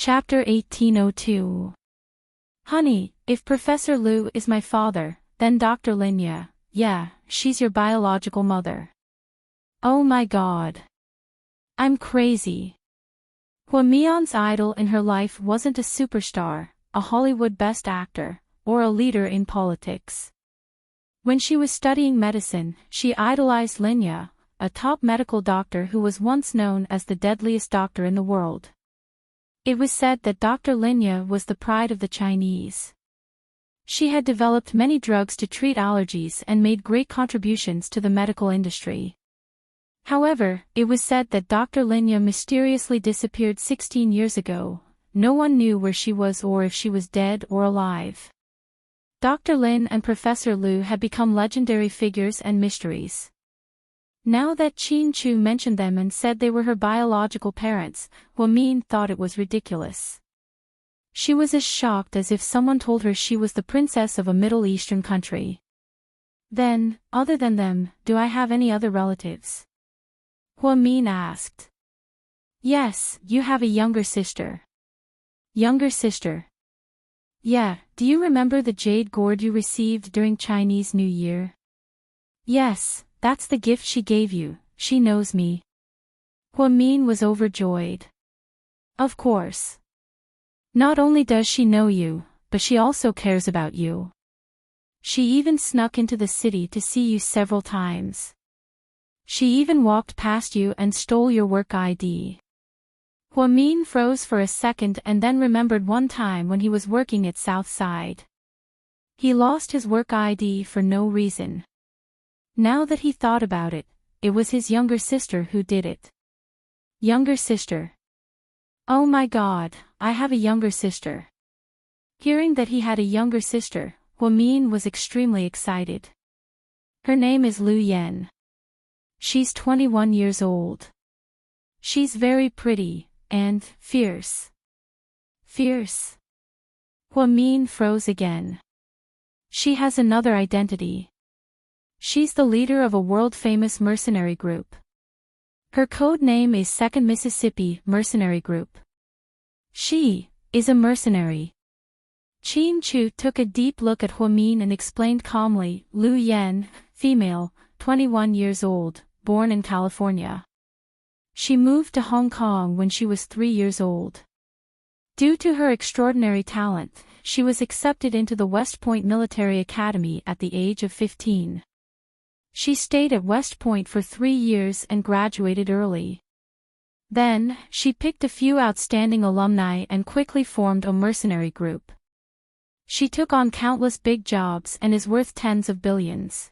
Chapter 1802. Honey, if Professor Liu is my father, then Dr. Linya, yeah, she's your biological mother. Oh my god. I'm crazy. Huamion's idol in her life wasn't a superstar, a Hollywood best actor, or a leader in politics. When she was studying medicine, she idolized Linya, a top medical doctor who was once known as the deadliest doctor in the world. It was said that Dr. Linya was the pride of the Chinese. She had developed many drugs to treat allergies and made great contributions to the medical industry. However, it was said that Dr. Linya mysteriously disappeared 16 years ago. No one knew where she was or if she was dead or alive. Dr. Lin and Professor Liu had become legendary figures and mysteries. Now that Qin Chu mentioned them and said they were her biological parents, Huamin thought it was ridiculous. She was as shocked as if someone told her she was the princess of a Middle Eastern country. Then, other than them, do I have any other relatives? Huamin asked. Yes, you have a younger sister. Younger sister? Yeah, do you remember the jade gourd you received during Chinese New Year? Yes. That's the gift she gave you, she knows me. Huamin was overjoyed. Of course. Not only does she know you, but she also cares about you. She even snuck into the city to see you several times. She even walked past you and stole your work ID. Huamin froze for a second and then remembered one time when he was working at Southside. He lost his work ID for no reason. Now that he thought about it, it was his younger sister who did it. Younger sister. Oh my god, I have a younger sister. Hearing that he had a younger sister, Huamin was extremely excited. Her name is Liu Yan. She's 21 years old. She's very pretty, and fierce. Fierce. Huamin froze again. She has another identity. She's the leader of a world-famous mercenary group. Her code name is 2nd Mississippi Mercenary Group. She is a mercenary. Qin Chu took a deep look at Huamin and explained calmly, Liu Yan, female, 21 years old, born in California. She moved to Hong Kong when she was 3 years old. Due to her extraordinary talent, she was accepted into the West Point Military Academy at the age of 15. She stayed at West Point for 3 years and graduated early. Then, she picked a few outstanding alumni and quickly formed a mercenary group. She took on countless big jobs and is worth tens of billions.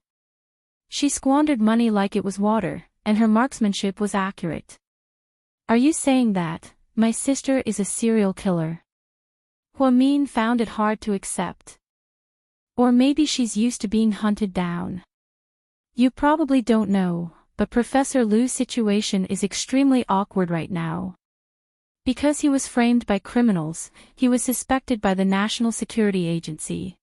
She squandered money like it was water, and her marksmanship was accurate. Are you saying that my sister is a serial killer? Huamin found it hard to accept. Or maybe she's used to being hunted down. You probably don't know, but Professor Liu's situation is extremely awkward right now. Because he was framed by criminals, he was suspected by the National Security Agency.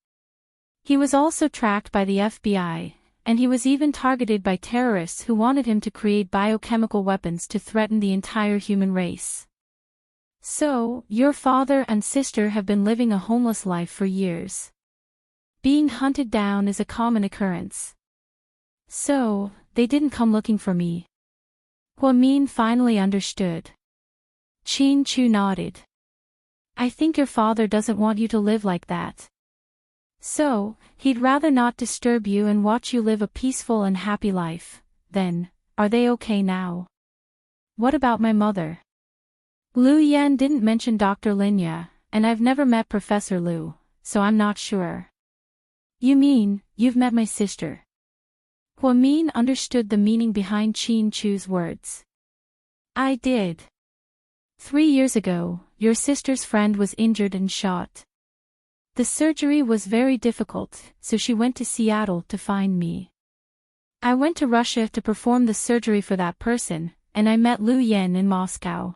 He was also tracked by the FBI, and he was even targeted by terrorists who wanted him to create biochemical weapons to threaten the entire human race. So, your father and sister have been living a homeless life for years. Being hunted down is a common occurrence. So, they didn't come looking for me. Huamin finally understood. Qin Chu nodded. I think your father doesn't want you to live like that. So, he'd rather not disturb you and watch you live a peaceful and happy life. Then, are they okay now? What about my mother? Liu Yan didn't mention Dr. Linya, and I've never met Professor Liu, so I'm not sure. You mean, you've met my sister? Huamin understood the meaning behind Qin Chu's words. I did. 3 years ago, your sister's friend was injured and shot. The surgery was very difficult, so she went to Seattle to find me. I went to Russia to perform the surgery for that person, and I met Liu Yan in Moscow.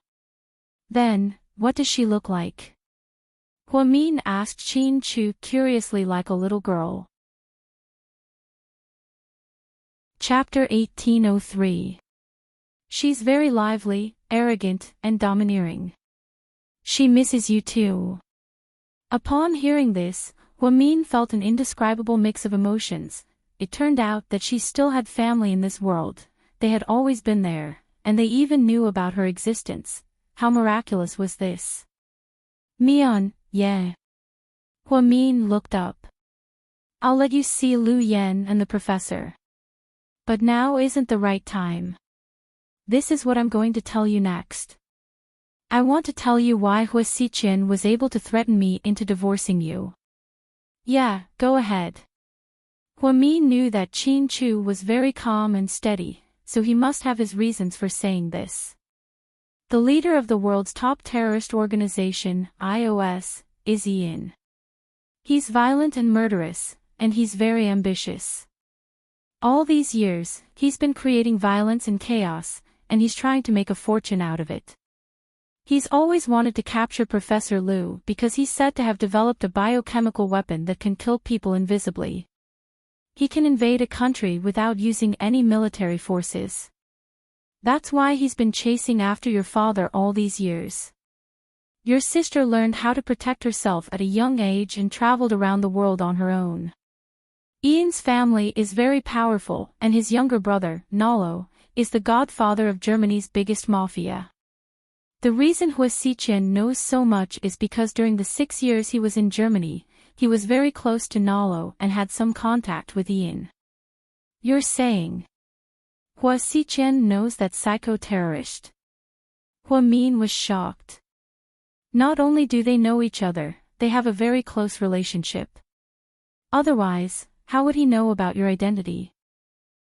Then, what does she look like? Huamin asked Qin Chu curiously like a little girl. Chapter 1803. She's very lively, arrogant, and domineering. She misses you too. Upon hearing this, Huamin felt an indescribable mix of emotions. It turned out that she still had family in this world. They had always been there, and they even knew about her existence. How miraculous was this? Mian, yeah. Huamin looked up. I'll let you see Lu Yen and the professor. But now isn't the right time. This is what I'm going to tell you next. I want to tell you why Hua Xiqian was able to threaten me into divorcing you. Yeah, go ahead. Huamin knew that Qin Chu was very calm and steady, so he must have his reasons for saying this. The leader of the world's top terrorist organization, IOS, is Ian. He's violent and murderous, and he's very ambitious. All these years, he's been creating violence and chaos, and he's trying to make a fortune out of it. He's always wanted to capture Professor Lu because he's said to have developed a biochemical weapon that can kill people invisibly. He can invade a country without using any military forces. That's why he's been chasing after your father all these years. Your sister learned how to protect herself at a young age and traveled around the world on her own. Ian's family is very powerful, and his younger brother, Nalo, is the godfather of Germany's biggest mafia. The reason Hua Xiqian knows so much is because during the 6 years he was in Germany, he was very close to Nalo and had some contact with Ian. You're saying Hua Xiqian knows that psycho-terrorist? Huamin was shocked. Not only do they know each other, they have a very close relationship. Otherwise, how would he know about your identity?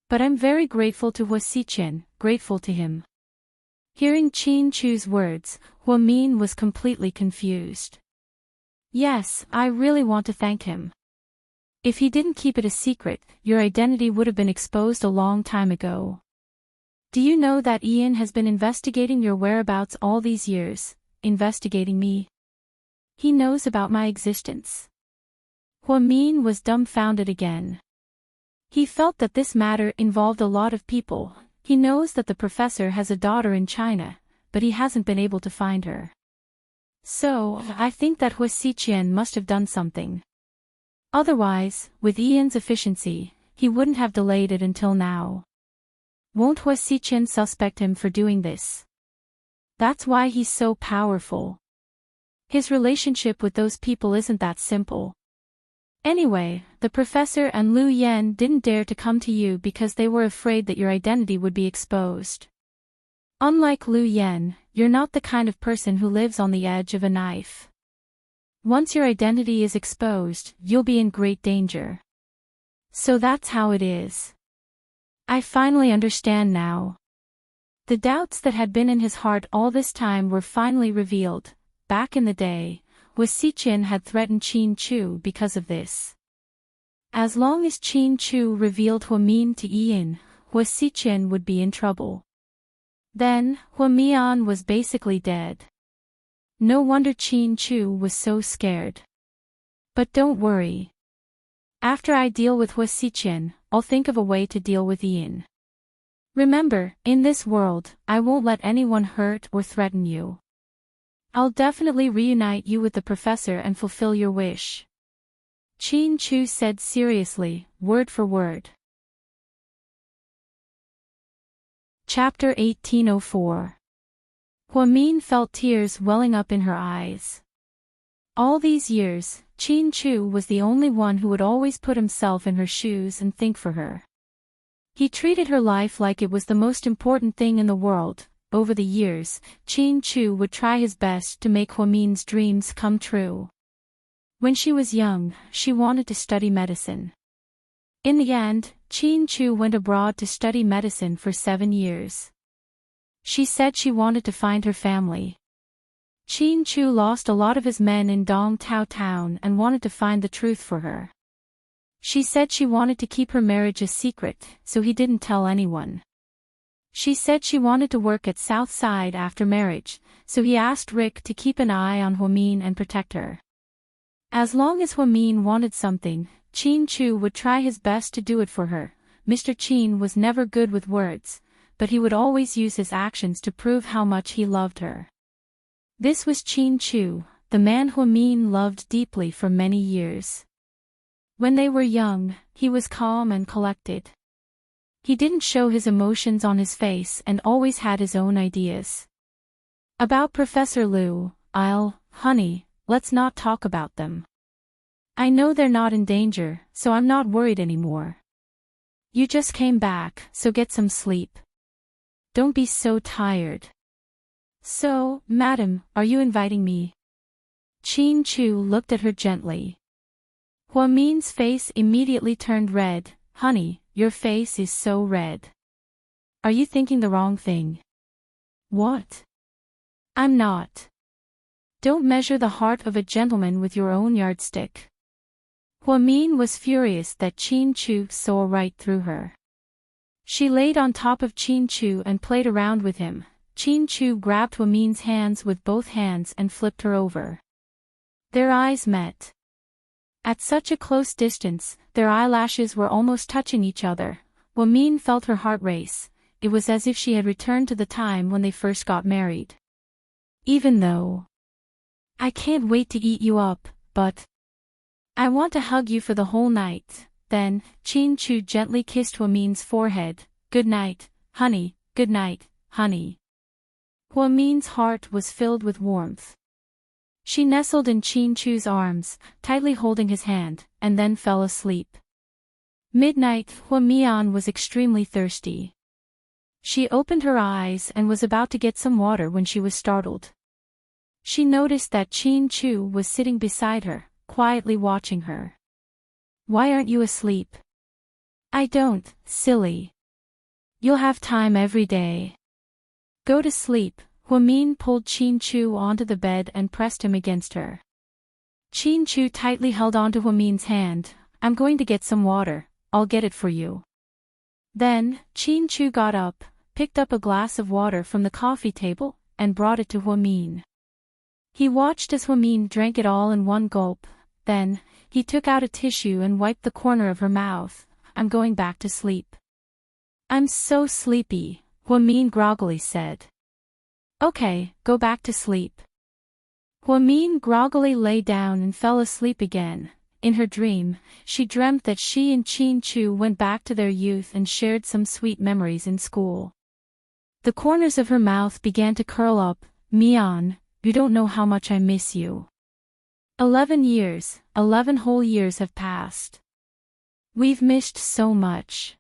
But I'm very grateful to Hua Xiqian, grateful to him. Hearing Qin Chu's words, Huamin was completely confused. Yes, I really want to thank him. If he didn't keep it a secret, your identity would have been exposed a long time ago. Do you know that Ian has been investigating your whereabouts all these years, investigating me? He knows about my existence. Huamin was dumbfounded again. He felt that this matter involved a lot of people. He knows that the professor has a daughter in China, but he hasn't been able to find her. So, I think that Hua Xiqian must have done something. Otherwise, with Ian's efficiency, he wouldn't have delayed it until now. Won't Hua Xiqian suspect him for doing this? That's why he's so powerful. His relationship with those people isn't that simple. Anyway, the professor and Lu Yen didn't dare to come to you because they were afraid that your identity would be exposed. Unlike Lu Yen, you're not the kind of person who lives on the edge of a knife. Once your identity is exposed, you'll be in great danger. So that's how it is. I finally understand now. The doubts that had been in his heart all this time were finally revealed. Back in the day, Hua Xiqian had threatened Qin Chu because of this. As long as Qin Chu revealed Huamin to Ian, Hua Xiqian would be in trouble. Then, Huamian was basically dead. No wonder Qin Chu was so scared. But don't worry. After I deal with Hua Xiqian, I'll think of a way to deal with Ian. Remember, in this world, I won't let anyone hurt or threaten you. I'll definitely reunite you with the professor and fulfill your wish. Qin Chu said seriously, word for word. Chapter 1804. Huamin felt tears welling up in her eyes. All these years, Qin Chu was the only one who would always put himself in her shoes and think for her. He treated her life like it was the most important thing in the world. Over the years, Qin Chu would try his best to make Huamin's dreams come true. When she was young, she wanted to study medicine. In the end, Qin Chu went abroad to study medicine for 7 years. She said she wanted to find her family. Qin Chu lost a lot of his men in Dong Tao town and wanted to find the truth for her. She said she wanted to keep her marriage a secret, so he didn't tell anyone. She said she wanted to work at Southside after marriage, so he asked Rick to keep an eye on Huamin and protect her. As long as Huamin wanted something, Qin Chu would try his best to do it for her. Mr. Qin was never good with words, but he would always use his actions to prove how much he loved her. This was Chin Chu, the man Huamin loved deeply for many years. When they were young, he was calm and collected. He didn't show his emotions on his face and always had his own ideas. About Professor Liu, honey, let's not talk about them. I know they're not in danger, so I'm not worried anymore. You just came back, so get some sleep. Don't be so tired. So, madam, are you inviting me? Chin Chu looked at her gently. Huamin's face immediately turned red. Honey, your face is so red. Are you thinking the wrong thing? What? I'm not. Don't measure the heart of a gentleman with your own yardstick. Huamin was furious that Chin Chu saw right through her. She laid on top of Chin Chu and played around with him. Chin Chu grabbed Huamin's hands with both hands and flipped her over. Their eyes met. At such a close distance, their eyelashes were almost touching each other. Huamin felt her heart race. It was as if she had returned to the time when they first got married. Even though I can't wait to eat you up, but I want to hug you for the whole night. Then, Chin Chu gently kissed Huamin's forehead. Good night, honey, good night, honey. Huamin's heart was filled with warmth. She nestled in Chin Chu's arms, tightly holding his hand, and then fell asleep. Midnight, Huamian was extremely thirsty. She opened her eyes and was about to get some water when she was startled. She noticed that Chin Chu was sitting beside her, quietly watching her. Why aren't you asleep? I don't, silly. You'll have time every day. Go to sleep. Huamin pulled Chin Chu onto the bed and pressed him against her. Chin Chu tightly held onto Huamin's hand. I'm going to get some water, I'll get it for you. Then, Chin Chu got up, picked up a glass of water from the coffee table, and brought it to Huamin. He watched as Huamin drank it all in one gulp. Then, he took out a tissue and wiped the corner of her mouth. I'm going back to sleep. I'm so sleepy, Huamin groggily said. Okay, go back to sleep. Huamin groggily lay down and fell asleep again. In her dream, she dreamt that she and Chin Chu went back to their youth and shared some sweet memories in school. The corners of her mouth began to curl up. Mian, you don't know how much I miss you. 11 years, 11 whole years have passed. We've missed so much.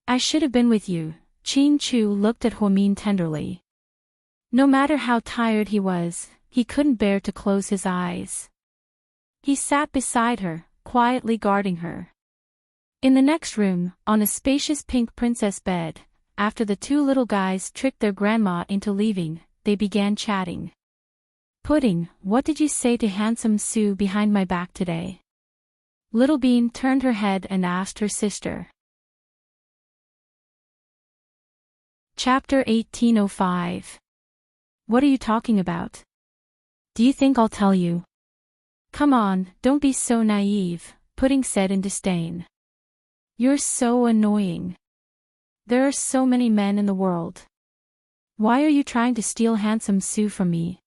I should have been with you. Chin Chu looked at Huamin tenderly. No matter how tired he was, he couldn't bear to close his eyes. He sat beside her, quietly guarding her. In the next room, on a spacious pink princess bed, after the two little guys tricked their grandma into leaving, they began chatting. Pudding, what did you say to handsome Sue behind my back today? Little Bean turned her head and asked her sister. Chapter 1805. What are you talking about? Do you think I'll tell you? Come on, don't be so naive, Pudding said in disdain. You're so annoying. There are so many men in the world. Why are you trying to steal handsome Sue from me?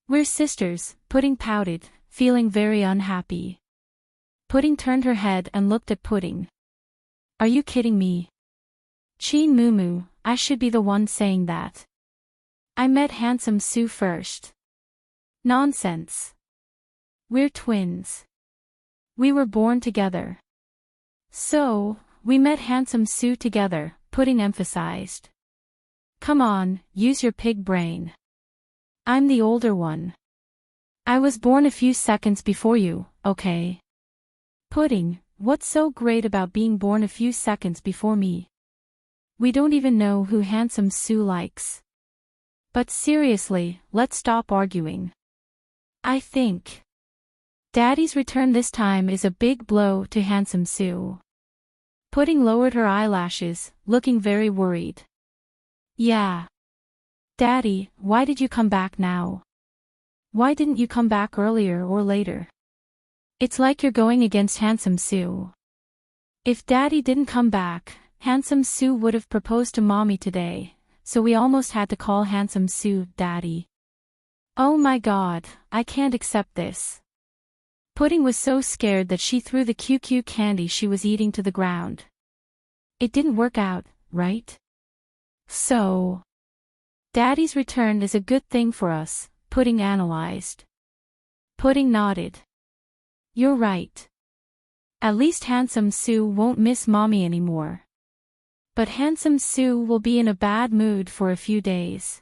We're sisters, Pudding pouted, feeling very unhappy. Pudding turned her head and looked at Pudding. Are you kidding me? Chin Moo, I should be the one saying that. I met handsome Sue first. Nonsense. We're twins. We were born together. So, we met handsome Sue together, Pudding emphasized. Come on, use your pig brain. I'm the older one. I was born a few seconds before you, okay? Pudding, what's so great about being born a few seconds before me? We don't even know who handsome Sue likes. But seriously, let's stop arguing. I think Daddy's return this time is a big blow to handsome Sue. Pudding lowered her eyelashes, looking very worried. Yeah. Daddy, why did you come back now? Why didn't you come back earlier or later? It's like you're going against handsome Sue. If Daddy didn't come back, handsome Sue would have proposed to Mommy today, so we almost had to call handsome Sue Daddy. Oh my god, I can't accept this. Pudding was so scared that she threw the QQ candy she was eating to the ground. It didn't work out, right? So, Daddy's return is a good thing for us, Pudding analyzed. Pudding nodded. You're right. At least Handsome Sue won't miss Mommy anymore. But Handsome Sue will be in a bad mood for a few days.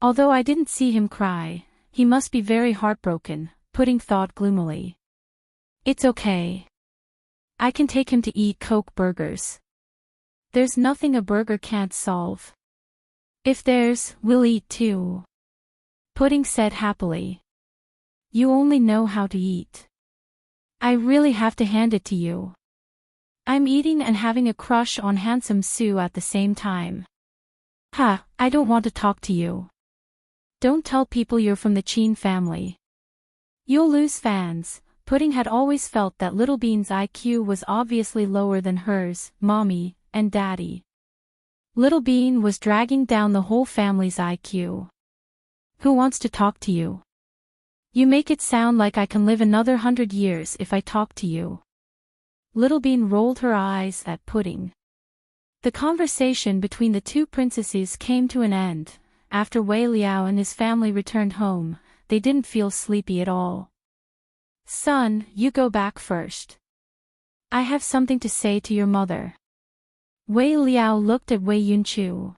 Although I didn't see him cry, he must be very heartbroken, Pudding thought gloomily. It's okay. I can take him to eat Coke burgers. There's nothing a burger can't solve. If there's, we'll eat too. Pudding said happily. You only know how to eat. I really have to hand it to you. I'm eating and having a crush on Handsome Sue at the same time. Ha, I don't want to talk to you. Don't tell people you're from the Chin family. You'll lose fans. Pudding had always felt that Little Bean's IQ was obviously lower than hers, Mommy, and Daddy. Little Bean was dragging down the whole family's IQ. Who wants to talk to you? You make it sound like I can live another 100 years if I talk to you. Little Bean rolled her eyes at Pudding. The conversation between the two princesses came to an end. After Wei Liao and his family returned home, they didn't feel sleepy at all. Son, you go back first. I have something to say to your mother. Wei Liao looked at Wei Yunchu.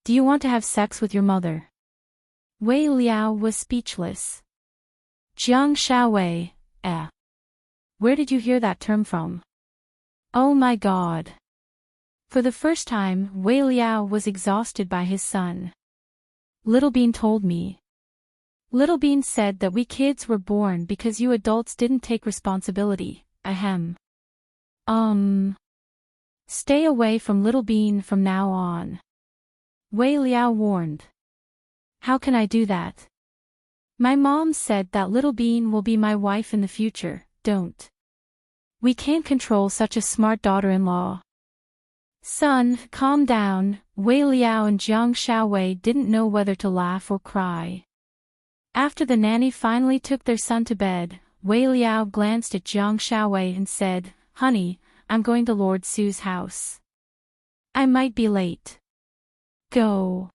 Do you want to have sex with your mother? Wei Liao was speechless. Jiang Shaowei, Where did you hear that term from? Oh my god. For the first time, Wei Liao was exhausted by his son. Little Bean told me. Little Bean said that we kids were born because you adults didn't take responsibility, ahem. Stay away from Little Bean from now on. Wei Liao warned. How can I do that? My mom said that Little Bean will be my wife in the future, don't. We can't control such a smart daughter-in-law. Son, calm down. Wei Liao and Jiang Shaowei didn't know whether to laugh or cry. After the nanny finally took their son to bed, Wei Liao glanced at Jiang Shaowei and said, Honey, I'm going to Lord Sue's house. I might be late. Go.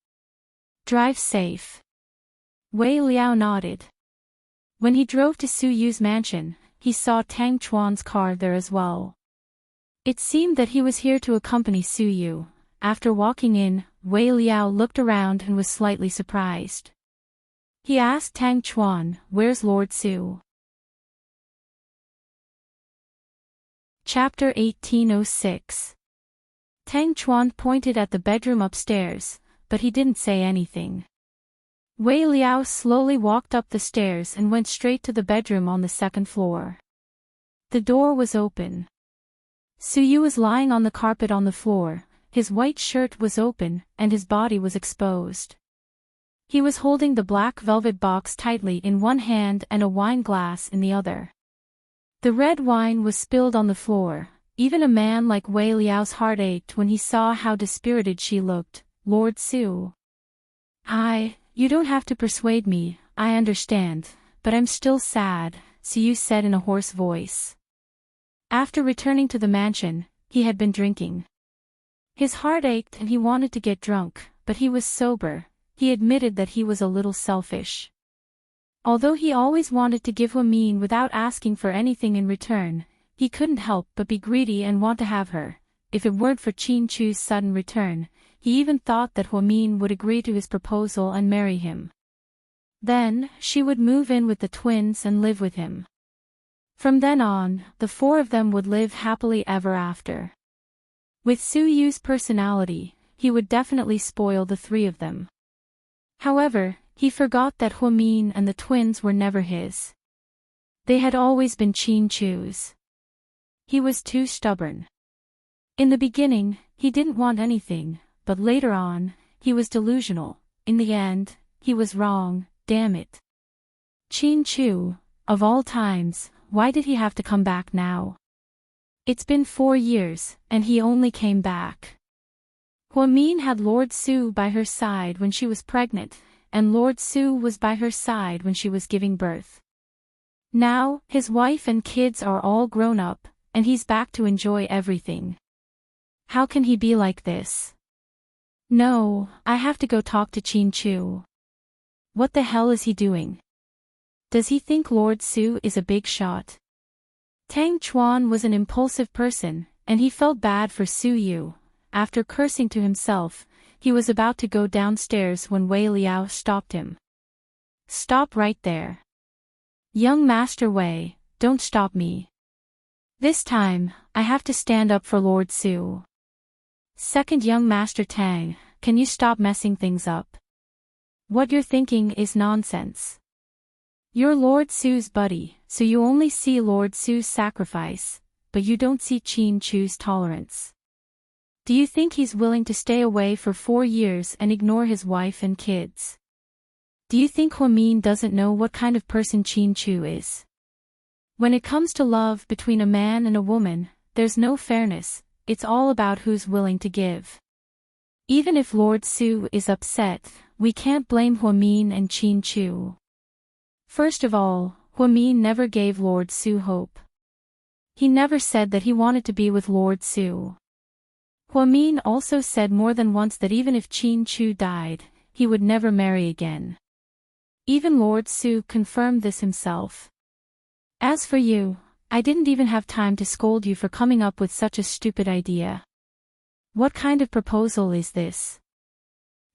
Drive safe. Wei Liao nodded. When he drove to Su Yu's mansion, he saw Tang Chuan's car there as well. It seemed that he was here to accompany Su Yu. After walking in, Wei Liao looked around and was slightly surprised. He asked Tang Chuan, Where's Lord Su? Chapter 1806. Tang Chuan pointed at the bedroom upstairs, but he didn't say anything. Wei Liao slowly walked up the stairs and went straight to the bedroom on the second floor. The door was open. Su Yu was lying on the carpet on the floor, his white shirt was open, and his body was exposed. He was holding the black velvet box tightly in one hand and a wine glass in the other. The red wine was spilled on the floor. Even a man like Wei Liao's heart ached when he saw how dispirited she looked. Lord Su. You don't have to persuade me, I understand, but I'm still sad, Su Yu said in a hoarse voice. After returning to the mansion, he had been drinking. His heart ached and he wanted to get drunk, but he was sober. He admitted that he was a little selfish. Although he always wanted to give Huamin without asking for anything in return, he couldn't help but be greedy and want to have her. If it weren't for Qin Chu's sudden return, he even thought that Huamin would agree to his proposal and marry him. Then, she would move in with the twins and live with him. From then on, the four of them would live happily ever after. With Su Yu's personality, he would definitely spoil the three of them. However, he forgot that Huamin and the twins were never his. They had always been Qin Chu's. He was too stubborn. In the beginning, he didn't want anything, but later on, he was delusional. In the end, he was wrong, damn it. Qin Chu, of all times, why did he have to come back now? It's been 4 years, and he only came back. Huamin had Lord Su by her side when she was pregnant, and Lord Su was by her side when she was giving birth. Now, his wife and kids are all grown up, and he's back to enjoy everything. How can he be like this? No, I have to go talk to Chin Chu. What the hell is he doing? Does he think Lord Su is a big shot? Tang Chuan was an impulsive person, and he felt bad for Su Yu. After cursing to himself, he was about to go downstairs when Wei Liao stopped him. Stop right there. Young Master Wei, don't stop me. This time, I have to stand up for Lord Su. Second Young Master Tang, can you stop messing things up? What you're thinking is nonsense. You're Lord Su's buddy, so you only see Lord Su's sacrifice, but you don't see Chin Chu's tolerance. Do you think he's willing to stay away for 4 years and ignore his wife and kids? Do you think Huamin doesn't know what kind of person Chin Chu is? When it comes to love between a man and a woman, there's no fairness, it's all about who's willing to give. Even if Lord Su is upset, we can't blame Huamin and Chin Chu. First of all, Huamin never gave Lord Su hope. He never said that he wanted to be with Lord Su. Huamin also said more than once that even if Chin Chu died, he would never marry again. Even Lord Su confirmed this himself. As for you, I didn't even have time to scold you for coming up with such a stupid idea. What kind of proposal is this?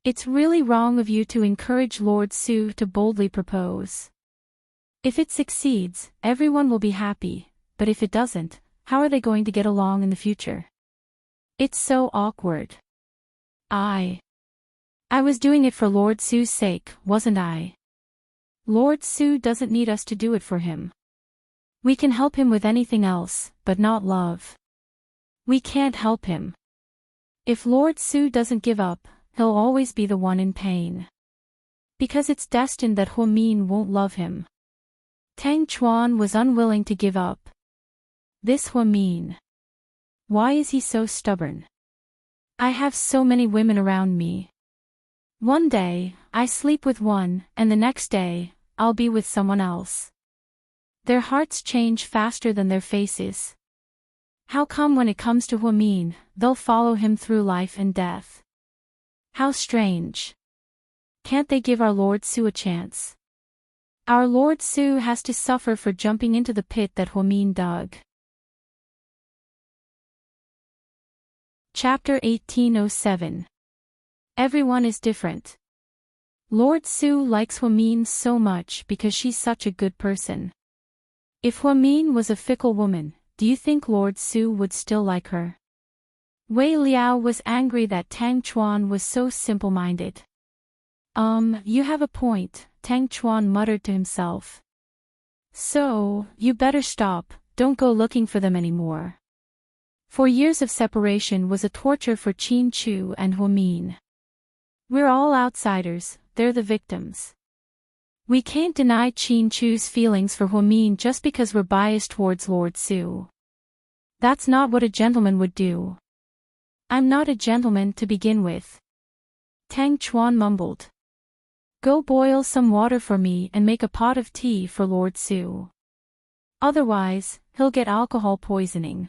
It's really wrong of you to encourage Lord Su to boldly propose. If it succeeds, everyone will be happy, but if it doesn't, how are they going to get along in the future? It's so awkward. I was doing it for Lord Su's sake, wasn't I? Lord Su doesn't need us to do it for him. We can help him with anything else, but not love. We can't help him. If Lord Su doesn't give up, he'll always be the one in pain. Because it's destined that Huamin won't love him. Tang Chuan was unwilling to give up. This Huamin. Why is he so stubborn? I have so many women around me. One day, I sleep with one, and the next day, I'll be with someone else. Their hearts change faster than their faces. How come when it comes to Huamin, they'll follow him through life and death? How strange. Can't they give our Lord Su a chance? Our Lord Su has to suffer for jumping into the pit that Huamin dug. Chapter 1807. Everyone is different. Lord Su likes Huamin so much because she's such a good person. If Huamin was a fickle woman, do you think Lord Su would still like her? Wei Liao was angry that Tang Chuan was so simple-minded. You have a point, Tang Chuan muttered to himself. So, you better stop, don't go looking for them anymore. 4 years of separation was a torture for Chin Chu and Huamin. We're all outsiders, they're the victims. We can't deny Chin Chu's feelings for Huamin just because we're biased towards Lord Su. That's not what a gentleman would do. I'm not a gentleman to begin with. Tang Chuan mumbled. Go boil some water for me and make a pot of tea for Lord Su. Otherwise, he'll get alcohol poisoning.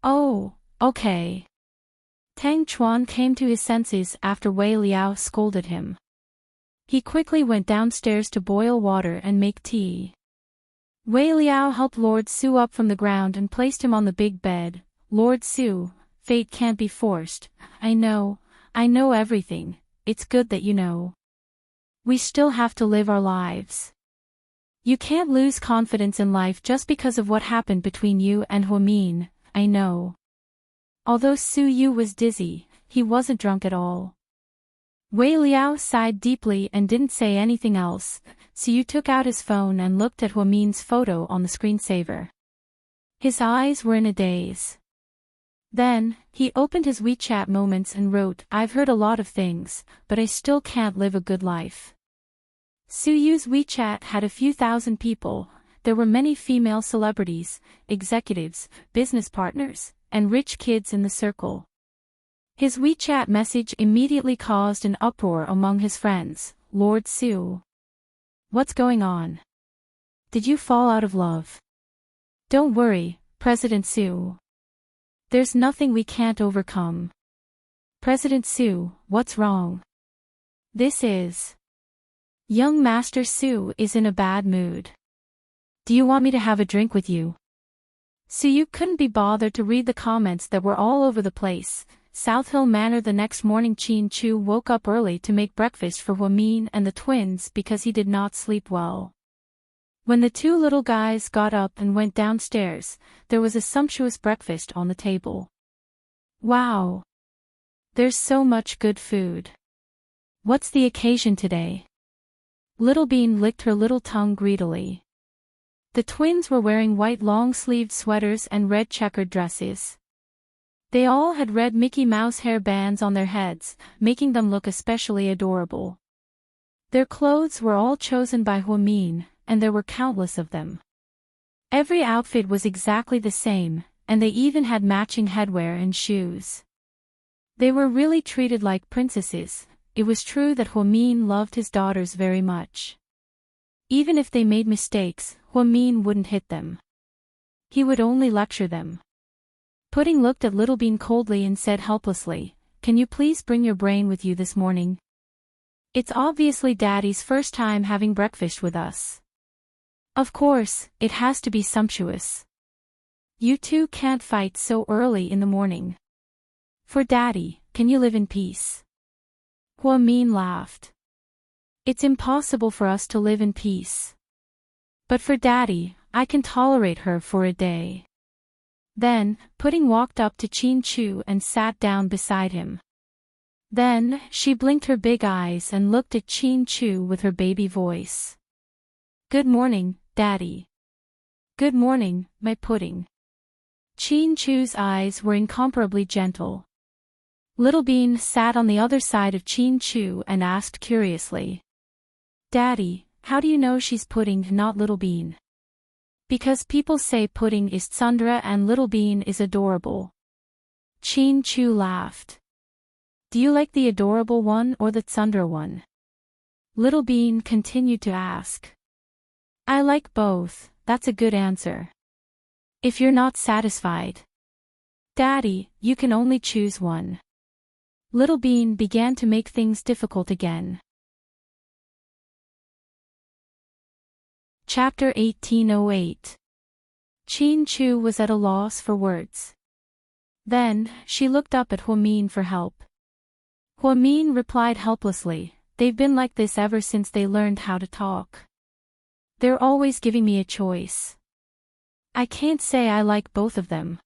Oh, okay. Tang Chuan came to his senses after Wei Liao scolded him. He quickly went downstairs to boil water and make tea. Wei Liao helped Lord Su up from the ground and placed him on the big bed. Lord Su, fate can't be forced. I know everything, it's good that you know. We still have to live our lives. You can't lose confidence in life just because of what happened between you and Huamin, I know. Although Su Yu was dizzy, he wasn't drunk at all. Wei Liao sighed deeply and didn't say anything else. Su Yu took out his phone and looked at Huamin's photo on the screensaver. His eyes were in a daze. Then, he opened his WeChat moments and wrote, I've heard a lot of things, but I still can't live a good life. Su Yu's WeChat had a few thousand people. There were many female celebrities, executives, business partners, and rich kids in the circle. His WeChat message immediately caused an uproar among his friends. Lord Sue. What's going on? Did you fall out of love? Don't worry, President Sue. There's nothing we can't overcome. President Sue, what's wrong? This is. Young Master Sue is in a bad mood. Do you want me to have a drink with you? Sue couldn't be bothered to read the comments that were all over the place. South Hill Manor. The next morning Chin Chu woke up early to make breakfast for Huamin and the twins because he did not sleep well. When the two little guys got up and went downstairs, there was a sumptuous breakfast on the table. Wow! There's so much good food. What's the occasion today? Little Bean licked her little tongue greedily. The twins were wearing white long-sleeved sweaters and red checkered dresses. They all had red Mickey Mouse hair bands on their heads, making them look especially adorable. Their clothes were all chosen by Huamin, and there were countless of them. Every outfit was exactly the same, and they even had matching headwear and shoes. They were really treated like princesses. It was true that Huamin loved his daughters very much. Even if they made mistakes, Huamin wouldn't hit them. He would only lecture them. Pudding looked at Little Bean coldly and said helplessly, "Can you please bring your brain with you this morning? It's obviously Daddy's first time having breakfast with us. Of course, it has to be sumptuous. You two can't fight so early in the morning. For Daddy, can you live in peace?" Huamin laughed. "It's impossible for us to live in peace. But for Daddy, I can tolerate her for a day." Then, Pudding walked up to Chin Chu and sat down beside him. Then, she blinked her big eyes and looked at Chin Chu with her baby voice. "Good morning, Daddy." "Good morning, my Pudding." Chin Chu's eyes were incomparably gentle. Little Bean sat on the other side of Chin Chu and asked curiously, "Daddy, how do you know she's Pudding, not Little Bean?" "Because people say Pudding is tsundere and Little Bean is adorable." Chin Chu laughed. "Do you like the adorable one or the tsundere one?" Little Bean continued to ask. "I like both, that's a good answer. If you're not satisfied, Daddy, you can only choose one." Little Bean began to make things difficult again. Chapter 1808. Chin Chu was at a loss for words. Then, she looked up at Huamin for help. Huamin replied helplessly, "They've been like this ever since they learned how to talk. They're always giving me a choice. I can't say I like both of them."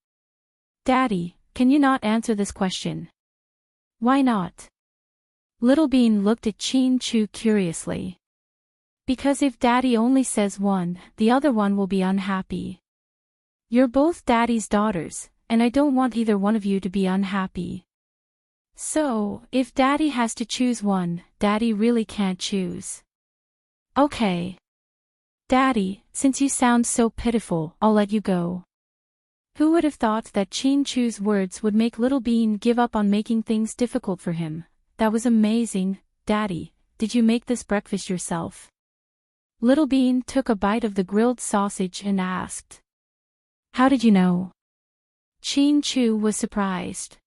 "Daddy, can you not answer this question?" "Why not?" Little Bean looked at Chin Chu curiously. "Because if Daddy only says one, the other one will be unhappy. You're both Daddy's daughters, and I don't want either one of you to be unhappy. So, if Daddy has to choose one, Daddy really can't choose." "Okay. Daddy, since you sound so pitiful, I'll let you go." Who would have thought that Chin Chu's words would make Little Bean give up on making things difficult for him? That was amazing. "Daddy, did you make this breakfast yourself?" Little Bean took a bite of the grilled sausage and asked, "How did you know?" Chin Chu was surprised.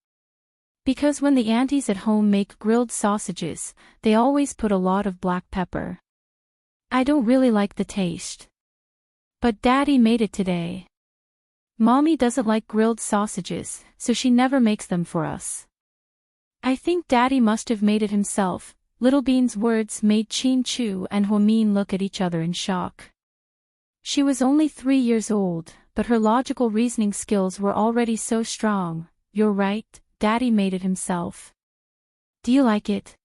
"Because when the aunties at home make grilled sausages, they always put a lot of black pepper. I don't really like the taste. But Daddy made it today. Mommy doesn't like grilled sausages, so she never makes them for us. I think Daddy must have made it himself." Little Bean's words made Chin Chu and Huamin look at each other in shock. She was only 3 years old, but her logical reasoning skills were already so strong. "You're right, Daddy made it himself. Do you like it?"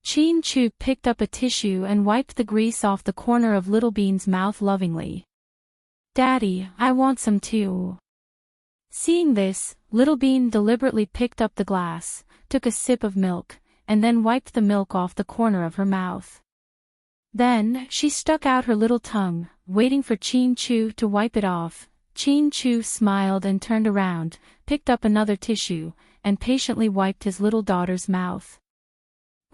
Chin Chu picked up a tissue and wiped the grease off the corner of Little Bean's mouth lovingly. "Daddy, I want some too." Seeing this, Little Bean deliberately picked up the glass, took a sip of milk, and then wiped the milk off the corner of her mouth. Then, she stuck out her little tongue, waiting for Chin Chu to wipe it off. Chin Chu smiled and turned around, picked up another tissue, and patiently wiped his little daughter's mouth.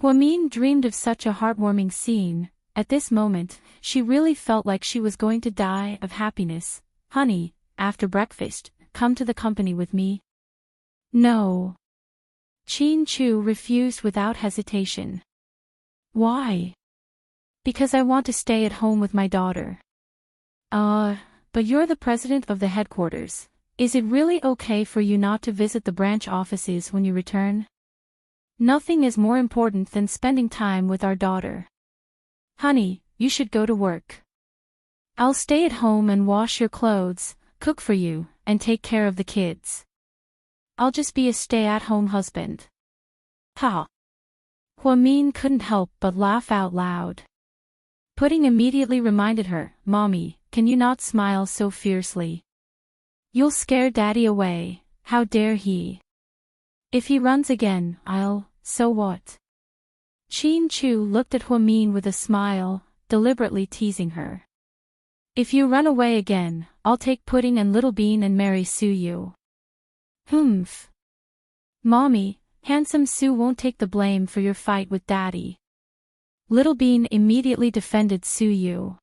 Huamin dreamed of such a heartwarming scene. At this moment, she really felt like she was going to die of happiness. Honey, after breakfast, come to the company with me. No. Chin Chu refused without hesitation. Why? Because I want to stay at home with my daughter. But you're the president of the headquarters. Is it really okay for you not to visit the branch offices when you return? Nothing is more important than spending time with our daughter. Honey, you should go to work. I'll stay at home and wash your clothes, cook for you, and take care of the kids. I'll just be a stay-at-home husband. Ha! Huamin couldn't help but laugh out loud. Pudding immediately reminded her, Mommy, can you not smile so fiercely? You'll scare Daddy away, how dare he? If he runs again, so what? Chin Chu looked at Huamin with a smile, deliberately teasing her. If you run away again, I'll take Pudding and Little Bean and marry Su Yu. Humph. Mommy, handsome Su won't take the blame for your fight with Daddy. Little Bean immediately defended Su Yu.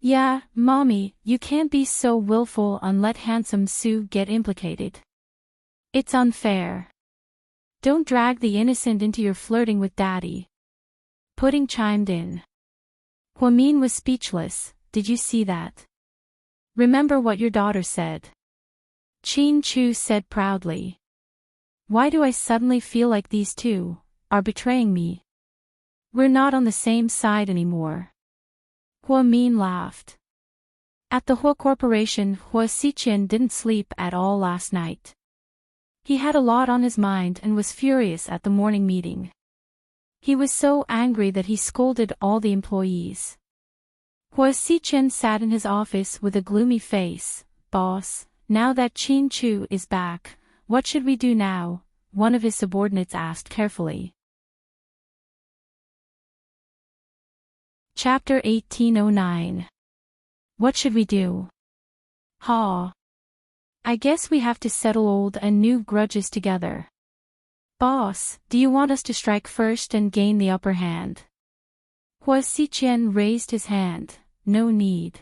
Yeah, Mommy, you can't be so willful and let handsome Su get implicated. It's unfair. Don't drag the innocent into your flirting with Daddy. Pudding chimed in. Huamin was speechless. Did you see that? Remember what your daughter said. Chin Chu said proudly. Why do I suddenly feel like these two are betraying me? We're not on the same side anymore. Huamin laughed. At the Hua Corporation, Hua Xiqian didn't sleep at all last night. He had a lot on his mind and was furious at the morning meeting. He was so angry that he scolded all the employees. Hua Xiqian sat in his office with a gloomy face. Boss, now that Chin Chu is back, what should we do now? One of his subordinates asked carefully. Chapter 1809. What should we do? I guess we have to settle old and new grudges together. Boss, do you want us to strike first and gain the upper hand? Hua Xiqian raised his hand. No need.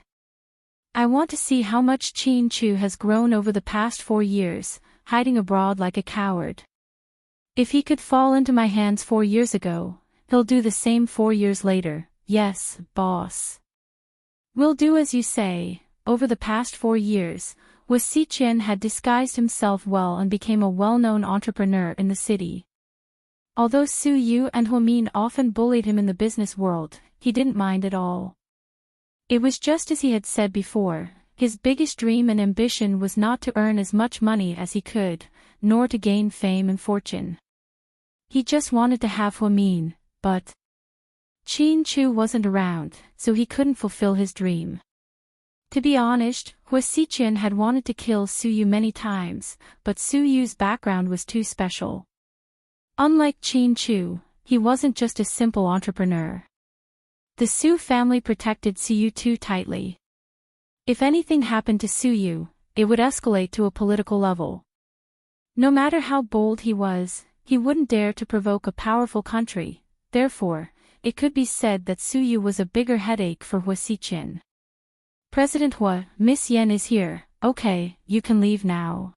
I want to see how much Chin Chu has grown over the past 4 years, hiding abroad like a coward. If he could fall into my hands 4 years ago, he'll do the same 4 years later. Yes, boss. We'll do as you say. Over the past 4 years, Hua Xiqian had disguised himself well and became a well-known entrepreneur in the city. Although Su Yu and Huamin often bullied him in the business world, he didn't mind at all. It was just as he had said before, his biggest dream and ambition was not to earn as much money as he could, nor to gain fame and fortune. He just wanted to have Huamin, but Chin Chu wasn't around, so he couldn't fulfill his dream. To be honest, Hua Xiqian had wanted to kill Su Yu many times, but Su Yu's background was too special. Unlike Chin Chu, he wasn't just a simple entrepreneur. The Su family protected Su Yu too tightly. If anything happened to Su Yu, it would escalate to a political level. No matter how bold he was, he wouldn't dare to provoke a powerful country. Therefore, it could be said that Su Yu was a bigger headache for Hua Xiqian. President Hua, Miss Yen is here. Okay, you can leave now.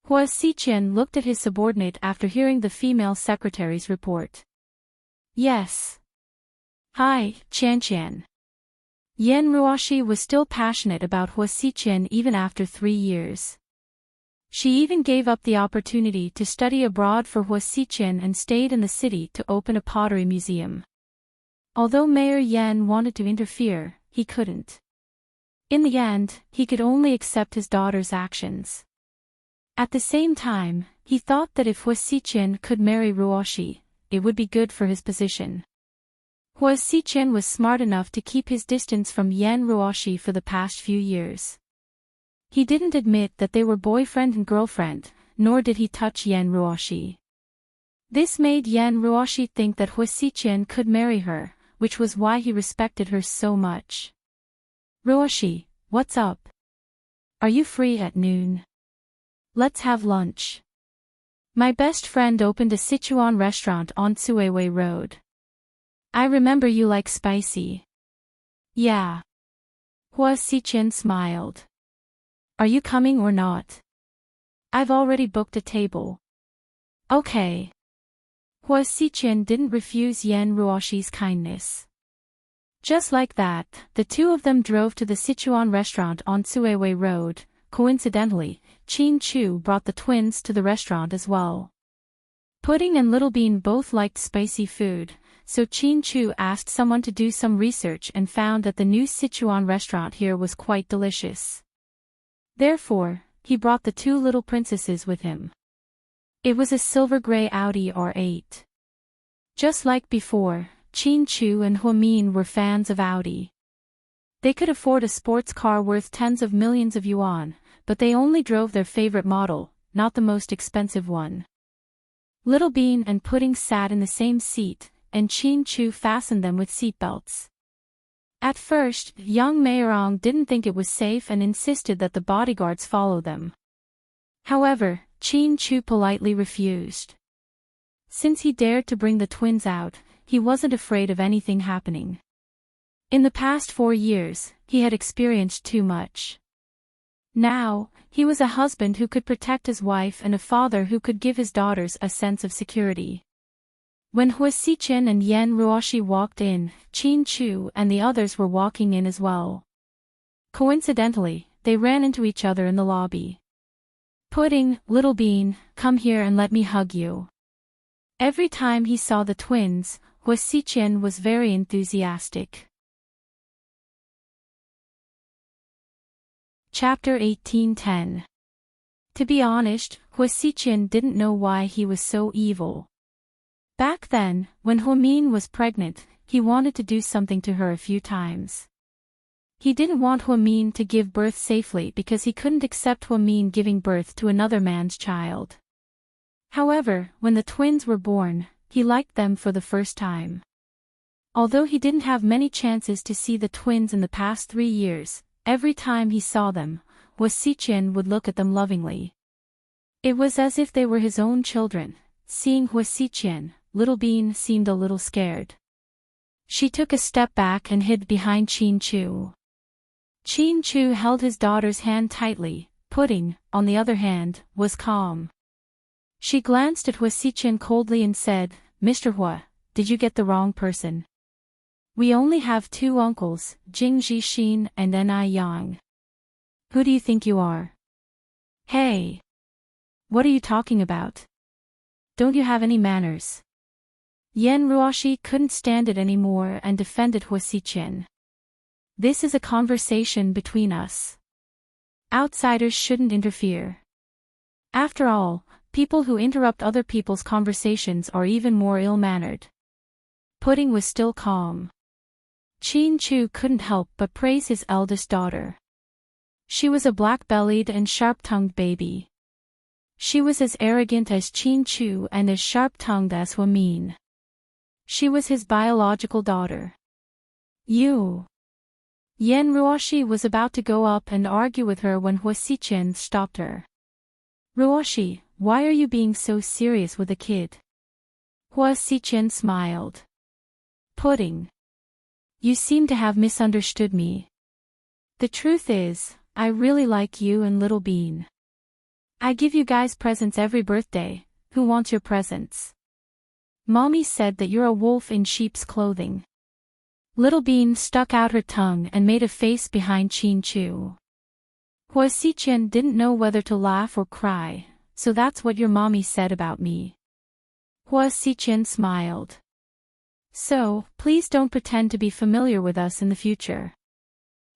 Hua Xiqian looked at his subordinate after hearing the female secretary's report. Yes. Hi, Qian. Yen Ruoshi was still passionate about Hua Xiqian even after 3 years. She even gave up the opportunity to study abroad for Hua Xiqian and stayed in the city to open a pottery museum. Although Mayor Yen wanted to interfere, he couldn't. In the end, he could only accept his daughter's actions. At the same time, he thought that if Hua Xiqian could marry Ruoshi, it would be good for his position. Hua Xiqian was smart enough to keep his distance from Yen Ruoshi for the past few years. He didn't admit that they were boyfriend and girlfriend, nor did he touch Yen Ruoshi. This made Yen Ruoshi think that Hua Xiqian could marry her, which was why he respected her so much. Ruoshi, what's up? Are you free at noon? Let's have lunch. My best friend opened a Sichuan restaurant on Tsuewei Road. I remember you like spicy. Yeah. Hua Xiqian smiled. Are you coming or not? I've already booked a table. Okay. Hua Xiqian didn't refuse Yan Ruoshi's kindness. Just like that, the two of them drove to the Sichuan restaurant on Tsuewei Road. Coincidentally, Qin Chu brought the twins to the restaurant as well. Pudding and Little Bean both liked spicy food, so Qin Chu asked someone to do some research and found that the new Sichuan restaurant here was quite delicious. Therefore, he brought the two little princesses with him. It was a silver gray Audi R8. Just like before, Qin Chu and Huamin were fans of Audi. They could afford a sports car worth tens of millions of yuan, but they only drove their favorite model, not the most expensive one. Little Bean and Pudding sat in the same seat, and Qin Chu fastened them with seatbelts. At first, young Meirong didn't think it was safe and insisted that the bodyguards follow them. However, Qin Chu politely refused. Since he dared to bring the twins out, he wasn't afraid of anything happening. In the past 4 years, he had experienced too much. Now, he was a husband who could protect his wife and a father who could give his daughters a sense of security. When Hua Xiqian and Yan Ruoshi walked in, Qin Chu and the others were walking in as well. Coincidentally, they ran into each other in the lobby. Pudding, Little Bean, come here and let me hug you. Every time he saw the twins, Hua Xiqian was very enthusiastic. Chapter 1810. To be honest, Hua Xiqian didn't know why he was so evil. Back then, when Huamin was pregnant, he wanted to do something to her a few times. He didn't want Huamin to give birth safely because he couldn't accept Huamin giving birth to another man's child. However, when the twins were born, he liked them for the first time. Although he didn't have many chances to see the twins in the past 3 years, every time he saw them, Hua Xiqian would look at them lovingly. It was as if they were his own children. Seeing Hua Xiqian, Little Bean seemed a little scared. She took a step back and hid behind Qin Chu. Qin Chu held his daughter's hand tightly. Pudding, on the other hand, was calm. She glanced at Hua Xiqian coldly and said, Mr. Hua, did you get the wrong person? We only have 2 uncles, Jing Zhixin and Ni Yang. Who do you think you are? Hey! What are you talking about? Don't you have any manners? Yan Ruoshi couldn't stand it anymore and defended Hua Xiqian. This is a conversation between us. Outsiders shouldn't interfere. After all, people who interrupt other people's conversations are even more ill-mannered. Pudding was still calm. Qin Chu couldn't help but praise his eldest daughter. She was a black-bellied and sharp-tongued baby. She was as arrogant as Qin Chu and as sharp-tongued as Huamin. She was his biological daughter. You. Yan Ruoshi was about to go up and argue with her when Hua Xiqian stopped her. Ruoshi, why are you being so serious with a kid? Hua Xiqian smiled. Pudding. You seem to have misunderstood me. The truth is, I really like you and Little Bean. I give you guys presents every birthday. Who wants your presents? Mommy said that you're a wolf in sheep's clothing. Little Bean stuck out her tongue and made a face behind Qin Chu. Hua Xiqian didn't know whether to laugh or cry, so that's what your mommy said about me. Hua Xiqian smiled. So, please don't pretend to be familiar with us in the future.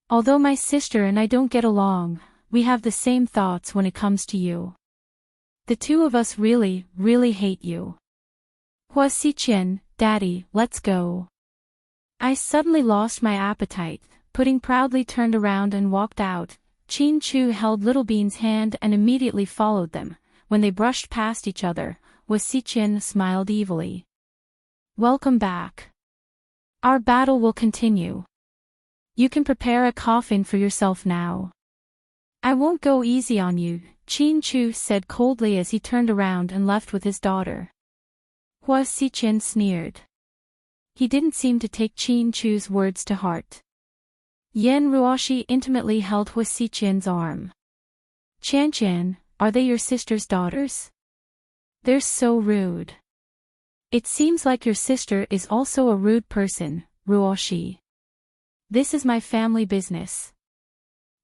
Although my sister and I don't get along, we have the same thoughts when it comes to you. The two of us really, really hate you. Hua Xiqian, Daddy, let's go. I suddenly lost my appetite. Pudding proudly turned around and walked out. Qin Chu held Little Bean's hand and immediately followed them. When they brushed past each other, Hua Xiqian smiled evilly. Welcome back. Our battle will continue. You can prepare a coffin for yourself now. I won't go easy on you, Chin-Chu said coldly as he turned around and left with his daughter. Hua Xichen sneered. He didn't seem to take Chin-Chu's words to heart. Yan Ruoshi intimately held Hua Xichen's arm. Chan-Chan, are they your sister's daughters? They're so rude. It seems like your sister is also a rude person, Ruoshi. This is my family business.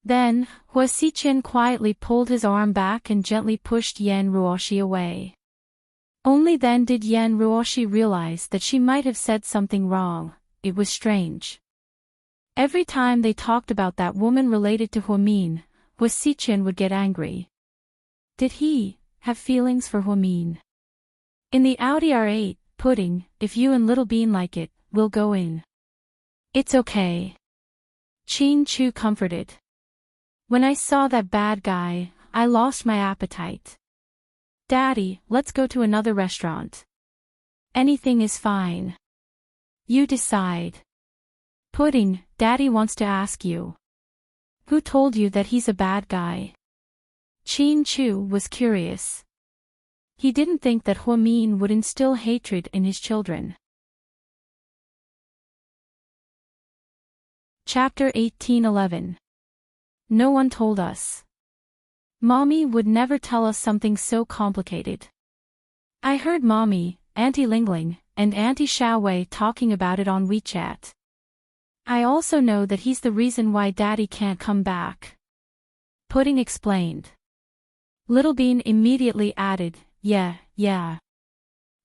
Then, Hua Xichen quietly pulled his arm back and gently pushed Yan Ruoshi away. Only then did Yan Ruoshi realize that she might have said something wrong. It was strange. Every time they talked about that woman related to Huamin, Hua Xichen would get angry. Did he have feelings for Huamin? In the Audi R8, Pudding, if you and Little Bean like it, we'll go in. It's okay. Chin-Chu comforted. When I saw that bad guy, I lost my appetite. Daddy, let's go to another restaurant. Anything is fine. You decide. Pudding, Daddy wants to ask you. Who told you that he's a bad guy? Chin-Chu was curious. He didn't think that Huamin would instill hatred in his children. Chapter 1811. No one told us. Mommy would never tell us something so complicated. I heard Mommy, Auntie Lingling, and Auntie Xiaowei talking about it on WeChat. I also know that he's the reason why Daddy can't come back. Pudding explained. Little Bean immediately added, yeah.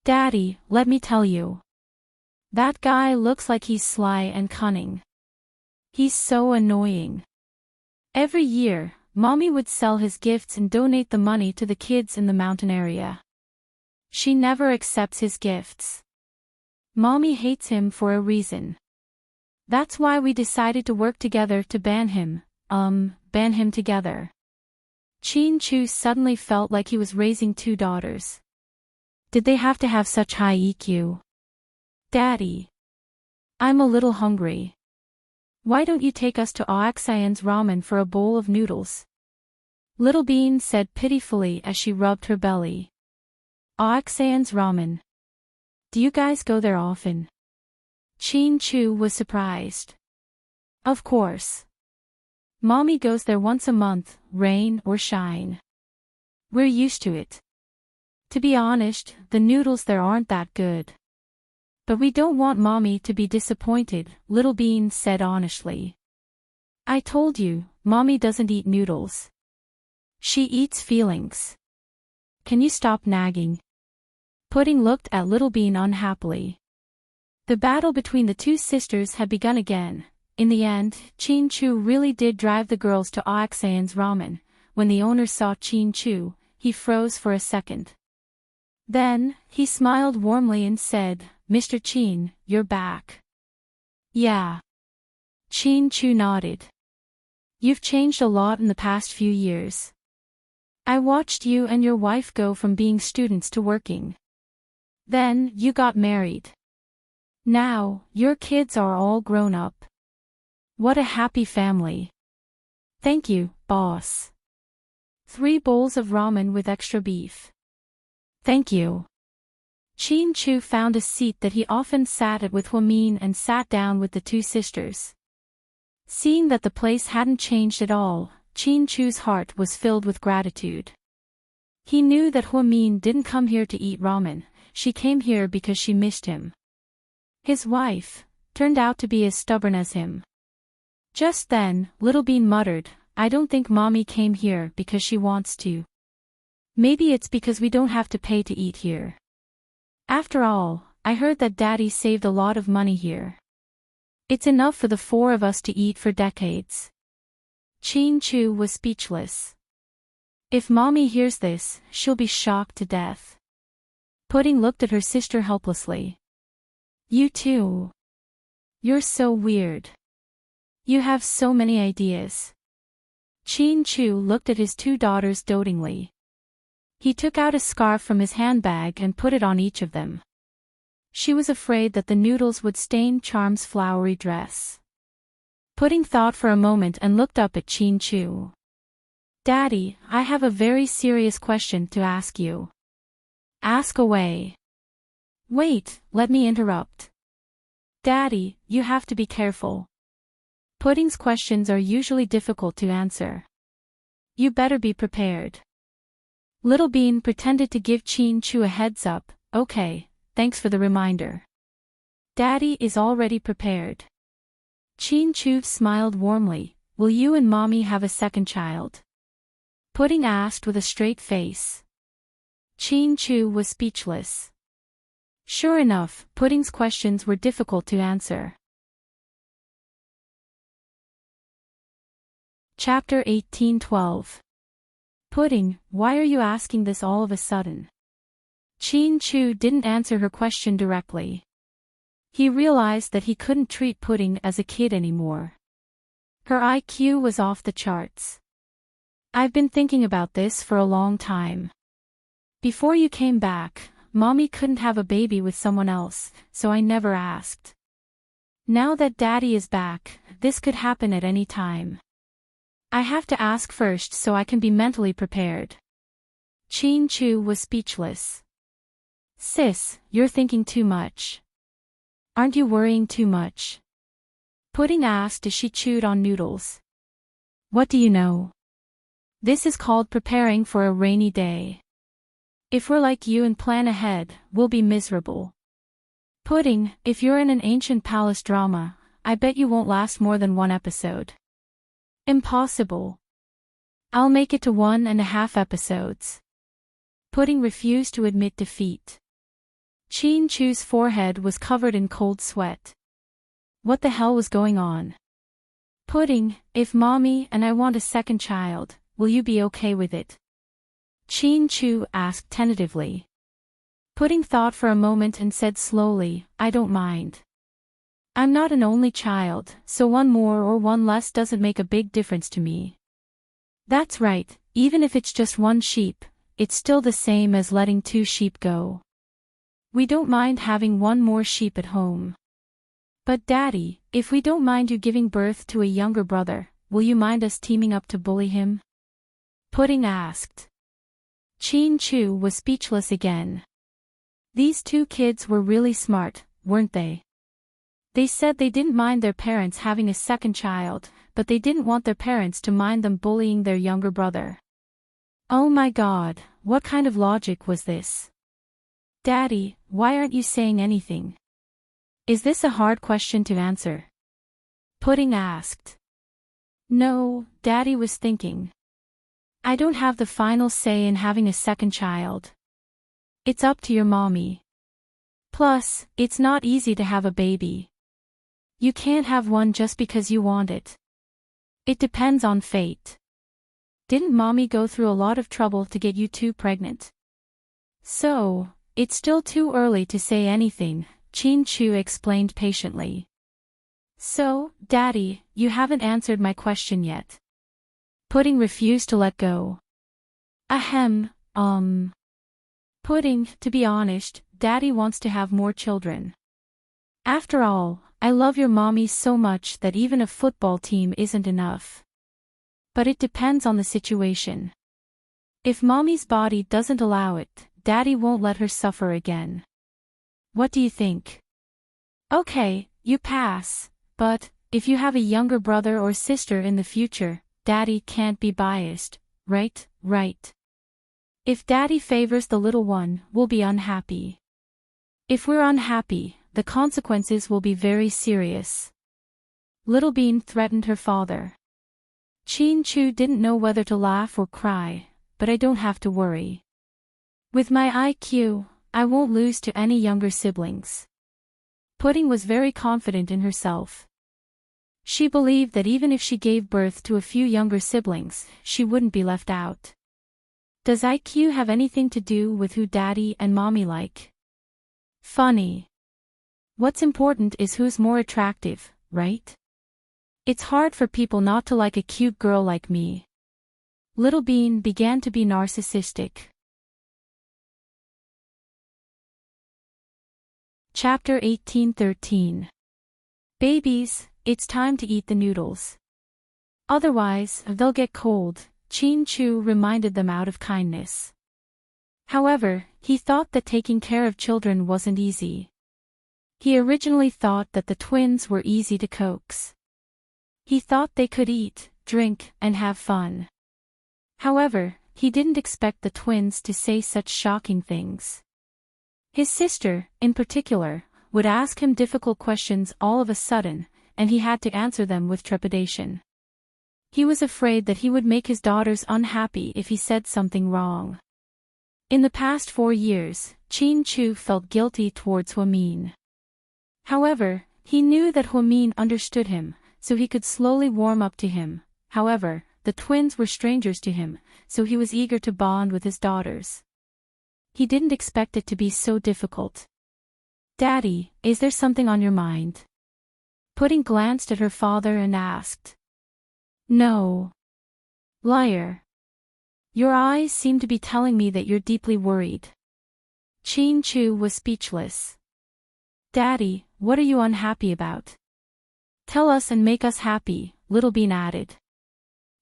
Daddy, let me tell you. That guy looks like he's sly and cunning. He's so annoying. Every year, Mommy would sell his gifts and donate the money to the kids in the mountain area. She never accepts his gifts. Mommy hates him for a reason. That's why we decided to work together to ban him together. Chin-Chu suddenly felt like he was raising two daughters. Did they have to have such high EQ? Daddy. I'm a little hungry. Why don't you take us to Oaxayan's ramen for a bowl of noodles? Little Bean said pitifully as she rubbed her belly. Oaxayan's ramen. Do you guys go there often? Chin-Chu was surprised. Of course. Mommy goes there once a month, rain or shine. We're used to it. To be honest, the noodles there aren't that good. But we don't want Mommy to be disappointed, Little Bean said honestly. I told you, Mommy doesn't eat noodles. She eats feelings. Can you stop nagging? Pudding looked at Little Bean unhappily. The battle between the two sisters had begun again. In the end, Chin-Chu really did drive the girls to Oaxayan's ramen. When the owner saw Chin-Chu, he froze for a second. Then, he smiled warmly and said, Mr. Chin, you're back. Yeah. Chin-Chu nodded. You've changed a lot in the past few years. I watched you and your wife go from being students to working. Then, you got married. Now, your kids are all grown up. What a happy family. Thank you, boss. 3 bowls of ramen with extra beef. Thank you. Chin-Chu found a seat that he often sat at with Huamin and sat down with the two sisters. Seeing that the place hadn't changed at all, Chin-Chu's heart was filled with gratitude. He knew that Huamin didn't come here to eat ramen, she came here because she missed him. His wife turned out to be as stubborn as him. Just then, Little Bean muttered, I don't think Mommy came here because she wants to. Maybe it's because we don't have to pay to eat here. After all, I heard that Daddy saved a lot of money here. It's enough for the 4 of us to eat for decades. Chin-Chu was speechless. If Mommy hears this, she'll be shocked to death. Pudding looked at her sister helplessly. You too. You're so weird. You have so many ideas. Chin-Chu looked at his 2 daughters dotingly. He took out a scarf from his handbag and put it on each of them. She was afraid that the noodles would stain Charm's flowery dress. Pudding thought for a moment and looked up at Chin-Chu. Daddy, I have a very serious question to ask you. Ask away. Wait, let me interrupt. Daddy, you have to be careful. Pudding's questions are usually difficult to answer. You better be prepared. Little Bean pretended to give Chin-Chu a heads up. Okay, thanks for the reminder. Daddy is already prepared. Chin-Chu smiled warmly. Will you and Mommy have a second child? Pudding asked with a straight face. Chin-Chu was speechless. Sure enough, Pudding's questions were difficult to answer. Chapter 18:12. Pudding, why are you asking this all of a sudden? Chin-Chu didn't answer her question directly. He realized that he couldn't treat Pudding as a kid anymore. Her IQ was off the charts. I've been thinking about this for a long time. Before you came back, Mommy couldn't have a baby with someone else, so I never asked. Now that Daddy is back, this could happen at any time. I have to ask first so I can be mentally prepared. Chin-Chu was speechless. Sis, you're thinking too much. Aren't you worrying too much? Pudding asked as she chewed on noodles. What do you know? This is called preparing for a rainy day. If we're like you and plan ahead, we'll be miserable. Pudding, if you're in an ancient palace drama, I bet you won't last more than one episode. Impossible. I'll make it to 1.5 episodes. Pudding refused to admit defeat. Chin-Chu's forehead was covered in cold sweat. What the hell was going on? Pudding, if Mommy and I want a second child, will you be okay with it? Chin-Chu asked tentatively. Pudding thought for a moment and said slowly, I don't mind. I'm not an only child, so one more or one less doesn't make a big difference to me. That's right, even if it's just one sheep, it's still the same as letting 2 sheep go. We don't mind having one more sheep at home. But Daddy, if we don't mind you giving birth to a younger brother, will you mind us teaming up to bully him? Pudding asked. Chin-Chu was speechless again. These 2 kids were really smart, weren't they? They said they didn't mind their parents having a second child, but they didn't want their parents to mind them bullying their younger brother. Oh my God, what kind of logic was this? Daddy, why aren't you saying anything? Is this a hard question to answer? Pudding asked. No, Daddy was thinking. I don't have the final say in having a second child. It's up to your mommy. Plus, it's not easy to have a baby. You can't have one just because you want it. It depends on fate. Didn't Mommy go through a lot of trouble to get you 2 pregnant? So, it's still too early to say anything, Chin-Chu explained patiently. So, Daddy, you haven't answered my question yet. Pudding refused to let go. Ahem, Pudding, to be honest, Daddy wants to have more children. After all, I love your mommy so much that even a football team isn't enough. But it depends on the situation. If Mommy's body doesn't allow it, Daddy won't let her suffer again. What do you think? Okay, you pass, but, if you have a younger brother or sister in the future, Daddy can't be biased, right? If Daddy favors the little one, we'll be unhappy. If we're unhappy, the consequences will be very serious. Little Bean threatened her father. Chin-Chu didn't know whether to laugh or cry, but I don't have to worry. With my IQ, I won't lose to any younger siblings. Pudding was very confident in herself. She believed that even if she gave birth to a few younger siblings, she wouldn't be left out. Does IQ have anything to do with who Daddy and Mommy like? Funny. What's important is who's more attractive, right? It's hard for people not to like a cute girl like me. Little Bean began to be narcissistic. Chapter 18:13. Babies, it's time to eat the noodles. Otherwise, they'll get cold, Chin-Chu reminded them out of kindness. However, he thought that taking care of children wasn't easy. He originally thought that the twins were easy to coax. He thought they could eat, drink, and have fun. However, he didn't expect the twins to say such shocking things. His sister, in particular, would ask him difficult questions all of a sudden, and he had to answer them with trepidation. He was afraid that he would make his daughters unhappy if he said something wrong. In the past 4 years, Chin-Chu felt guilty towards Huamin. However, he knew that Huamin understood him, so he could slowly warm up to him. However, the twins were strangers to him, so he was eager to bond with his daughters. He didn't expect it to be so difficult. "Daddy, is there something on your mind?" Pudding glanced at her father and asked. "No. Liar. Your eyes seem to be telling me that you're deeply worried." Chin-Chu was speechless. "Daddy, what are you unhappy about?" "Tell us and make us happy," Little Bean added.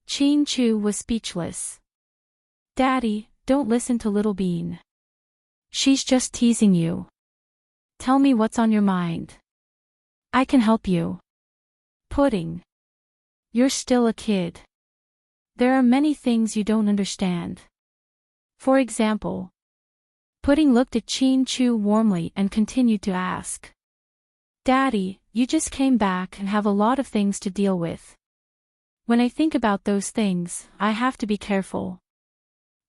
Chin-Chu was speechless. "Daddy, don't listen to Little Bean. She's just teasing you. Tell me what's on your mind. I can help you." "Pudding. You're still a kid. There are many things you don't understand. For example." Pudding looked at Chin-Chu warmly and continued to ask. "Daddy, you just came back and have a lot of things to deal with. When I think about those things, I have to be careful.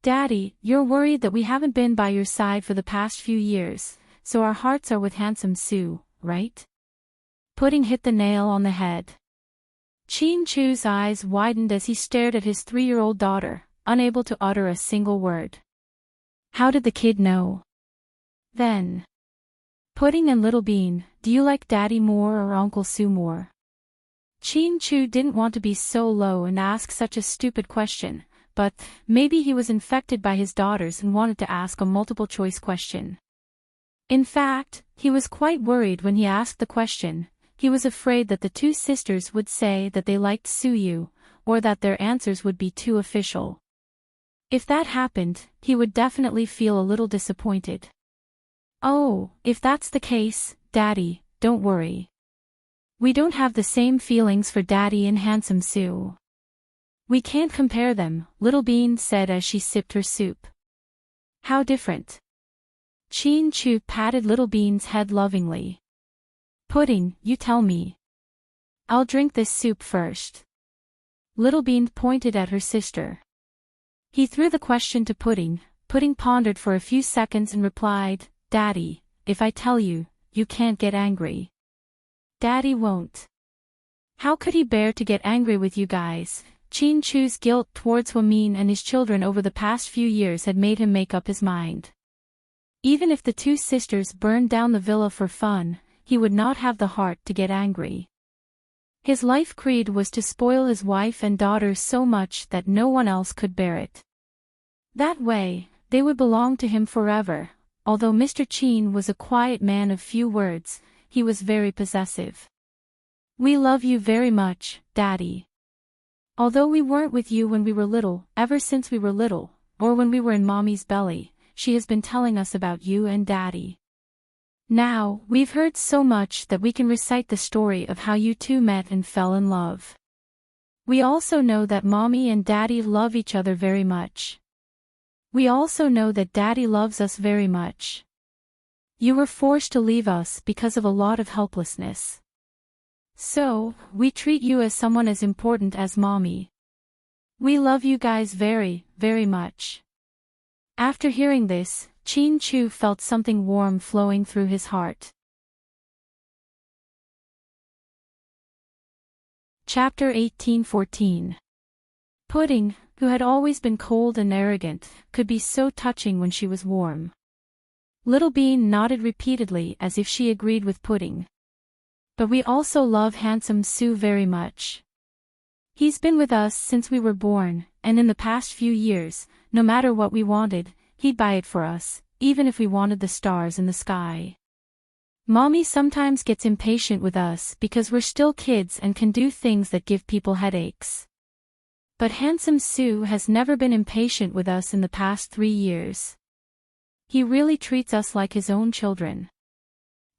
Daddy, you're worried that we haven't been by your side for the past few years, so our hearts are with Handsome Sue, right?" Pudding hit the nail on the head. Chin-Chu's eyes widened as he stared at his 3-year-old daughter, unable to utter a single word. How did the kid know? Then. "Pudding and Little Bean, do you like Daddy more or Uncle Sue more?" Chin-Chu didn't want to be so low and ask such a stupid question, but maybe he was infected by his daughters and wanted to ask a multiple-choice question. In fact, he was quite worried when he asked the question. He was afraid that the 2 sisters would say that they liked Suyu, or that their answers would be too official. If that happened, he would definitely feel a little disappointed. "Oh, if that's the case, Daddy, don't worry. We don't have the same feelings for Daddy and Handsome Sue. We can't compare them," Little Bean said as she sipped her soup. "How different?" Chin-Chu patted Little Bean's head lovingly. "Pudding, you tell me. I'll drink this soup first." Little Bean pointed at her sister. He threw the question to Pudding. Pudding pondered for a few seconds and replied, "Daddy, if I tell you, you can't get angry." "Daddy won't." How could he bear to get angry with you guys? Chin-Chu's guilt towards Huamin and his children over the past few years had made him make up his mind. Even if the 2 sisters burned down the villa for fun, he would not have the heart to get angry. His life creed was to spoil his wife and daughters so much that no one else could bear it. That way, they would belong to him forever. Although Mr. Chin was a quiet man of few words, he was very possessive. "We love you very much, Daddy. Although we weren't with you when we were little, ever since we were little, or when we were in Mommy's belly, she has been telling us about you and Daddy. Now, we've heard so much that we can recite the story of how you 2 met and fell in love. We also know that Mommy and Daddy love each other very much. We also know that Daddy loves us very much. You were forced to leave us because of a lot of helplessness. So, we treat you as someone as important as Mommy. We love you guys very, very much." After hearing this, Chin-Chu felt something warm flowing through his heart. Chapter 18:14. Pudding, who had always been cold and arrogant, could be so touching when she was warm. Little Bean nodded repeatedly as if she agreed with Pudding. "But we also love Handsome Sue very much. He's been with us since we were born, and in the past few years, no matter what we wanted, he'd buy it for us, even if we wanted the stars in the sky. Mommy sometimes gets impatient with us because we're still kids and can do things that give people headaches. But handsome Sue has never been impatient with us in the past 3 years. He really treats us like his own children.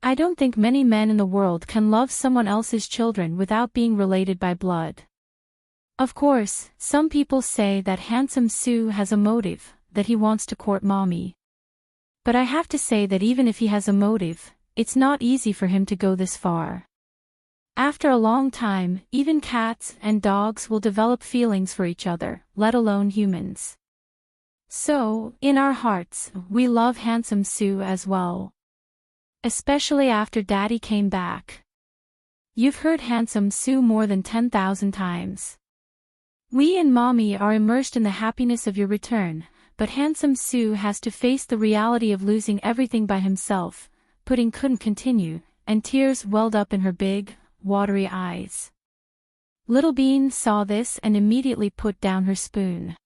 I don't think many men in the world can love someone else's children without being related by blood. Of course, some people say that handsome Sue has a motive, that he wants to court mommy. But I have to say that even if he has a motive, it's not easy for him to go this far. After a long time, even cats and dogs will develop feelings for each other, let alone humans. So, in our hearts, we love handsome Sue as well. Especially after Daddy came back. You've heard handsome Sue more than 10,000 times. We and Mommy are immersed in the happiness of your return, but handsome Sue has to face the reality of losing everything by himself. Pudding couldn't continue, and tears welled up in her big, watery eyes. Little Bean saw this and immediately put down her spoon.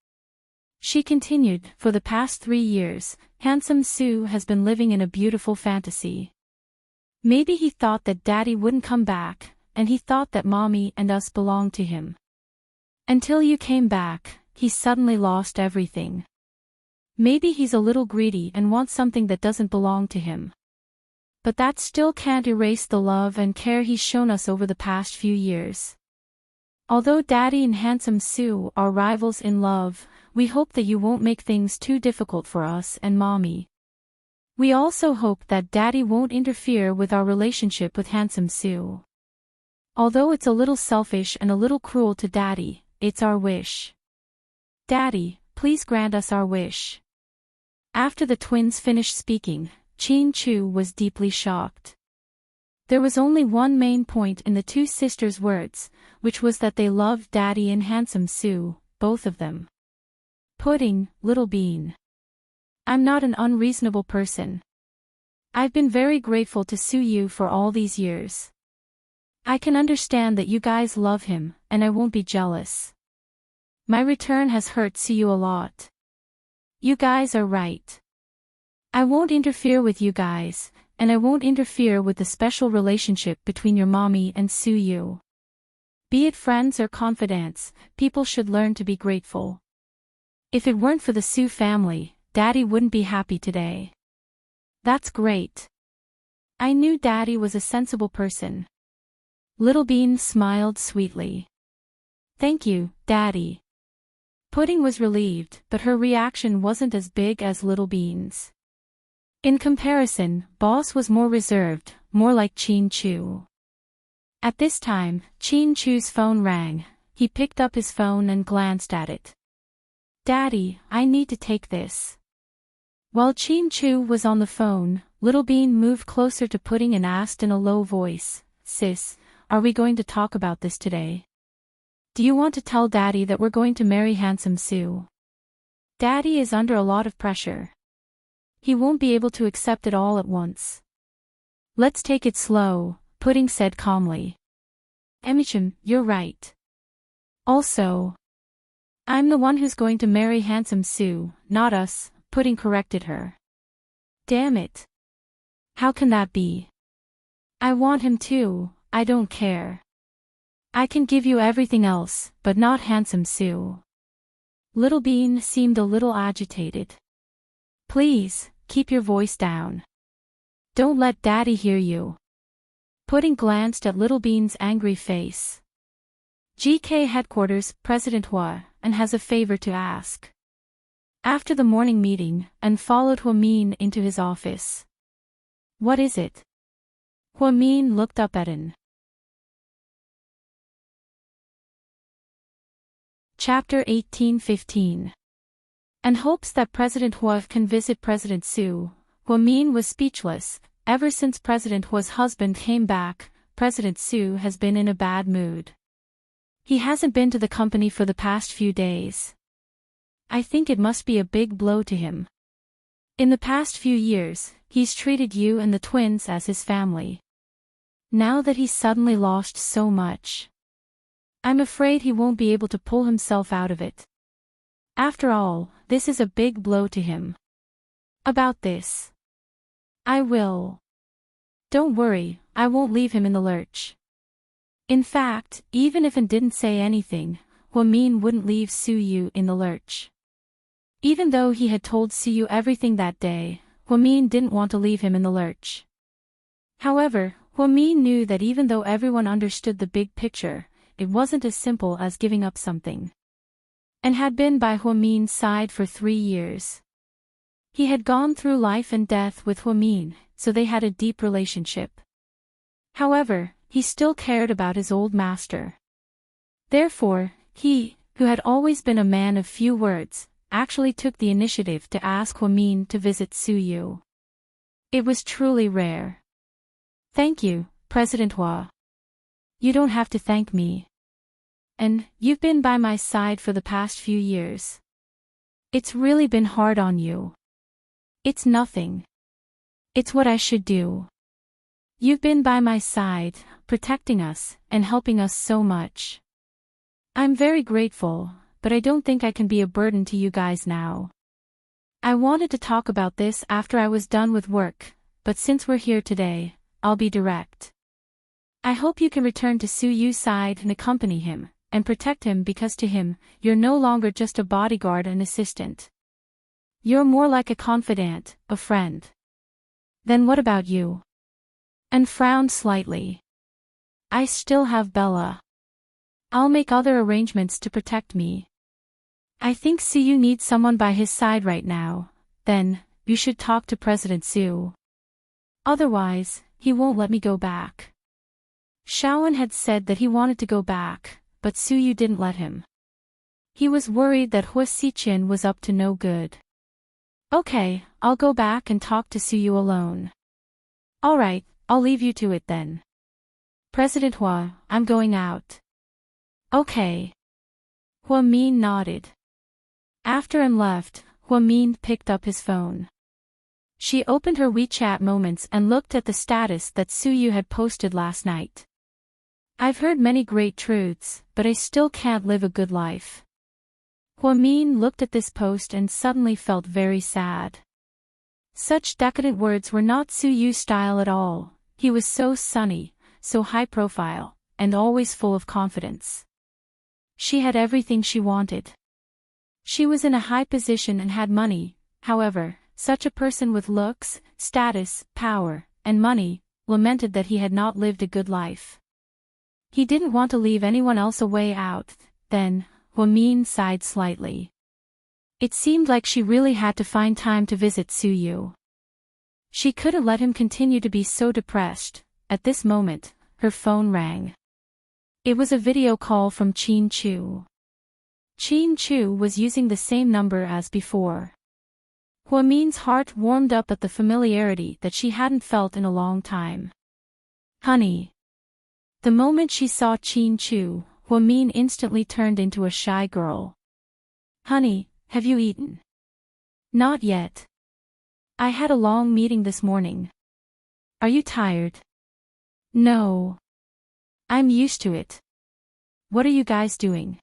She continued, for the past 3 years, handsome Sue has been living in a beautiful fantasy. Maybe he thought that Daddy wouldn't come back, and he thought that Mommy and us belonged to him. Until you came back, he suddenly lost everything. Maybe he's a little greedy and wants something that doesn't belong to him. But that still can't erase the love and care he's shown us over the past few years. Although Daddy and handsome Sue are rivals in love, we hope that you won't make things too difficult for us and Mommy. We also hope that Daddy won't interfere with our relationship with handsome Sue. Although it's a little selfish and a little cruel to Daddy, it's our wish. Daddy, please grant us our wish. After the twins finished speaking, Chin Chu was deeply shocked. There was only one main point in the two sisters' words, which was that they loved Daddy and handsome Sue, both of them. Pudding, Little Bean. I'm not an unreasonable person. I've been very grateful to Sue you for all these years. I can understand that you guys love him, and I won't be jealous. My return has hurt Sue you a lot. You guys are right. I won't interfere with you guys, and I won't interfere with the special relationship between your Mommy and Sue you. Be it friends or confidants, people should learn to be grateful. If it weren't for the Sue family, Daddy wouldn't be happy today. That's great. I knew Daddy was a sensible person. Little Bean smiled sweetly. Thank you, Daddy. Pudding was relieved, but her reaction wasn't as big as Little Bean's. In comparison, Boss was more reserved, more like Chin Chu. At this time, Chin Chu's phone rang. He picked up his phone and glanced at it. Daddy, I need to take this. While Chin Chu was on the phone, Little Bean moved closer to Pudding and asked in a low voice, Sis, are we going to talk about this today? Do you want to tell Daddy that we're going to marry handsome Sue? Daddy is under a lot of pressure. He won't be able to accept it all at once. Let's take it slow, Pudding said calmly. Emichim, you're right. Also, I'm the one who's going to marry handsome Sue, not us, Pudding corrected her. Damn it. How can that be? I want him too, I don't care. I can give you everything else, but not handsome Sue. Little Bean seemed a little agitated. Please, keep your voice down. Don't let Daddy hear you. Pudding glanced at Little Bean's angry face. GK Headquarters, President Hua, and has a favor to ask. After the morning meeting, An followed Hua Min into his office. What is it? Hua Min looked up at An. Chapter 1815. And hopes that President Hua can visit President Sue. Hua Min was speechless. Ever since President Hua's husband came back, President Sue has been in a bad mood. He hasn't been to the company for the past few days. I think it must be a big blow to him. In the past few years, he's treated you and the twins as his family. Now that he's suddenly lost so much, I'm afraid he won't be able to pull himself out of it. After all, this is a big blow to him. About this, I will. Don't worry, I won't leave him in the lurch. In fact, even if An didn't say anything, Hwa-min wouldn't leave Suyu in the lurch. Even though he had told Suyu everything that day, Hwa-min didn't want to leave him in the lurch. However, Hwa-min knew that even though everyone understood the big picture, it wasn't as simple as giving up something. And had been by Hwa-min's side for 3 years. He had gone through life and death with Hwa-min, so they had a deep relationship. However, he still cared about his old master. Therefore, he, who had always been a man of few words, actually took the initiative to ask Hwa-min to visit Suyu. It was truly rare. Thank you, President Hwa. You don't have to thank me. And, you've been by my side for the past few years. It's really been hard on you. It's nothing. It's what I should do. You've been by my side, protecting us, and helping us so much. I'm very grateful, but I don't think I can be a burden to you guys now. I wanted to talk about this after I was done with work, but since we're here today, I'll be direct. I hope you can return to Suyu's side and accompany him, and protect him because to him, you're no longer just a bodyguard and assistant. You're more like a confidant, a friend. Then what about you? And frowned slightly. I still have Bella. I'll make other arrangements to protect me. I think Suyu needs someone by his side right now, then, you should talk to President Su. Otherwise, he won't let me go back. Shaoan had said that he wanted to go back, but Suyu didn't let him. He was worried that Hua Xichin was up to no good. Okay, I'll go back and talk to Suyu alone. Alright, I'll leave you to it then. President Hua, I'm going out. Okay. Hwa-min nodded. After and left, Hwa-min picked up his phone. She opened her WeChat moments and looked at the status that Suyu had posted last night. I've heard many great truths, but I still can't live a good life. Hwa-min looked at this post and suddenly felt very sad. Such decadent words were not Suyu's style at all. He was so sunny, so high profile, and always full of confidence. She had everything she wanted. She was in a high position and had money. However, such a person with looks, status, power, and money, lamented that he had not lived a good life. He didn't want to leave anyone else a way out. Then, Hwa-min sighed slightly. It seemed like she really had to find time to visit Suyu. She couldn't let him continue to be so depressed. At this moment, her phone rang. It was a video call from Chin Chu. Chin Chu was using the same number as before. Hwa-min's heart warmed up at the familiarity that she hadn't felt in a long time. Honey. The moment she saw Chin Chu, Hwa-min instantly turned into a shy girl. Honey, have you eaten? Not yet. I had a long meeting this morning. Are you tired? No. I'm used to it. What are you guys doing?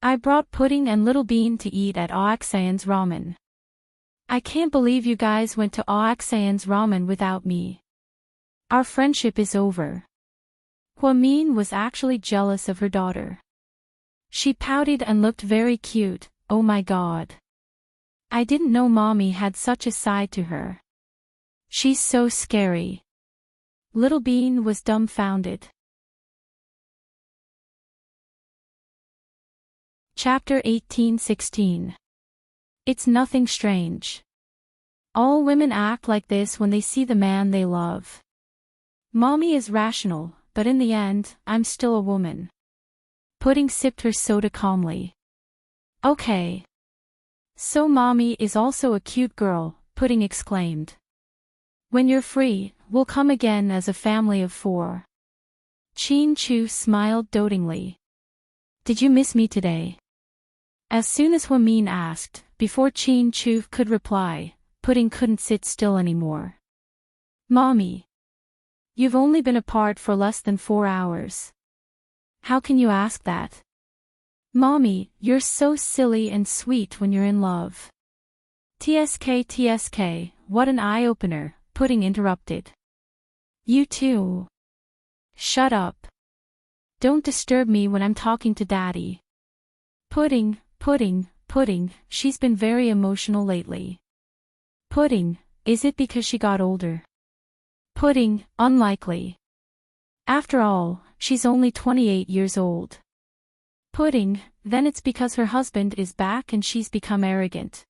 I brought pudding and Little Bean to eat at Oaxayan's Ramen. I can't believe you guys went to Oaxayan's Ramen without me. Our friendship is over. Hwa-min was actually jealous of her daughter. She pouted and looked very cute. Oh my god. I didn't know mommy had such a side to her. She's so scary. Little Bean was dumbfounded. Chapter 18:16. It's nothing strange. All women act like this when they see the man they love. Mommy is rational, but in the end, I'm still a woman. Pudding sipped her soda calmly. Okay. So mommy is also a cute girl, Pudding exclaimed. When you're free, we'll come again as a family of 4. Chin Chu smiled dotingly. Did you miss me today? As soon as Hwa-min asked, before Chin Chu could reply, Pudding couldn't sit still anymore. Mommy. You've only been apart for less than 4 hours. How can you ask that? Mommy, you're so silly and sweet when you're in love. TSK, what an eye-opener, Pudding interrupted. You too. Shut up. Don't disturb me when I'm talking to Daddy. Pudding, Pudding, Pudding, she's been very emotional lately. Pudding, is it because she got older? Pudding, unlikely. After all, she's only 28 years old. Pudding, then it's because her husband is back and she's become arrogant.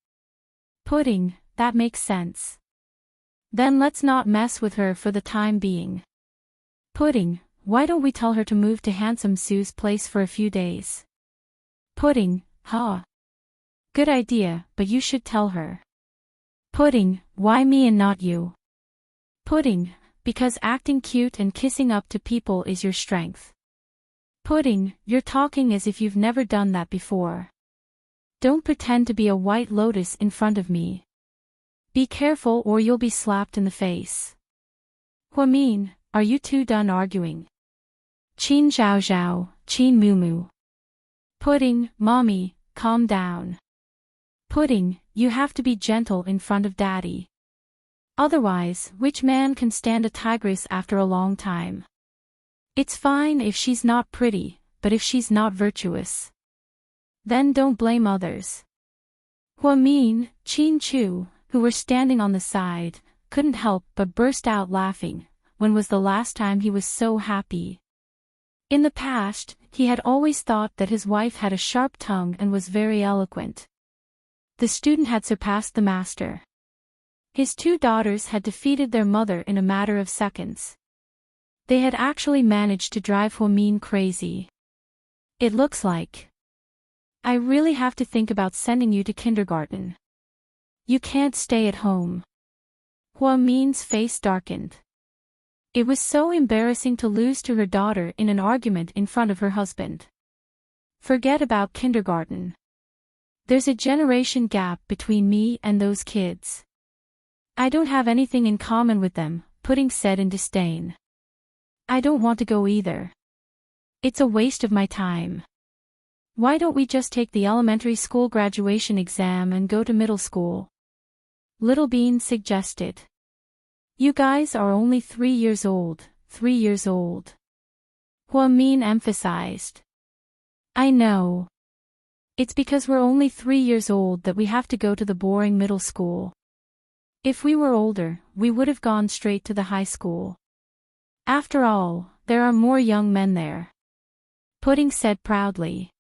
Pudding, that makes sense. Then let's not mess with her for the time being. Pudding, why don't we tell her to move to Handsome Sue's place for a few days? Pudding, huh? Good idea, but you should tell her. Pudding, why me and not you? Pudding, because acting cute and kissing up to people is your strength. Pudding, you're talking as if you've never done that before. Don't pretend to be a white lotus in front of me. Be careful or you'll be slapped in the face. Huamin, are you two done arguing? Qin Zhao Zhao, Qin Moo Moo. Pudding, Mommy, calm down. Pudding, you have to be gentle in front of Daddy. Otherwise, which man can stand a tigress after a long time? It's fine if she's not pretty, but if she's not virtuous, then don't blame others. Huamin, Qin Chu, who were standing on the side, couldn't help but burst out laughing. When was the last time he was so happy? In the past, he had always thought that his wife had a sharp tongue and was very eloquent. The student had surpassed the master. His two daughters had defeated their mother in a matter of seconds. They had actually managed to drive Huamin crazy. It looks like I really have to think about sending you to kindergarten. You can't stay at home. Huamin's face darkened. It was so embarrassing to lose to her daughter in an argument in front of her husband. Forget about kindergarten. There's a generation gap between me and those kids. I don't have anything in common with them, Pudding said in disdain. I don't want to go either. It's a waste of my time. Why don't we just take the elementary school graduation exam and go to middle school? Little Bean suggested. You guys are only 3 years old, 3 years old. Huamin emphasized. I know. It's because we're only 3 years old that we have to go to the boring middle school. If we were older, we would have gone straight to the high school. After all, there are more young men there. Pudding said proudly.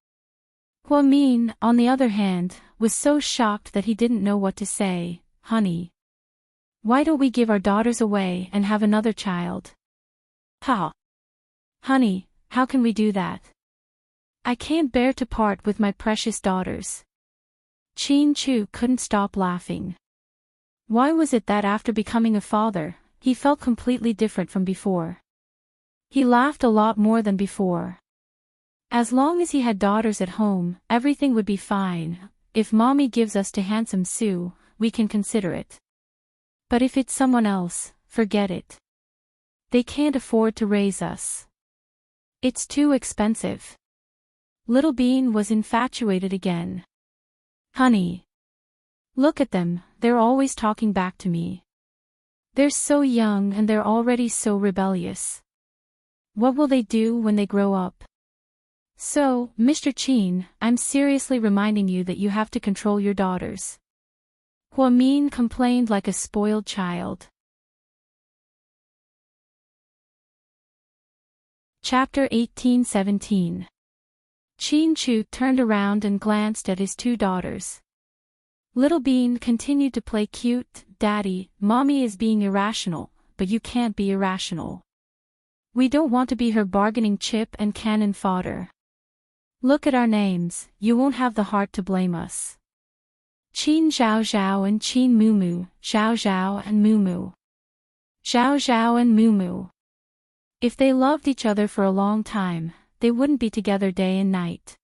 Huamin, on the other hand, was so shocked that he didn't know what to say. Honey, why don't we give our daughters away and have another child? Ha! Honey, how can we do that? I can't bear to part with my precious daughters. Qin Chu couldn't stop laughing. Why was it that after becoming a father, he felt completely different from before? He laughed a lot more than before. As long as he had daughters at home, everything would be fine. If Mommy gives us to Handsome Sue, we can consider it. But if it's someone else, forget it. They can't afford to raise us. It's too expensive. Little Bean was infatuated again. Honey. Look at them, they're always talking back to me. They're so young and they're already so rebellious. What will they do when they grow up? So, Mr. Qin, I'm seriously reminding you that you have to control your daughters. Huamin complained like a spoiled child. Chapter 18-17. Qin Chu turned around and glanced at his two daughters. Little Bean continued to play cute. Daddy, Mommy is being irrational, but you can't be irrational. We don't want to be her bargaining chip and cannon fodder. Look at our names, you won't have the heart to blame us. Qin Zhao Zhao and Qin Moo Moo, Zhao Zhao and Moo Moo. Zhao Zhao and Moo Moo. If they loved each other for a long time, they wouldn't be together day and night.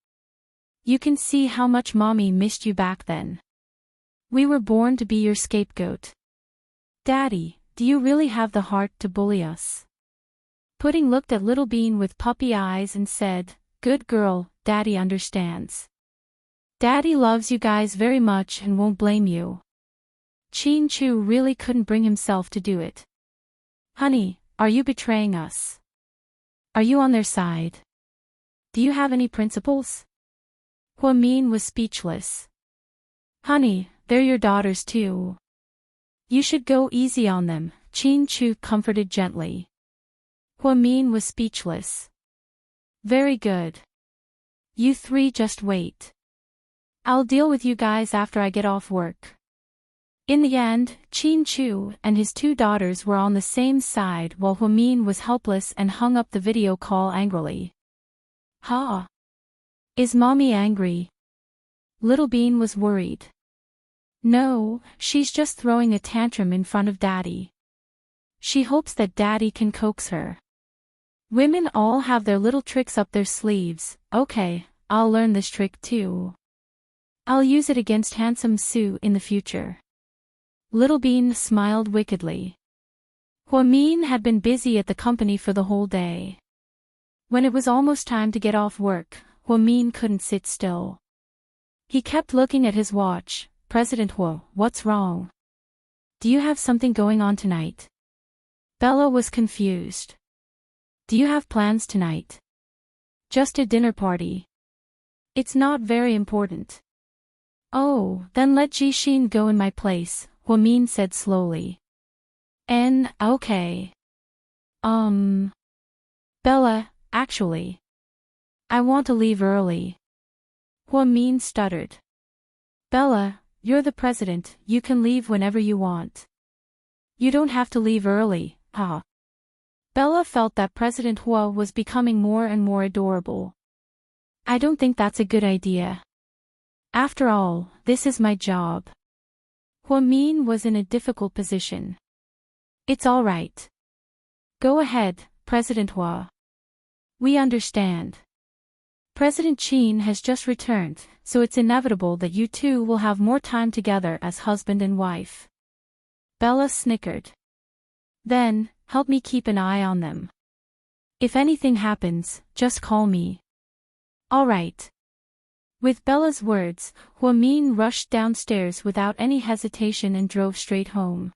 You can see how much Mommy missed you back then. We were born to be your scapegoat. Daddy, do you really have the heart to bully us? Pudding looked at Little Bean with puppy eyes and said, Good girl, Daddy understands. Daddy loves you guys very much and won't blame you. Qin Chu really couldn't bring himself to do it. Honey, are you betraying us? Are you on their side? Do you have any principles? Huamin was speechless. Honey, they're your daughters too. You should go easy on them, Qin Chu comforted gently. Huamin was speechless. Very good. You three just wait. I'll deal with you guys after I get off work. In the end, Qin Chu and his two daughters were on the same side while Huamin was helpless and hung up the video call angrily. Ha! Is mommy angry? Little Bean was worried. No, she's just throwing a tantrum in front of Daddy. She hopes that Daddy can coax her. Women all have their little tricks up their sleeves. Okay, I'll learn this trick too. I'll use it against handsome Sue in the future. Little Bean smiled wickedly. Huamin had been busy at the company for the whole day. When it was almost time to get off work, Huamin couldn't sit still. He kept looking at his watch. President Hua, what's wrong? Do you have something going on tonight? Bella was confused. Do you have plans tonight? Just a dinner party. It's not very important. Oh, then let Jixin go in my place, Huamin said slowly. Okay. Bella, actually. I want to leave early. Huamin stuttered. Bella, you're the president, you can leave whenever you want. You don't have to leave early, huh? Bella felt that President Hua was becoming more and more adorable. I don't think that's a good idea. After all, this is my job. Huamin was in a difficult position. It's all right. Go ahead, President Hua. We understand. President Qin has just returned, so it's inevitable that you two will have more time together as husband and wife. Bella snickered. Then, help me keep an eye on them. If anything happens, just call me. All right. With Bella's words, Huamin rushed downstairs without any hesitation and drove straight home.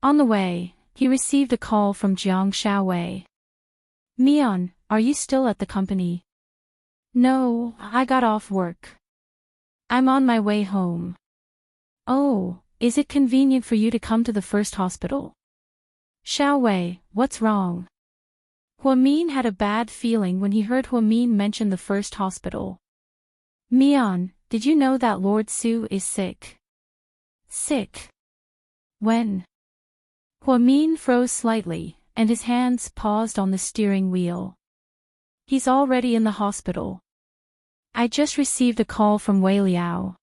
On the way, he received a call from Jiang Xiaowei. Mian, are you still at the company? No, I got off work. I'm on my way home. Oh, is it convenient for you to come to the first hospital? Xiaowei, what's wrong? Huamin had a bad feeling when he heard Huamin mention the first hospital. Mian, did you know that Lord Su is sick? Sick? When? Huamin froze slightly, and his hands paused on the steering wheel. He's already in the hospital. I just received a call from Wei Liao.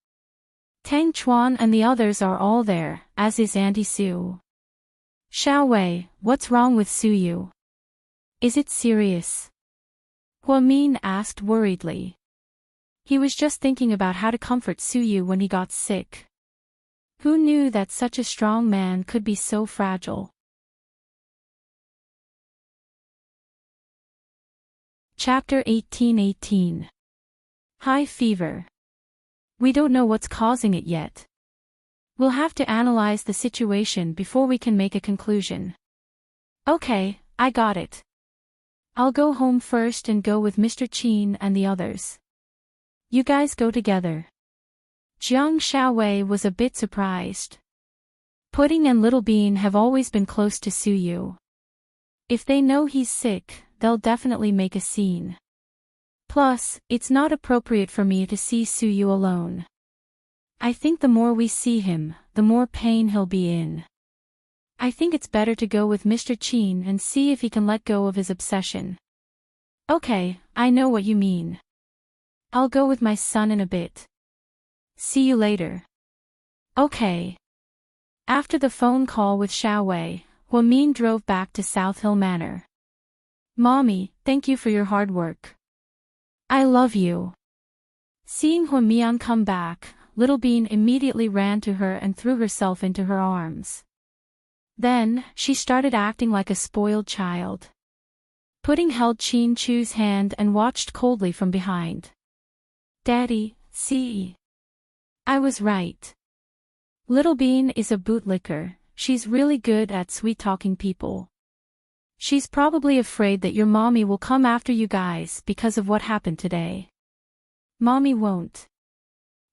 Tang Chuan and the others are all there, as is Auntie Su. Xiaowei, what's wrong with Su Yu? Is it serious? Huamin asked worriedly. He was just thinking about how to comfort Su Yu when he got sick. Who knew that such a strong man could be so fragile? Chapter 18:18. High fever. We don't know what's causing it yet. We'll have to analyze the situation before we can make a conclusion. Okay, I got it. I'll go home first and go with Mr. Qin and the others. You guys go together. Jiang Xiaowei was a bit surprised. Pudding and Little Bean have always been close to Su Yu. If they know he's sick, they'll definitely make a scene. Plus, it's not appropriate for me to see Su Yu alone. I think the more we see him, the more pain he'll be in. I think it's better to go with Mr. Qin and see if he can let go of his obsession. Okay, I know what you mean. I'll go with my son in a bit. See you later. Okay. After the phone call with Xiaowei, Huamin drove back to South Hill Manor. Mommy, thank you for your hard work. I love you. Seeing Huamian come back, Little Bean immediately ran to her and threw herself into her arms. Then, she started acting like a spoiled child. Pudding held Qin Chu's hand and watched coldly from behind. Daddy, see. I was right. Little Bean is a bootlicker, she's really good at sweet-talking people. She's probably afraid that your mommy will come after you guys because of what happened today. Mommy won't.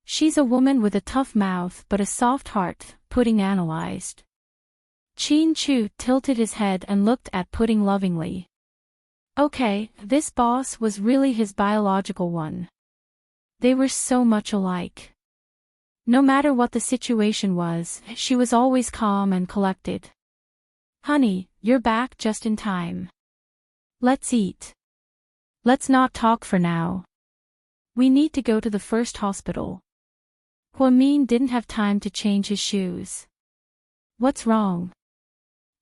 She's a woman with a tough mouth but a soft heart, Pudding analyzed. Chin-Chu tilted his head and looked at Pudding lovingly. Okay, this boss was really his biological one. They were so much alike. No matter what the situation was, she was always calm and collected. Honey, you're back just in time. Let's eat. Let's not talk for now. We need to go to the first hospital. Hua-min didn't have time to change his shoes. What's wrong?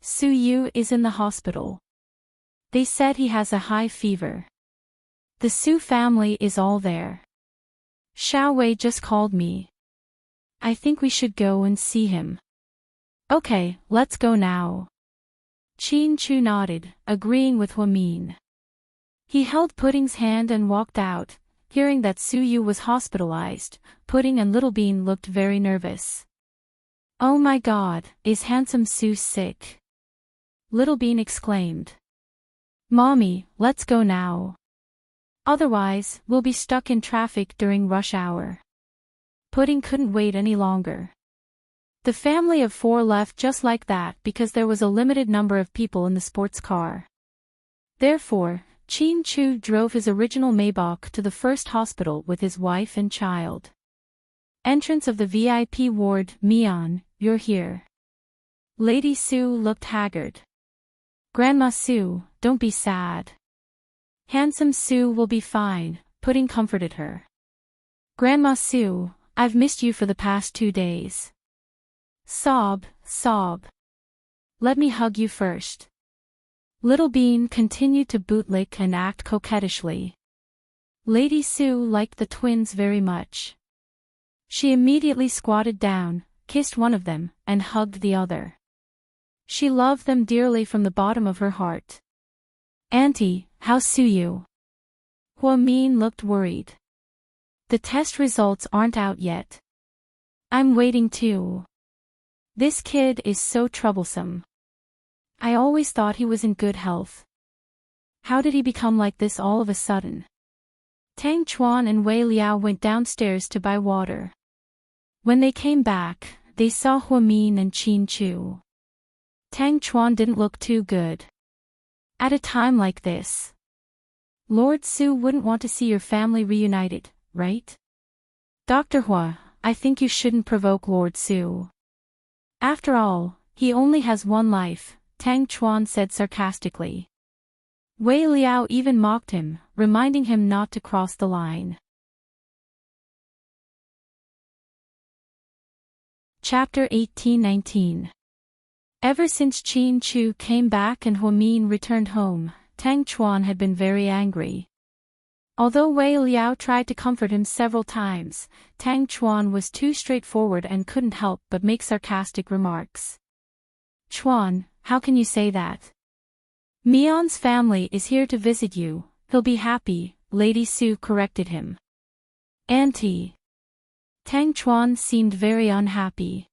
Su-yu is in the hospital. They said he has a high fever. The Su family is all there. Xiao Wei just called me. I think we should go and see him. Okay, let's go now. Chin-Chu nodded, agreeing with Hua-min. He held Pudding's hand and walked out. Hearing that Su-yu was hospitalized, Pudding and Little Bean looked very nervous. Oh my God, is handsome Su sick? Little Bean exclaimed. Mommy, let's go now. Otherwise, we'll be stuck in traffic during rush hour. Pudding couldn't wait any longer. The family of 4 left just like that because there was a limited number of people in the sports car. Therefore, Chin-Chu drove his original Maybach to the first hospital with his wife and child. Entrance of the VIP ward. Mian, you're here. Lady Su looked haggard. Grandma Su, don't be sad. Handsome Su will be fine, Pudding comforted her. Grandma Su, I've missed you for the past 2 days. Sob, sob. Let me hug you first. Little Bean continued to bootlick and act coquettishly. Lady Su liked the twins very much. She immediately squatted down, kissed one of them, and hugged the other. She loved them dearly from the bottom of her heart. Auntie, how's Su-yu? Hua-min looked worried. The test results aren't out yet. I'm waiting too. This kid is so troublesome. I always thought he was in good health. How did he become like this all of a sudden? Tang Chuan and Wei Liao went downstairs to buy water. When they came back, they saw Hua-min and Chin-Chu. Tang Chuan didn't look too good. At a time like this, Lord Su wouldn't want to see your family reunited, right? Dr. Hua, I think you shouldn't provoke Lord Su. After all, he only has one life, Tang Chuan said sarcastically. Wei Liao even mocked him, reminding him not to cross the line. Chapter 18-19. Ever since Chin-Chu came back and Hua-min returned home, Tang Chuan had been very angry. Although Wei Liao tried to comfort him several times, Tang Chuan was too straightforward and couldn't help but make sarcastic remarks. Chuan, how can you say that? Mian's family is here to visit you, he'll be happy, Lady Su corrected him. Auntie. Tang Chuan seemed very unhappy.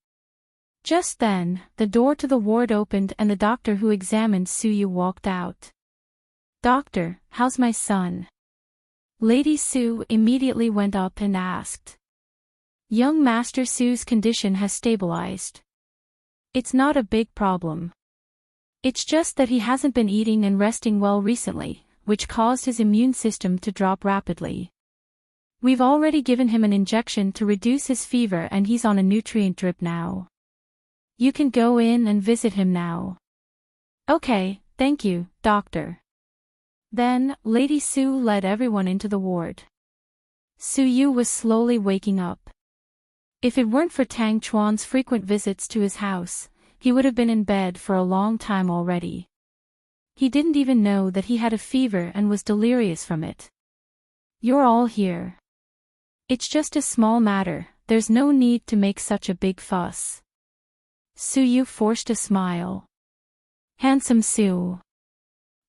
Just then, the door to the ward opened and the doctor who examined Su-yu walked out. Doctor, how's my son? Lady Su immediately went up and asked. Young Master Su's condition has stabilized. It's not a big problem. It's just that he hasn't been eating and resting well recently, which caused his immune system to drop rapidly. We've already given him an injection to reduce his fever and he's on a nutrient drip now. You can go in and visit him now. Okay, thank you, doctor. Then, Lady Su led everyone into the ward. Su-yu was slowly waking up. If it weren't for Tang Chuan's frequent visits to his house, he would have been in bed for a long time already. He didn't even know that he had a fever and was delirious from it. You're all here. It's just a small matter, there's no need to make such a big fuss. Su-yu forced a smile. Handsome Su.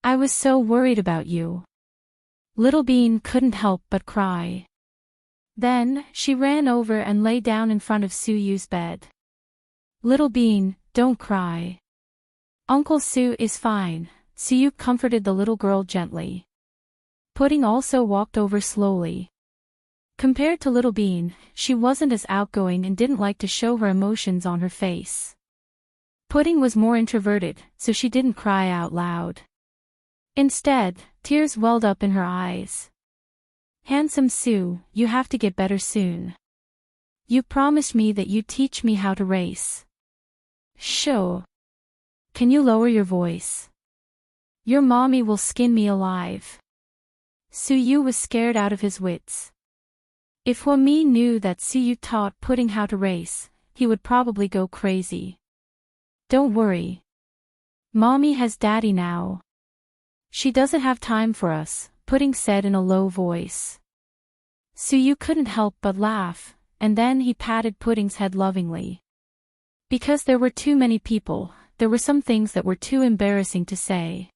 I was so worried about you. Little Bean couldn't help but cry. Then, she ran over and lay down in front of Su-yu's bed. Little Bean, don't cry. Uncle Su is fine, Su-yu comforted the little girl gently. Pudding also walked over slowly. Compared to Little Bean, she wasn't as outgoing and didn't like to show her emotions on her face. Pudding was more introverted, so she didn't cry out loud. Instead, tears welled up in her eyes. Handsome Sue, you have to get better soon. You promised me that you'd teach me how to race. Sure. Can you lower your voice? Your mommy will skin me alive. Suyu was scared out of his wits. If Huami knew that Suyu taught Pudding how to race, he would probably go crazy. Don't worry. Mommy has daddy now. She doesn't have time for us, Pudding said in a low voice. Suyu couldn't help but laugh, and then he patted Pudding's head lovingly. Because there were too many people, there were some things that were too embarrassing to say.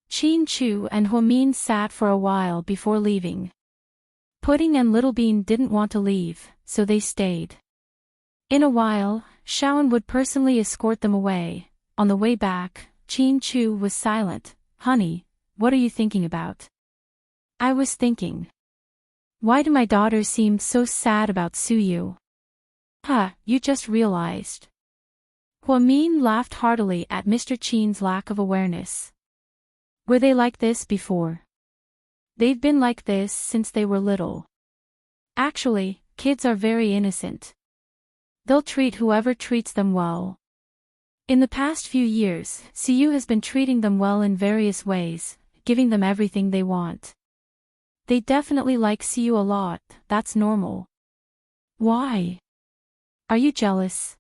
Chin Chu and Huamin sat for a while before leaving. Pudding and Little Bean didn't want to leave, so they stayed. In a while, Shaoan would personally escort them away. On the way back, Chin Chu was silent. Honey, what are you thinking about? I was thinking. Why do my daughters seem so sad about Suyu? You just realized. Huamin laughed heartily at Mr. Chin's lack of awareness. Were they like this before? They've been like this since they were little. Actually, kids are very innocent. They'll treat whoever treats them well. In the past few years, Suyu has been treating them well in various ways, giving them everything they want. They definitely like Suyu a lot, that's normal. Why? Are you jealous?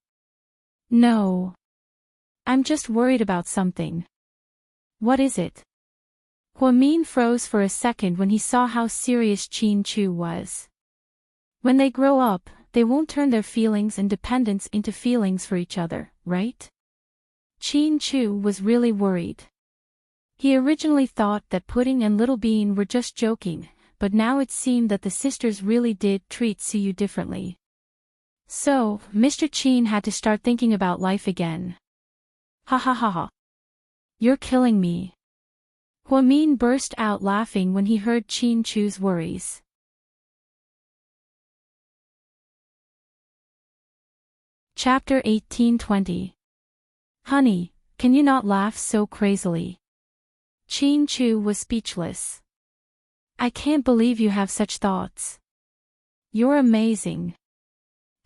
No. I'm just worried about something. What is it? Huamin froze for a second when he saw how serious Chin Chu was. When they grow up, they won't turn their feelings and dependence into feelings for each other, right? Chin Chu was really worried. He originally thought that Pudding and Little Bean were just joking, but now it seemed that the sisters really did treat Suyu differently. So, Mr. Chin had to start thinking about life again. Ha ha ha ha. You're killing me. Huamin burst out laughing when he heard Chin Chu's worries. Chapter 1820. Honey, can you not laugh so crazily? Chin Chu was speechless. I can't believe you have such thoughts. You're amazing.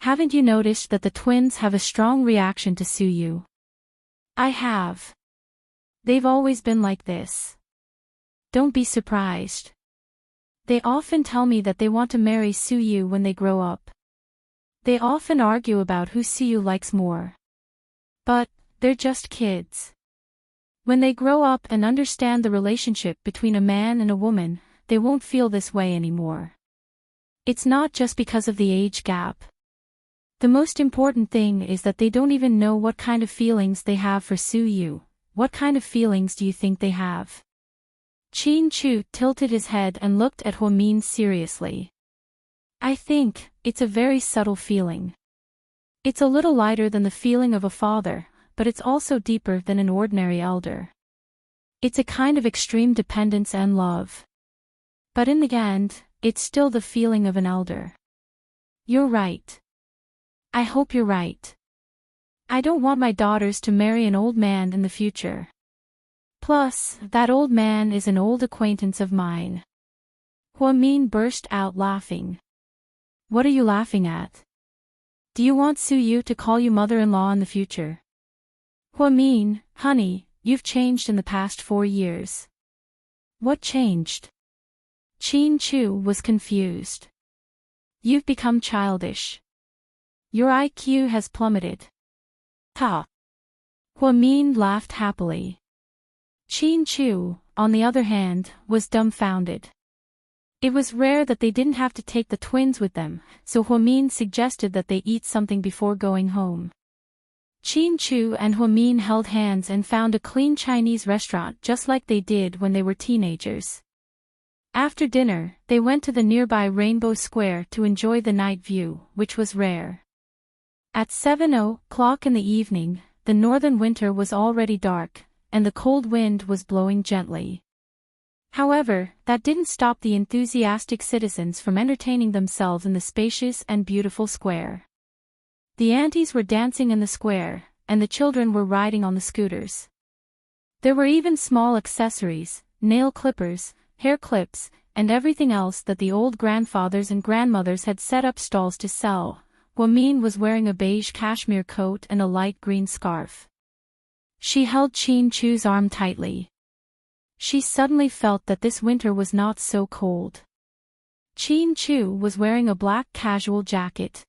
Haven't you noticed that the twins have a strong reaction to Suyu? I have. They've always been like this. Don't be surprised. They often tell me that they want to marry Suyu when they grow up. They often argue about who Suyu likes more. But, they're just kids. When they grow up and understand the relationship between a man and a woman, they won't feel this way anymore. It's not just because of the age gap. The most important thing is that they don't even know what kind of feelings they have for Suyu. What kind of feelings do you think they have? Chin Chu tilted his head and looked at Huamin seriously. I think, it's a very subtle feeling. It's a little lighter than the feeling of a father, but it's also deeper than an ordinary elder. It's a kind of extreme dependence and love. But in the end, it's still the feeling of an elder. You're right. I hope you're right. I don't want my daughters to marry an old man in the future. Plus, that old man is an old acquaintance of mine. Huamin burst out laughing. What are you laughing at? Do you want Suyu to call you mother-in-law in the future? Huamin, honey, you've changed in the past 4 years. What changed? Chin Chu was confused. You've become childish. Your IQ has plummeted. Ha! Huamin laughed happily. Chin Chu, on the other hand, was dumbfounded. It was rare that they didn't have to take the twins with them, so Huamin suggested that they eat something before going home. Chin Chu and Huamin held hands and found a clean Chinese restaurant just like they did when they were teenagers. After dinner, they went to the nearby Rainbow Square to enjoy the night view, which was rare. At 7:00 in the evening, the northern winter was already dark, and the cold wind was blowing gently. However, that didn't stop the enthusiastic citizens from entertaining themselves in the spacious and beautiful square. The aunties were dancing in the square, and the children were riding on the scooters. There were even small accessories, nail clippers, hair clips, and everything else that the old grandfathers and grandmothers had set up stalls to sell. Hwamin was wearing a beige cashmere coat and a light green scarf. She held Chin Chu's arm tightly. She suddenly felt that this winter was not so cold. Chin Chu was wearing a black casual jacket.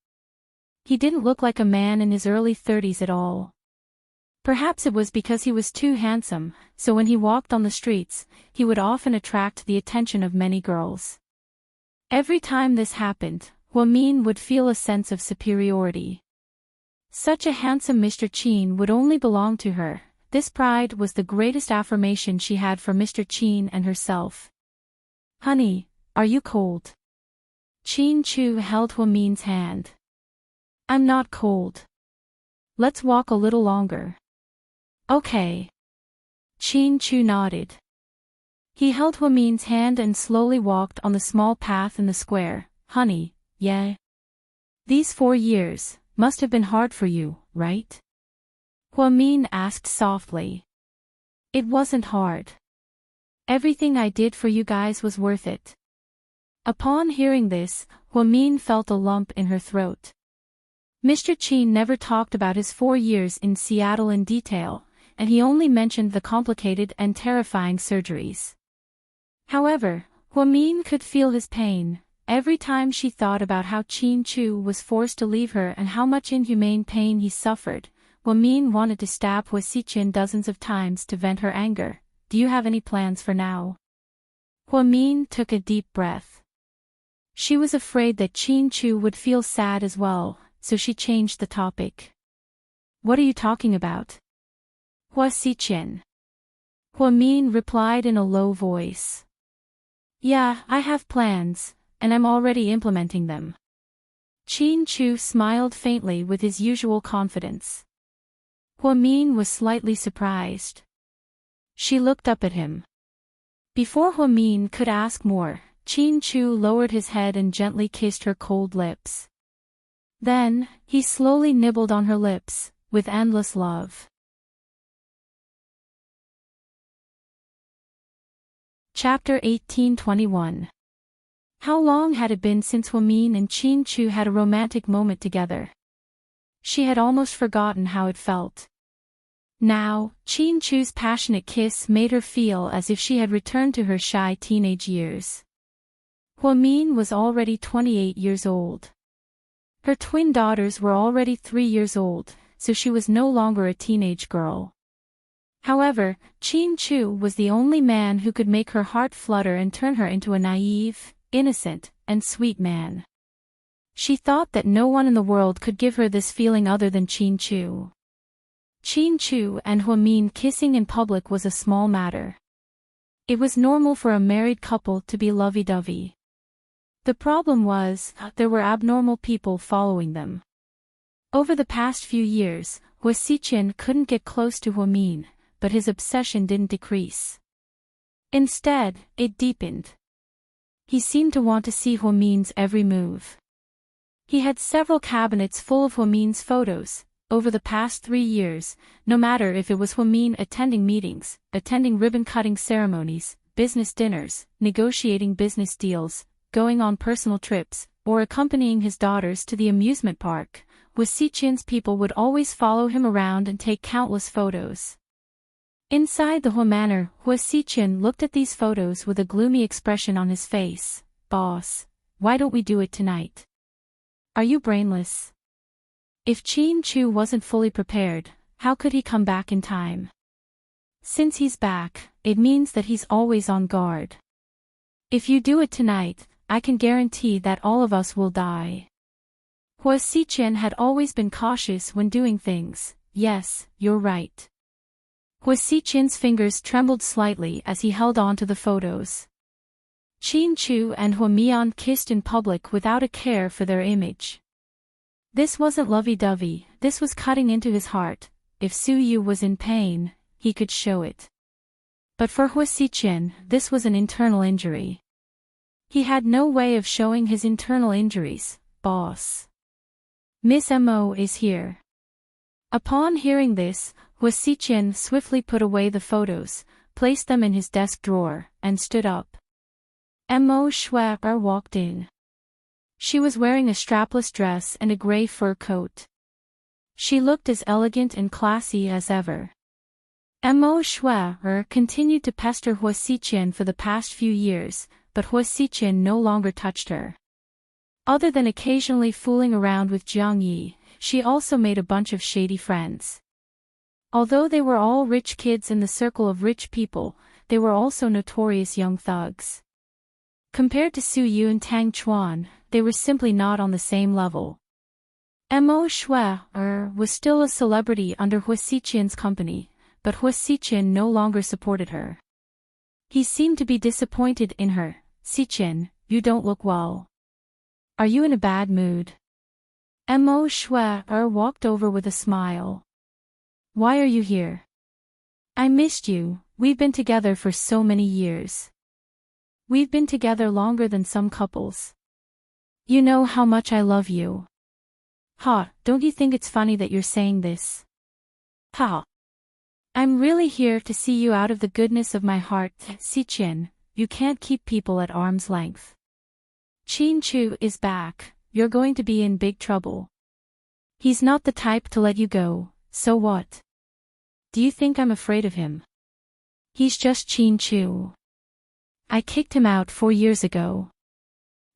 He didn't look like a man in his early 30s at all. Perhaps it was because he was too handsome, so when he walked on the streets, he would often attract the attention of many girls. Every time this happened, Hwamin would feel a sense of superiority. Such a handsome Mr. Chin would only belong to her. This pride was the greatest affirmation she had for Mr. Chin and herself. "Honey, are you cold?" Chin Chu held Hwamin's hand. "I'm not cold. Let's walk a little longer." "Okay." Chin Chu nodded. He held Hwamin's hand and slowly walked on the small path in the square. "Honey, yeah? These 4 years must have been hard for you, right?" Hwamin asked softly. "It wasn't hard. Everything I did for you guys was worth it." Upon hearing this, Hwamin felt a lump in her throat. Mr. Chin never talked about his 4 years in Seattle in detail, and he only mentioned the complicated and terrifying surgeries. However, Hwamin could feel his pain. Every time she thought about how Chin Chu was forced to leave her and how much inhumane pain he suffered, Hwamin wanted to stab Hua Sichin dozens of times to vent her anger. "Do you have any plans for now?" Hwamin took a deep breath. She was afraid that Chin Chu would feel sad as well, so she changed the topic. "What are you talking about?" "Hua Sichin." Hwamin replied in a low voice. "Yeah, I have plans, and I'm already implementing them." Chin Chu smiled faintly with his usual confidence. Hwamin was slightly surprised. She looked up at him. Before Hwamin could ask more, Chin Chu lowered his head and gently kissed her cold lips. Then, he slowly nibbled on her lips, with endless love. Chapter 18:21. How long had it been since Hwamin and Chin Chu had a romantic moment together? She had almost forgotten how it felt. Now, Chin Chu's passionate kiss made her feel as if she had returned to her shy teenage years. Hwamin was already 28 years old. Her twin daughters were already 3 years old, so she was no longer a teenage girl. However, Chin Chu was the only man who could make her heart flutter and turn her into a naive, innocent, and sweet man. She thought that no one in the world could give her this feeling other than Chin Chu. Chin Chu and Hwamin kissing in public was a small matter. It was normal for a married couple to be lovey-dovey. The problem was, there were abnormal people following them. Over the past few years, Hua Sichin couldn't get close to Hwamin, but his obsession didn't decrease. Instead, it deepened. He seemed to want to see Hwamin's every move. He had several cabinets full of Hwamin's photos. Over the past 3 years, no matter if it was Hwamin attending meetings, attending ribbon-cutting ceremonies, business dinners, negotiating business deals, going on personal trips, or accompanying his daughters to the amusement park, Hua Sichin's people would always follow him around and take countless photos. Inside the Hua Manor, Hua Sichin looked at these photos with a gloomy expression on his face. "Boss, why don't we do it tonight? Are you brainless?" If Chin Chu wasn't fully prepared, how could he come back in time? Since he's back, it means that he's always on guard. "If you do it tonight, I can guarantee that all of us will die." Hua Sichin had always been cautious when doing things. "Yes, you're right." Hua Sichin's fingers trembled slightly as he held on to the photos. Chin Chu and Hwamin kissed in public without a care for their image. This wasn't lovey-dovey, this was cutting into his heart. If Su Yu was in pain, he could show it. But for Hua Xiqian, this was an internal injury. He had no way of showing his internal injuries. Boss. Miss Mo is here. Upon hearing this, Hua Xiqian swiftly put away the photos, placed them in his desk drawer, and stood up. Mo Shui walked in. She was wearing a strapless dress and a gray fur coat. She looked as elegant and classy as ever. Mo Shui continued to pester Hua Xiqian for the past few years, but Hua Xiqian no longer touched her. Other than occasionally fooling around with Jiang Yi, she also made a bunch of shady friends. Although they were all rich kids in the circle of rich people, they were also notorious young thugs. Compared to Su Yu and Tang Chuan, they were simply not on the same level. Mo Shui was still a celebrity under Hua Xiqian's company, but Hua Xiqian no longer supported her. He seemed to be disappointed in her. Xiqian, you don't look well. Are you in a bad mood? Mo Shui walked over with a smile. Why are you here? I missed you, we've been together for so many years. We've been together longer than some couples. You know how much I love you. Ha, don't you think it's funny that you're saying this? Ha. I'm really here to see you out of the goodness of my heart. Xiqian, you can't keep people at arm's length. Qin Chu is back, you're going to be in big trouble. He's not the type to let you go, so what? Do you think I'm afraid of him? He's just Qin Chu. I kicked him out 4 years ago.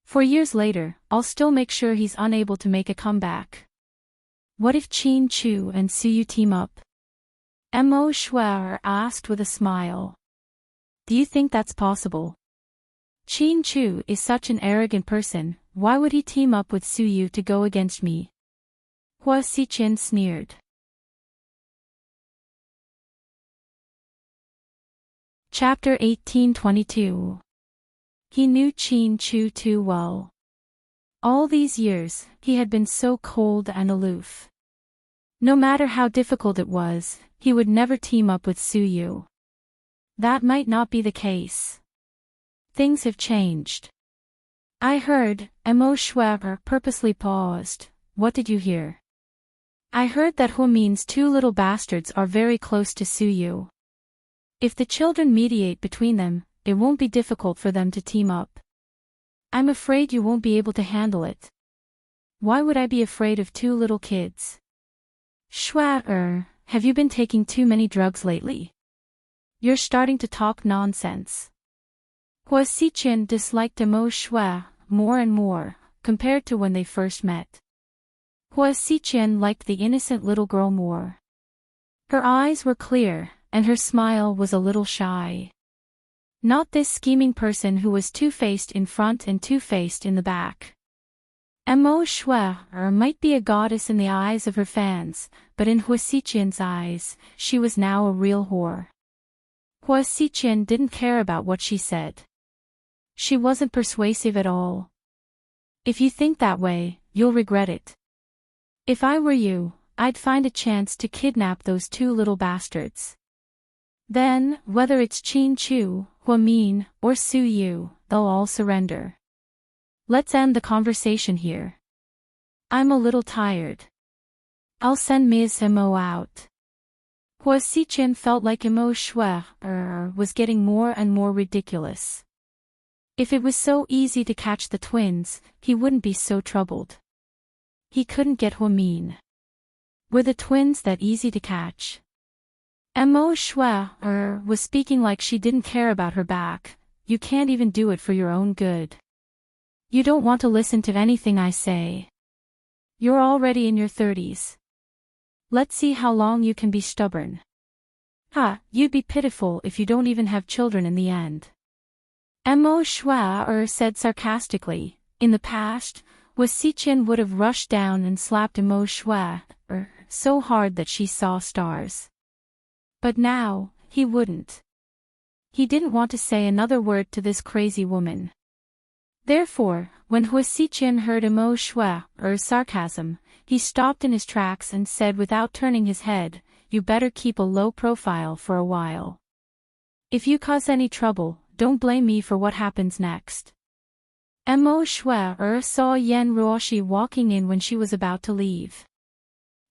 4 years later, I'll still make sure he's unable to make a comeback. What if Qin Chu and Su Yu team up? Mo Shui asked with a smile. Do you think that's possible? Qin Chu is such an arrogant person, why would he team up with Su Yu to go against me? Hua Xiqian sneered. Chapter 1822. He knew Qin Chu too well. All these years, he had been so cold and aloof. No matter how difficult it was, he would never team up with Su Yu. That might not be the case. Things have changed. I heard, Mo Shui purposely paused. What did you hear? I heard that Hua Min's 2 little bastards are very close to Su Yu. If the children mediate between them, it won't be difficult for them to team up. I'm afraid you won't be able to handle it. Why would I be afraid of 2 little kids? Shui, have you been taking too many drugs lately? You're starting to talk nonsense. Hua Xiqian disliked Mo Shui more and more, compared to when they first met. Hua Xiqian liked the innocent little girl more. Her eyes were clear, and her smile was a little shy. Not this scheming person who was two-faced in front and two-faced in the back. Mo Shui might be a goddess in the eyes of her fans, but in Hua Xiqian's eyes, she was now a real whore. Hua Xiqian didn't care about what she said. She wasn't persuasive at all. If you think that way, you'll regret it. If I were you, I'd find a chance to kidnap those 2 little bastards. Then, whether it's Qin Chu, Hua Min, or Su Yu, they'll all surrender. Let's end the conversation here. I'm a little tired. I'll send Ms. Mo out. Hua Xiqian felt like Mo Shui was getting more and more ridiculous. If it was so easy to catch the twins, he wouldn't be so troubled. He couldn't get Hua Min. Were the twins that easy to catch? Mo Shui was speaking like she didn't care about her back. You can't even do it for your own good. You don't want to listen to anything I say. You're already in your 30s. Let's see how long you can be stubborn. Ha, you'd be pitiful if you don't even have children in the end. Mo Shui said sarcastically. In the past, Hua Xiqian would have rushed down and slapped Mo Shui so hard that she saw stars. But now, he wouldn't. He didn't want to say another word to this crazy woman. Therefore, when Hua Xiqian heard Mo Shui sarcasm, he stopped in his tracks and said without turning his head, you better keep a low profile for a while. If you cause any trouble, don't blame me for what happens next. Mo Shui saw Yan Ruoshi walking in when she was about to leave.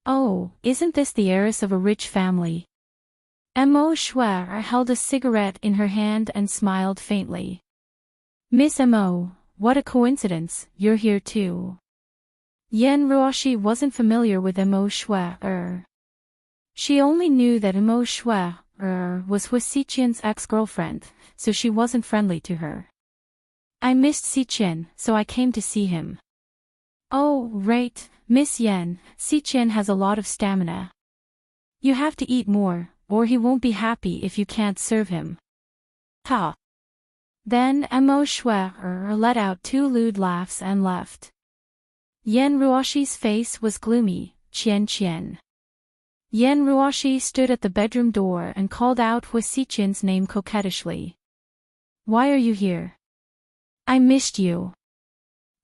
Oh, isn't this the heiress of a rich family? Mo Shui held a cigarette in her hand and smiled faintly. Miss Mo, what a coincidence, you're here too. Yan Ruoshi wasn't familiar with Mo Shui. She only knew that Mo Shui was Hu Xiqian's ex-girlfriend, so she wasn't friendly to her. I missed Xiqian, so I came to see him. Oh, right, Miss Yan, Xiqian has a lot of stamina. You have to eat more, or he won't be happy if you can't serve him. Ha! Then Mo Shui let out two lewd laughs and left. Yan Ruoshi's face was gloomy. Qian. Yan Ruoshi stood at the bedroom door and called out Hu Xiqian's name coquettishly. Why are you here? I missed you.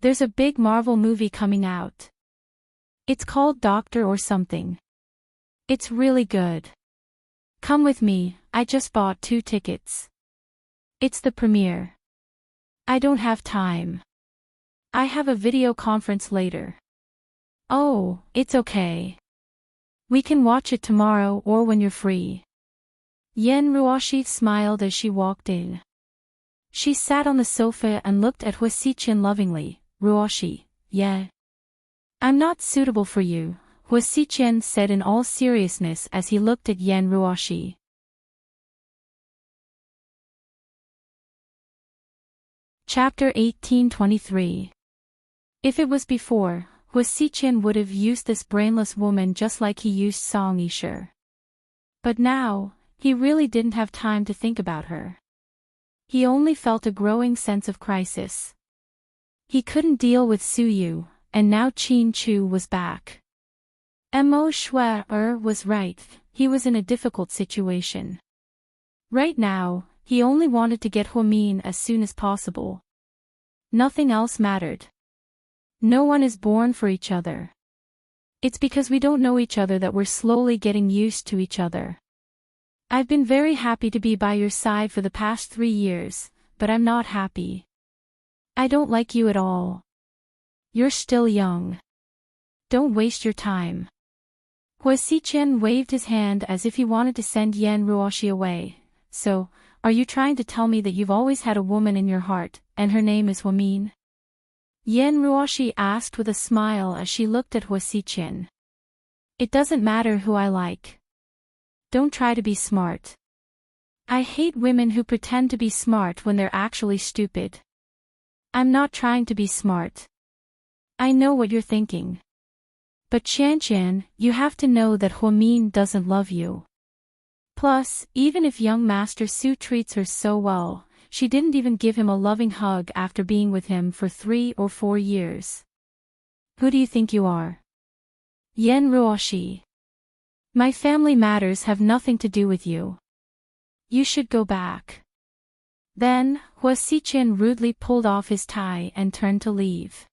There's a big Marvel movie coming out. It's called Doctor or something. It's really good. Come with me, I just bought 2 tickets. It's the premiere. I don't have time. I have a video conference later. Oh, it's okay. We can watch it tomorrow or when you're free. Yan Ruoshi smiled as she walked in. She sat on the sofa and looked at Hu Xiqian lovingly. Ruoshi, yeah. I'm not suitable for you, Hu Xiqian said in all seriousness as he looked at Yan Ruoshi. Chapter 1823. If it was before, Hu Xiqian would have used this brainless woman just like he used Song Yishe. But now, he really didn't have time to think about her. He only felt a growing sense of crisis. He couldn't deal with Su Yu, and now Qin Chu was back. Mo Shui was right, he was in a difficult situation. Right now, he only wanted to get Huomin as soon as possible. Nothing else mattered. No one is born for each other. It's because we don't know each other that we're slowly getting used to each other. I've been very happy to be by your side for the past 3 years, but I'm not happy. I don't like you at all. You're still young. Don't waste your time. Hu Xiqian waved his hand as if he wanted to send Yan Ruoshi away. So, are you trying to tell me that you've always had a woman in your heart, and her name is Huomin? Yan Ruoshi asked with a smile as she looked at Hu Xiqian. It doesn't matter who I like. Don't try to be smart. I hate women who pretend to be smart when they're actually stupid. I'm not trying to be smart. I know what you're thinking. But Qian, you have to know that Huomin doesn't love you. Plus, even if young Master Su treats her so well, she didn't even give him a loving hug after being with him for 3 or 4 years. Who do you think you are? Yan Ruoshi. My family matters have nothing to do with you. You should go back. Then, Hu Xiqian rudely pulled off his tie and turned to leave.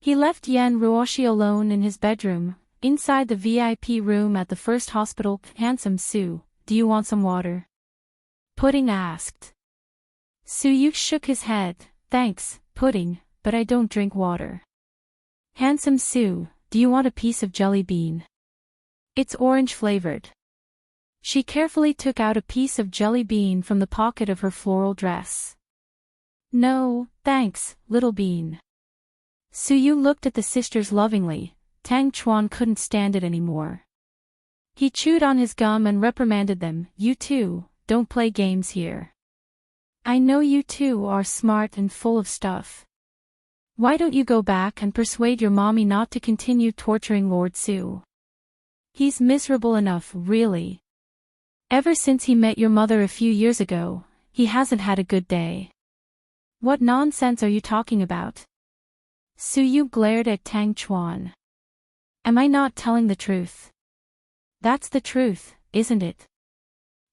He left Yan Ruoshi alone in his bedroom, inside the VIP room at the first hospital. Handsome Su, do you want some water? Pudding asked. Su Yu shook his head. Thanks, Pudding, but I don't drink water. Handsome Su, do you want a piece of jelly bean? It's orange flavored. She carefully took out a piece of jelly bean from the pocket of her floral dress. No, thanks, little bean. Su Yu looked at the sisters lovingly. Tang Chuan couldn't stand it anymore. He chewed on his gum and reprimanded them. You two, don't play games here. I know you two are smart and full of stuff. Why don't you go back and persuade your mommy not to continue torturing Lord Su? He's miserable enough, really. Ever since he met your mother a few years ago, he hasn't had a good day. What nonsense are you talking about? Su Yu glared at Tang Chuan. Am I not telling the truth? That's the truth, isn't it?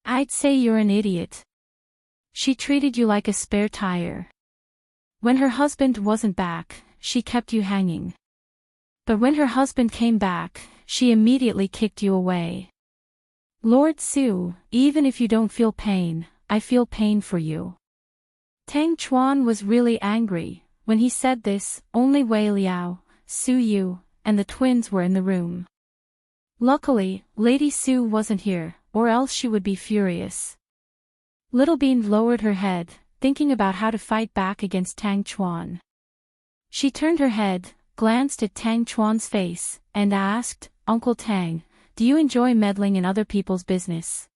I'd say you're an idiot. She treated you like a spare tire. When her husband wasn't back, she kept you hanging. But when her husband came back, she immediately kicked you away. Lord Su, even if you don't feel pain, I feel pain for you. Tang Chuan was really angry. When he said this, only Wei Liao, Su Yu, and the twins were in the room. Luckily, Lady Su wasn't here, or else she would be furious. Little Bean lowered her head, thinking about how to fight back against Tang Chuan. She turned her head, glanced at Tang Chuan's face, and asked, Uncle Tang, do you enjoy meddling in other people's business?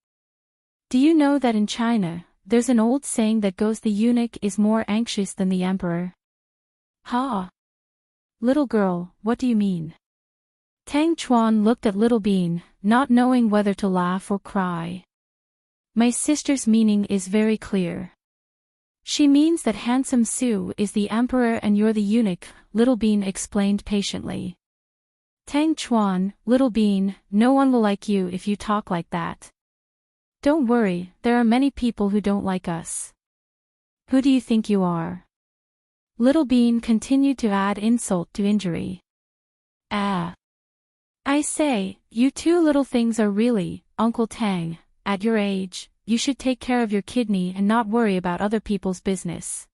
Do you know that in China, there's an old saying that goes the eunuch is more anxious than the emperor? Ha! Little girl, what do you mean? Tang Chuan looked at Little Bean, not knowing whether to laugh or cry. My sister's meaning is very clear. She means that Handsome Su is the emperor and you're the eunuch, Little Bean explained patiently. Tang Chuan, Little Bean, no one will like you if you talk like that. Don't worry, there are many people who don't like us. Who do you think you are? Little Bean continued to add insult to injury. Ah. I say, you two little things are really, Uncle Tang, at your age, you should take care of your kidney and not worry about other people's business.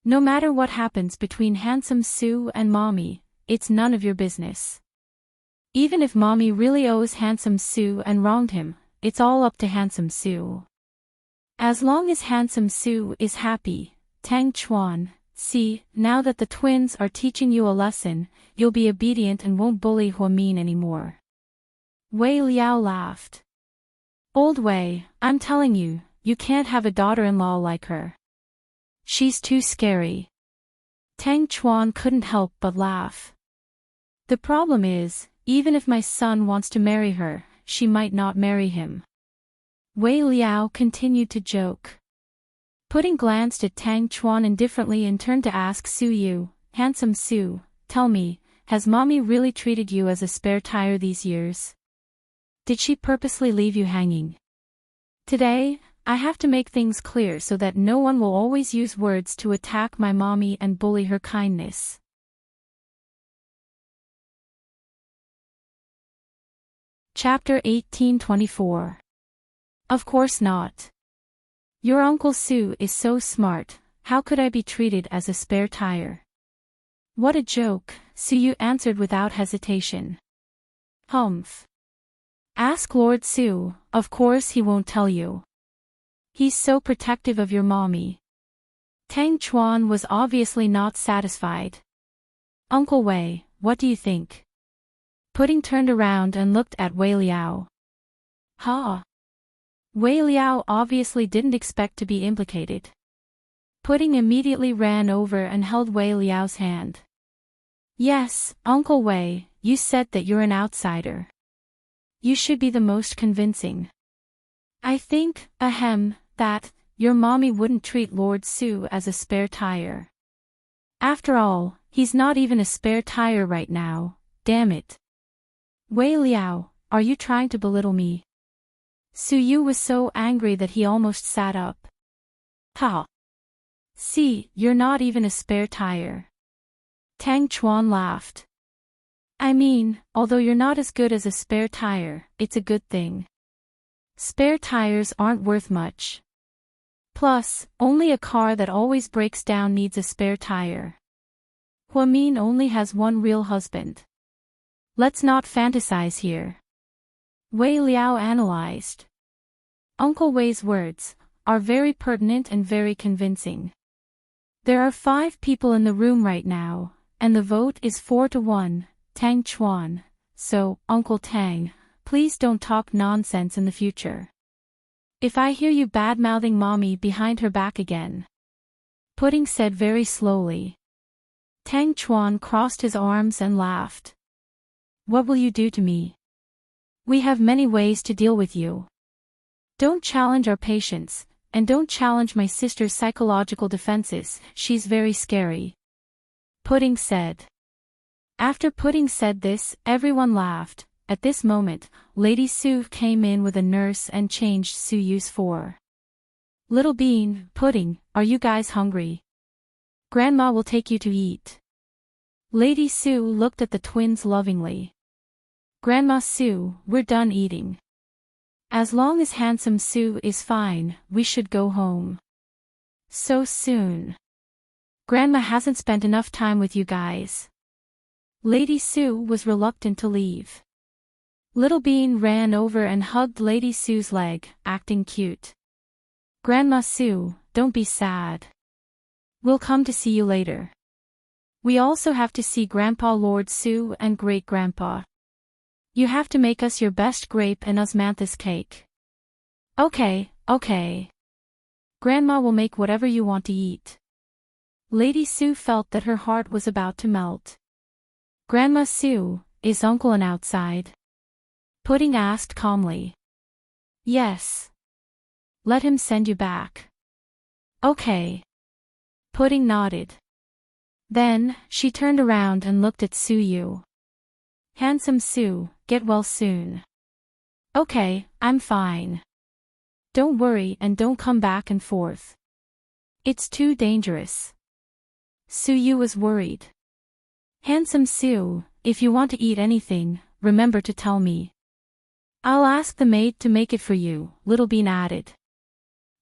No matter what happens between Handsome Su and Mommy, it's none of your business. Even if Mommy really owes Handsome Su and wronged him, it's all up to Handsome Su. As long as Handsome Su is happy, Tang Chuan, see, now that the twins are teaching you a lesson, you'll be obedient and won't bully Huamin anymore. Wei Liao laughed. Old Wei, I'm telling you, you can't have a daughter-in-law like her. She's too scary. Tang Chuan couldn't help but laugh. The problem is, even if my son wants to marry her, she might not marry him. Wei Liao continued to joke. Pudding glanced at Tang Chuan indifferently and turned to ask Su Yu, Handsome Su, tell me, has Mommy really treated you as a spare tire these years? Did she purposely leave you hanging? Today, I have to make things clear so that no one will always use words to attack my mommy and bully her kindness. Chapter 1824. Of course not. Your Uncle Su is so smart, how could I be treated as a spare tire? What a joke, Su Yu answered without hesitation. Humph. Ask Lord Su, of course he won't tell you. He's so protective of your mommy. Tang Chuan was obviously not satisfied. Uncle Wei, what do you think? Pudding turned around and looked at Wei Liao. Ha! Wei Liao obviously didn't expect to be implicated. Pudding immediately ran over and held Wei Liao's hand. Yes, Uncle Wei, you said that you're an outsider. You should be the most convincing. I think, that your mommy wouldn't treat Lord Su as a spare tire. After all, he's not even a spare tire right now, damn it. Wei Liao, are you trying to belittle me? Su Yu was so angry that he almost sat up. Ha! See, you're not even a spare tire. Tang Chuan laughed. I mean, although you're not as good as a spare tire, it's a good thing. Spare tires aren't worth much. Plus, only a car that always breaks down needs a spare tire. Huamin only has one real husband. Let's not fantasize here. Wei Liao analyzed. Uncle Wei's words are very pertinent and very convincing. There are 5 people in the room right now, and the vote is 4-1, Tang Chuan, so, Uncle Tang, please don't talk nonsense in the future. If I hear you bad-mouthing mommy behind her back again. Pudding said very slowly. Tang Chuan crossed his arms and laughed. What will you do to me? We have many ways to deal with you. Don't challenge our patience, and don't challenge my sister's psychological defenses, she's very scary. Pudding said. After Pudding said this, everyone laughed. At this moment, Lady Su came in with a nurse and changed Su Yu's for. Little Bean, Pudding, are you guys hungry? Grandma will take you to eat. Lady Su looked at the twins lovingly. Grandma Su, we're done eating. As long as handsome Sue is fine, we should go home. So soon. Grandma hasn't spent enough time with you guys. Lady Sue was reluctant to leave. Little Bean ran over and hugged Lady Sue's leg, acting cute. Grandma Sue, don't be sad. We'll come to see you later. We also have to see Grandpa Lord Sue and Great-Grandpa. You have to make us your best grape and osmanthus cake. Okay. Grandma will make whatever you want to eat. Lady Sue felt that her heart was about to melt. Grandma Sue, is Uncle An outside? Pudding asked calmly. Yes. Let him send you back. Okay. Pudding nodded. Then, she turned around and looked at Sue. Handsome Sue, get well soon. Okay, I'm fine. Don't worry and don't come back and forth. It's too dangerous. Sue was worried. Handsome Sue, if you want to eat anything, remember to tell me. I'll ask the maid to make it for you, Little Bean added.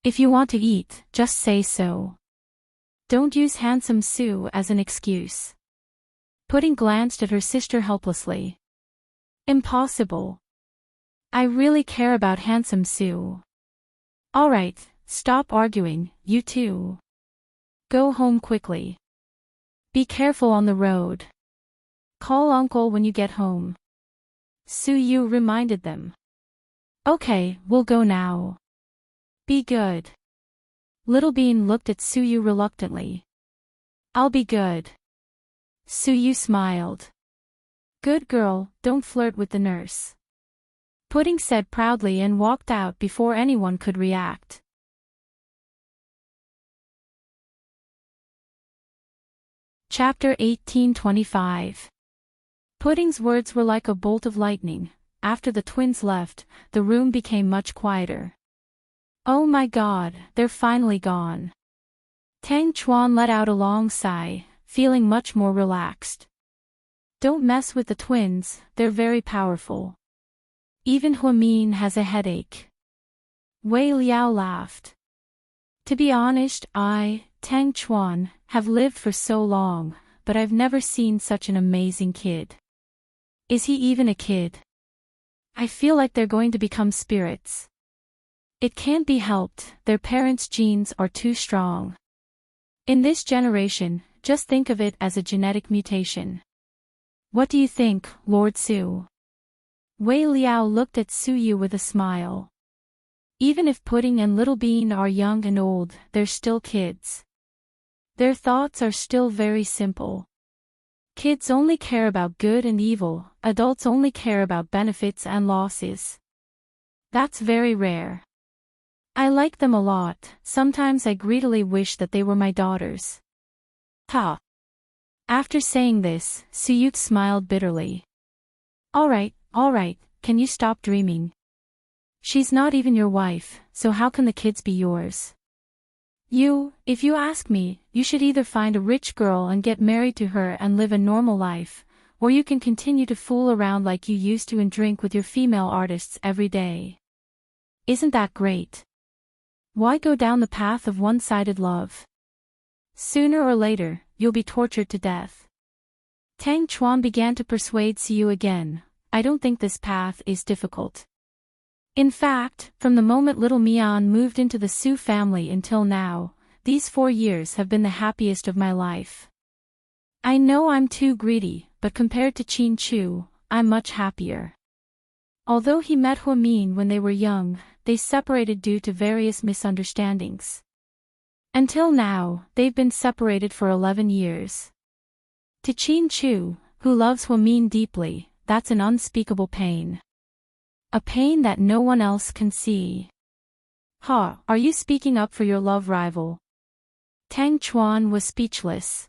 If you want to eat, just say so. Don't use Handsome Sue as an excuse. Pudding glanced at her sister helplessly. Impossible. I really care about Handsome Sue. All right, stop arguing, you two. Go home quickly. Be careful on the road. Call Uncle when you get home. Sue reminded them. Okay, we'll go now. Be good. Little Bean looked at Sue reluctantly. I'll be good. Sue smiled. Good girl, don't flirt with the nurse. Pudding said proudly and walked out before anyone could react. Chapter 1825. Pudding's words were like a bolt of lightning. After the twins left, the room became much quieter. Oh my God, they're finally gone. Tang Chuan let out a long sigh, feeling much more relaxed. Don't mess with the twins, they're very powerful. Even Huamin has a headache. Wei Liao laughed. To be honest, Tang Chuan, have lived for so long, but I've never seen such an amazing kid. Is he even a kid? I feel like they're going to become spirits. It can't be helped, their parents' genes are too strong. In this generation, just think of it as a genetic mutation. What do you think, Lord Sue? Wei Liao looked at Sue with a smile. Even if Pudding and Little Bean are young and old, they're still kids. Their thoughts are still very simple. Kids only care about good and evil, adults only care about benefits and losses. That's very rare. I like them a lot, sometimes I greedily wish that they were my daughters. Ha! After saying this, Suyuk smiled bitterly. Alright, can you stop dreaming? She's not even your wife, so how can the kids be yours? If you ask me, you should either find a rich girl and get married to her and live a normal life, or you can continue to fool around like you used to and drink with your female artists every day. Isn't that great? Why go down the path of one-sided love? Sooner or later, you'll be tortured to death. Tang Chuan began to persuade Siu again. I don't think this path is difficult. In fact, from the moment little Mian moved into the Su family until now, these 4 years have been the happiest of my life. I know I'm too greedy, but compared to Qin Chu, I'm much happier. Although he met Huamin when they were young, they separated due to various misunderstandings. Until now, they've been separated for 11 years. To Qin Chu, who loves Huamin deeply, that's an unspeakable pain. A pain that no one else can see. Ha, are you speaking up for your love rival? Tang Chuan was speechless.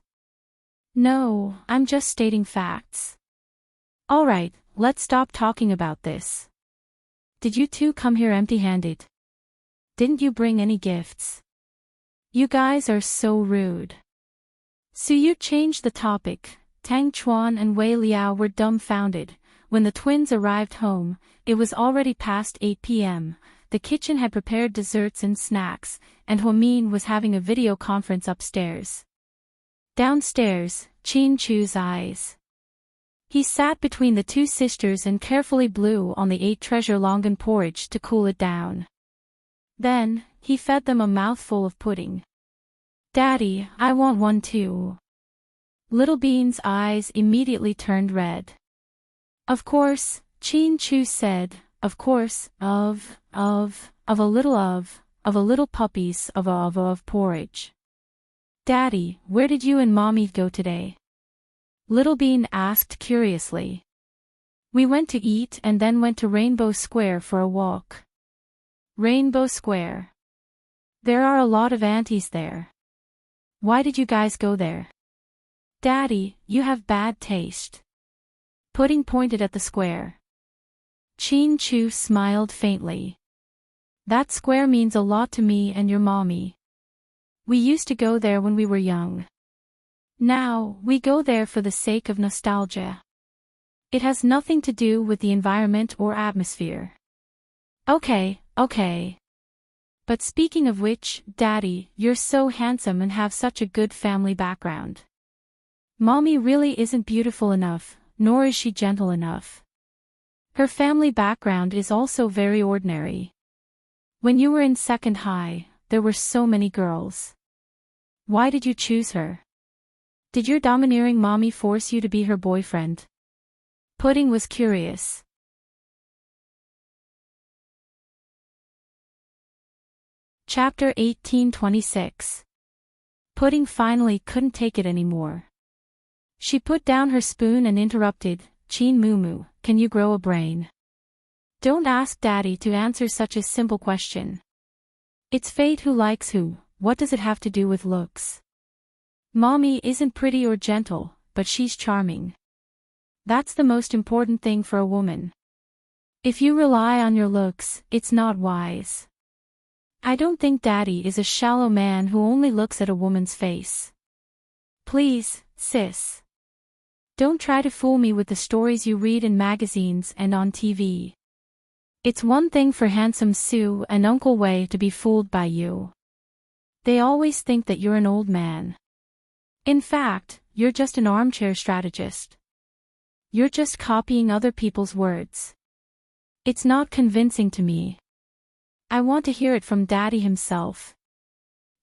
No, I'm just stating facts. Alright, let's stop talking about this. Did you two come here empty-handed? Didn't you bring any gifts? You guys are so rude. Suyu changed the topic. Tang Chuan and Wei Liao were dumbfounded. When the twins arrived home, it was already past 8 p.m. The kitchen had prepared desserts and snacks, and Huamin was having a video conference upstairs. Downstairs, Chin Chu's eyes. He sat between the two sisters and carefully blew on the 8 treasure longan porridge to cool it down. Then, he fed them a mouthful of pudding. "Daddy, I want one too." Little Bean's eyes immediately turned red. "Of course," Chin Chu said, "of course, of a little puppies of porridge." "Daddy, where did you and Mommy go today?" Little Bean asked curiously. "We went to eat and then went to Rainbow Square for a walk." Rainbow Square. There are a lot of aunties there. Why did you guys go there? Daddy, you have bad taste. Pudding pointed at the square. Chin Chu smiled faintly. That square means a lot to me and your mommy. We used to go there when we were young. Now, we go there for the sake of nostalgia. It has nothing to do with the environment or atmosphere. Okay. But speaking of which, Daddy, you're so handsome and have such a good family background. Mommy really isn't beautiful enough, nor is she gentle enough. Her family background is also very ordinary. When you were in second high, there were so many girls. Why did you choose her? Did your domineering mommy force you to be her boyfriend? Pudding was curious. Chapter 1826. Pudding finally couldn't take it anymore. She put down her spoon and interrupted, "Chin Moo, can you grow a brain? Don't ask Daddy to answer such a simple question. It's fate who likes who, what does it have to do with looks? Mommy isn't pretty or gentle, but she's charming. That's the most important thing for a woman. If you rely on your looks, it's not wise. I don't think Daddy is a shallow man who only looks at a woman's face. Please, sis. Don't try to fool me with the stories you read in magazines and on TV. It's one thing for handsome Sue and Uncle Wei to be fooled by you. They always think that you're an old man. In fact, you're just an armchair strategist. You're just copying other people's words. It's not convincing to me. I want to hear it from Daddy himself."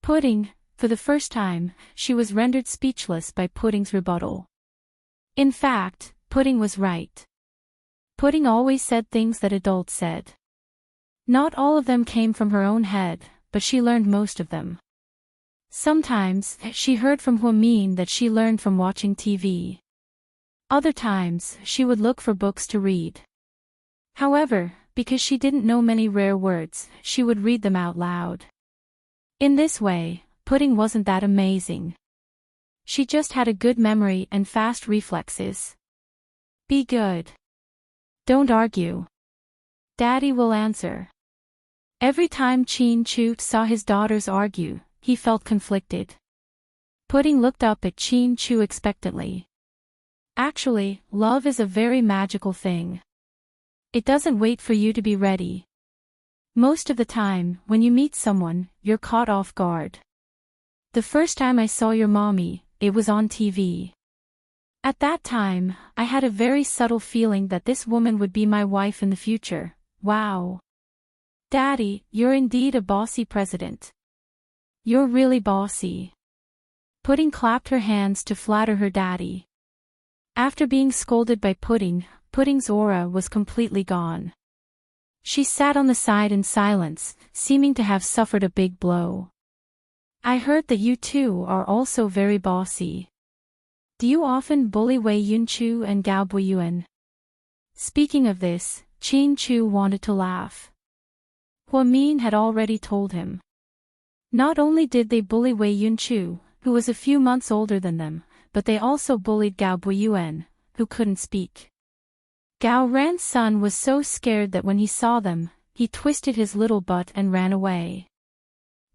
Pudding, for the first time, she was rendered speechless by Pudding's rebuttal. In fact, Pudding was right. Pudding always said things that adults said. Not all of them came from her own head, but she learned most of them. Sometimes, she heard from Huamin that she learned from watching TV. Other times, she would look for books to read. However, because she didn't know many rare words, she would read them out loud. In this way, Pudding wasn't that amazing. She just had a good memory and fast reflexes. Be good. Don't argue. Daddy will answer. Every time Chin Chu saw his daughters argue, he felt conflicted. Pudding looked up at Chin Chu expectantly. Actually, love is a very magical thing. It doesn't wait for you to be ready. Most of the time, when you meet someone, you're caught off guard. The first time I saw your mommy, it was on TV. At that time, I had a very subtle feeling that this woman would be my wife in the future. Wow. Daddy, you're indeed a bossy president. You're really bossy. Pudding clapped her hands to flatter her daddy. After being scolded by Pudding, Pudding's aura was completely gone. She sat on the side in silence, seeming to have suffered a big blow. I heard that you two are also very bossy. Do you often bully Wei Yunchu and Gao Buiyuan? Speaking of this, Chin Chu wanted to laugh. Huamin had already told him. Not only did they bully Wei Yunchu, who was a few months older than them, but they also bullied Gao Buiyuan, who couldn't speak. Gao Ran's son was so scared that when he saw them, he twisted his little butt and ran away.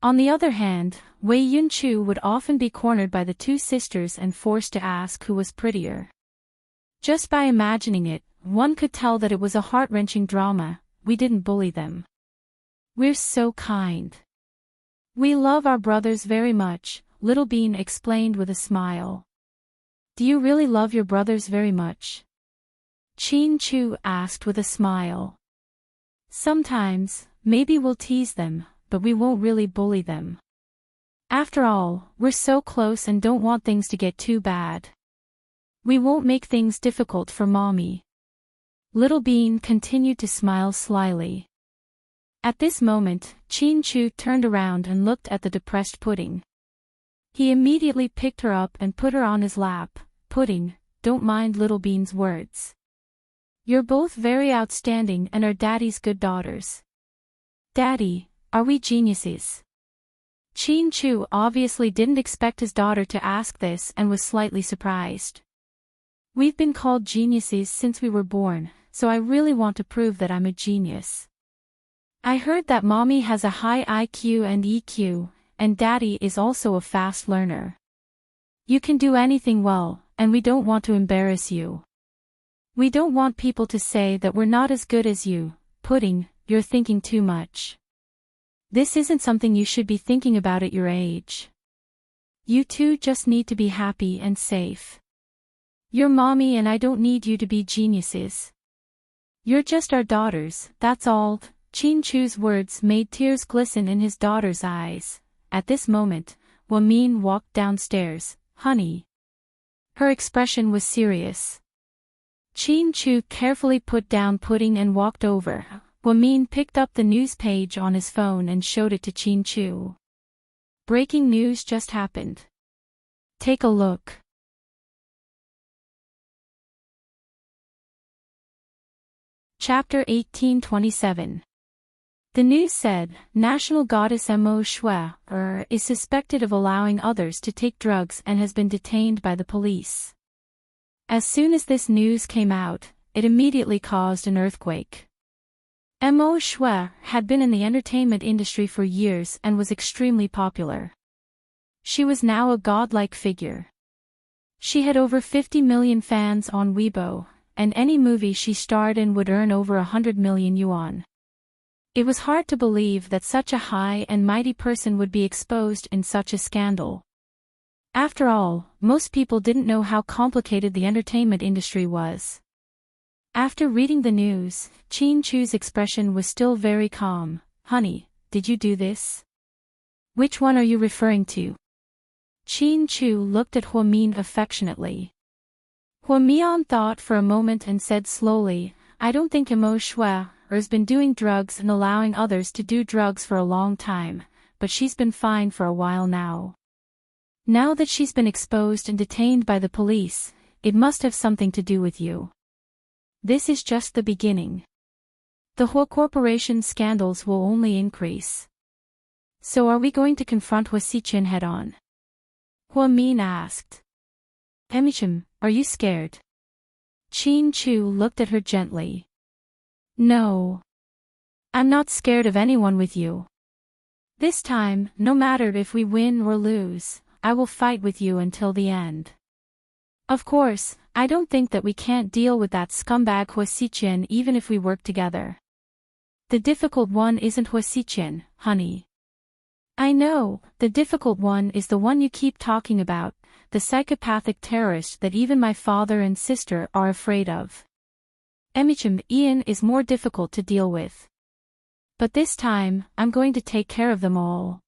On the other hand, Wei Yunchu would often be cornered by the two sisters and forced to ask who was prettier. Just by imagining it, one could tell that it was a heart-wrenching drama. We didn't bully them. We're so kind. We love our brothers very much, Little Bean explained with a smile. Do you really love your brothers very much? Chin Chu asked with a smile. Sometimes, maybe we'll tease them, but we won't really bully them. After all, we're so close and don't want things to get too bad. We won't make things difficult for Mommy. Little Bean continued to smile slyly. At this moment, Chin Chu turned around and looked at the depressed Pudding. He immediately picked her up and put her on his lap. Pudding, don't mind Little Bean's words. You're both very outstanding and are Daddy's good daughters. Daddy, are we geniuses? Chin Chu obviously didn't expect his daughter to ask this and was slightly surprised. We've been called geniuses since we were born, so I really want to prove that I'm a genius. I heard that Mommy has a high IQ and EQ, and Daddy is also a fast learner. You can do anything well, and we don't want to embarrass you. We don't want people to say that we're not as good as you. Pudding, you're thinking too much. This isn't something you should be thinking about at your age. You two just need to be happy and safe. You're Mommy and I don't need you to be geniuses. You're just our daughters, that's all. Chin Chu's words made tears glisten in his daughter's eyes. At this moment, Wamin walked downstairs. Honey. Her expression was serious. Chin Chu carefully put down Pudding and walked over. Wamin picked up the news page on his phone and showed it to Chin Chu. Breaking news just happened. Take a look. Chapter 1827. The news said, National Goddess Mo Shui is suspected of allowing others to take drugs and has been detained by the police. As soon as this news came out, it immediately caused an earthquake. Mo Shui had been in the entertainment industry for years and was extremely popular. She was now a godlike figure. She had over 50 million fans on Weibo, and any movie she starred in would earn over 100 million yuan. It was hard to believe that such a high and mighty person would be exposed in such a scandal. After all, most people didn't know how complicated the entertainment industry was. After reading the news, Chin Chu's expression was still very calm. Honey, did you do this? Which one are you referring to? Chin Chu looked at Huamin affectionately. Huamian thought for a moment and said slowly, I don't think Mo Shui has been doing drugs and allowing others to do drugs for a long time, but she's been fine for a while now. Now that she's been exposed and detained by the police, it must have something to do with you. This is just the beginning. The Hua Corporation scandals will only increase. So are we going to confront Hua Xiqin head-on? Hua Min asked. Emichim, are you scared? Chin Chu looked at her gently. No. I'm not scared of anyone with you. This time, no matter if we win or lose, I will fight with you until the end. Of course, I don't think that we can't deal with that scumbag Hua Xiqin even if we work together. The difficult one isn't Hua Xiqin, honey. I know, the difficult one is the one you keep talking about, the psychopathic terrorist that even my father and sister are afraid of. Emichim Ian is more difficult to deal with. But this time, I'm going to take care of them all.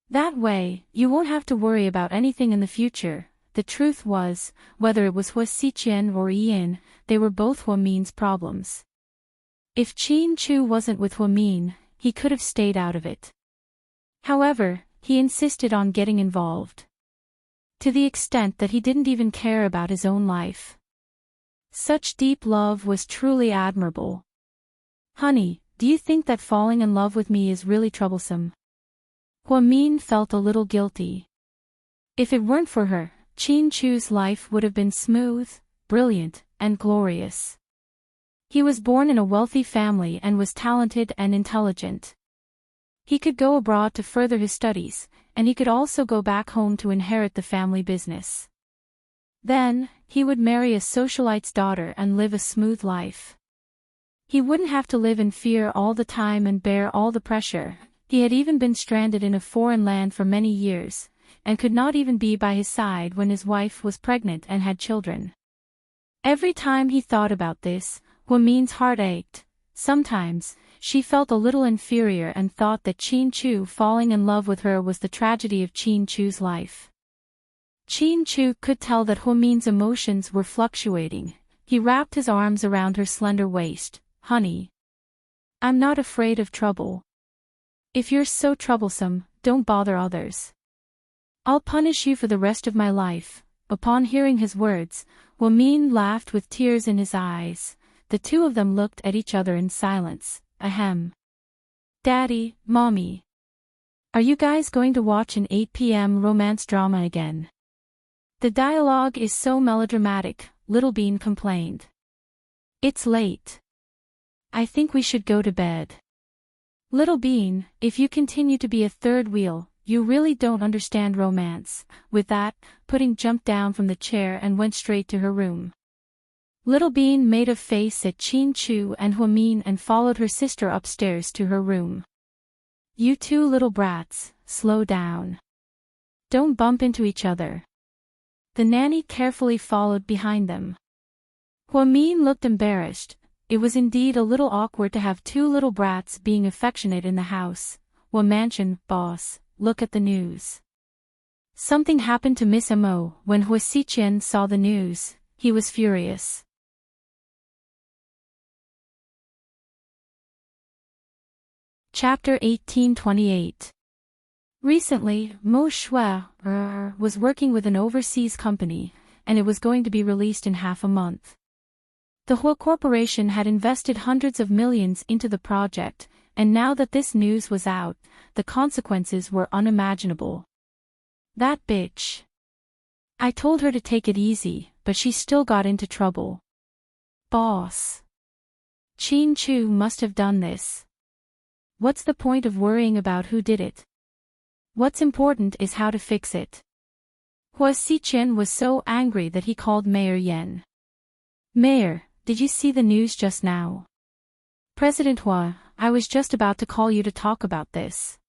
That way, you won't have to worry about anything in the future. The truth was, whether it was Hua Xiqin or Ian, they were both Hua Min's problems. If Chin Chu wasn't with Hua Min, he could have stayed out of it. However, he insisted on getting involved. To the extent that he didn't even care about his own life. Such deep love was truly admirable. Honey, do you think that falling in love with me is really troublesome? Hua Min felt a little guilty. If it weren't for her, Chin Chu's life would have been smooth, brilliant, and glorious. He was born in a wealthy family and was talented and intelligent. He could go abroad to further his studies, and he could also go back home to inherit the family business. Then, he would marry a socialite's daughter and live a smooth life. He wouldn't have to live in fear all the time and bear all the pressure. He had even been stranded in a foreign land for many years, and could not even be by his side when his wife was pregnant and had children. Every time he thought about this, Huamin's heart ached. Sometimes, she felt a little inferior and thought that Qin Chu falling in love with her was the tragedy of Qin Chu's life. Qin Chu could tell that Huamin's emotions were fluctuating. He wrapped his arms around her slender waist. "Honey, I'm not afraid of trouble. If you're so troublesome, don't bother others. I'll punish you for the rest of my life." Upon hearing his words, Huamin laughed with tears in his eyes. The two of them looked at each other in silence. Ahem. "Daddy, Mommy. Are you guys going to watch an 8 p.m. romance drama again? The dialogue is so melodramatic," Little Bean complained. "It's late. I think we should go to bed." "Little Bean, if you continue to be a third wheel, you really don't understand romance." With that, Pudding jumped down from the chair and went straight to her room. Little Bean made a face at Qin Chu and Huamin and followed her sister upstairs to her room. "You two little brats, slow down. Don't bump into each other." The nanny carefully followed behind them. Huamin looked embarrassed. It was indeed a little awkward to have two little brats being affectionate in the house. "Mansion, boss, look at the news." Something happened to Miss Mo. When Hua Xiqian saw the news, he was furious. Chapter 1828. Recently, Mo Shui was working with an overseas company, and it was going to be released in half a month. The Hua Corporation had invested hundreds of millions into the project, and now that this news was out, the consequences were unimaginable. "That bitch. I told her to take it easy, but she still got into trouble. Boss. Qin Chu must have done this. What's the point of worrying about who did it? What's important is how to fix it." Hua Xiqian was so angry that he called Mayor Yan. "Mayor, did you see the news just now?" "President Hua, I was just about to call you to talk about this.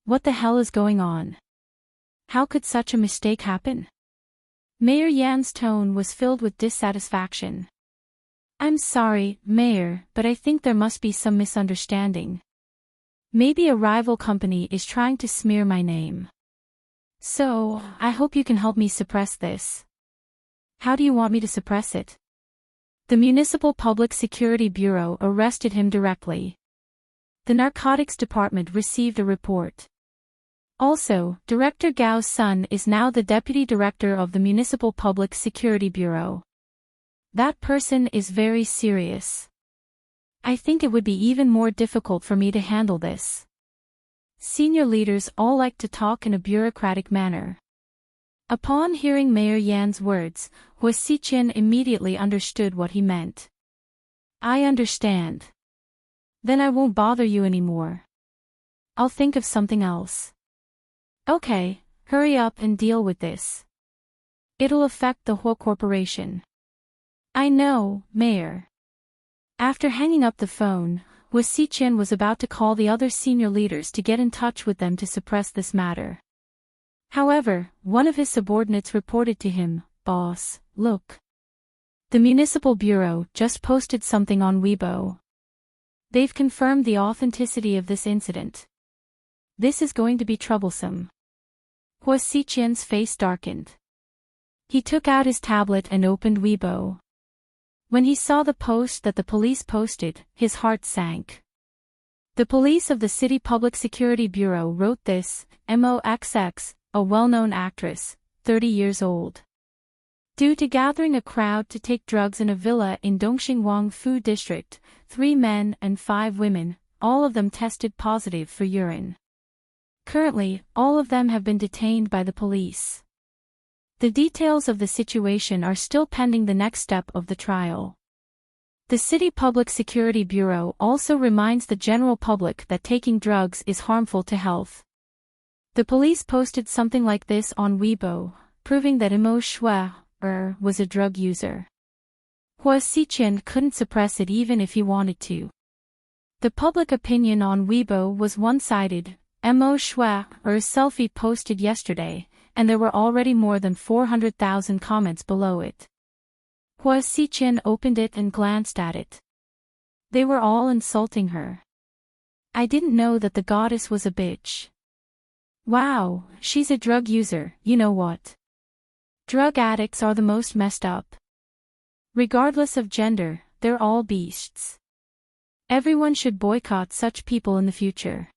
What the hell is going on? How could such a mistake happen?" Mayor Yan's tone was filled with dissatisfaction. "I'm sorry, Mayor, but I think there must be some misunderstanding. Maybe a rival company is trying to smear my name. So, I hope you can help me suppress this." "How do you want me to suppress it?" The Municipal Public Security Bureau arrested him directly. The Narcotics Department received a report. Also, Director Gao's son is now the Deputy Director of the Municipal Public Security Bureau. That person is very serious. I think it would be even more difficult for me to handle this. Senior leaders all like to talk in a bureaucratic manner. Upon hearing Mayor Yan's words, Hua Xiqian immediately understood what he meant. "I understand. Then I won't bother you anymore. I'll think of something else." "Okay, hurry up and deal with this. It'll affect the whole corporation." "I know, Mayor." After hanging up the phone, Hua Xiqian was about to call the other senior leaders to get in touch with them to suppress this matter. However, one of his subordinates reported to him, "Boss, look. The Municipal Bureau just posted something on Weibo. They've confirmed the authenticity of this incident. This is going to be troublesome." Hua Xiqian's face darkened. He took out his tablet and opened Weibo. When he saw the post that the police posted, his heart sank. The police of the City Public Security Bureau wrote this, MOXX, a well-known actress, 30 years old. Due to gathering a crowd to take drugs in a villa in Dongxing Fu District, 3 men and 5 women, all of them tested positive for urine. Currently, all of them have been detained by the police. The details of the situation are still pending the next step of the trial. The City Public Security Bureau also reminds the general public that taking drugs is harmful to health. The police posted something like this on Weibo, proving that Mo Shui, was a drug user. Hua Xiqian couldn't suppress it even if he wanted to. The public opinion on Weibo was one-sided. Mo Shuai's selfie posted yesterday, and there were already more than 400,000 comments below it. Hua Xiqian opened it and glanced at it. They were all insulting her. I didn't know that the goddess was a bitch. Wow, she's a drug user, you know what? Drug addicts are the most messed up. Regardless of gender, they're all beasts. Everyone should boycott such people in the future.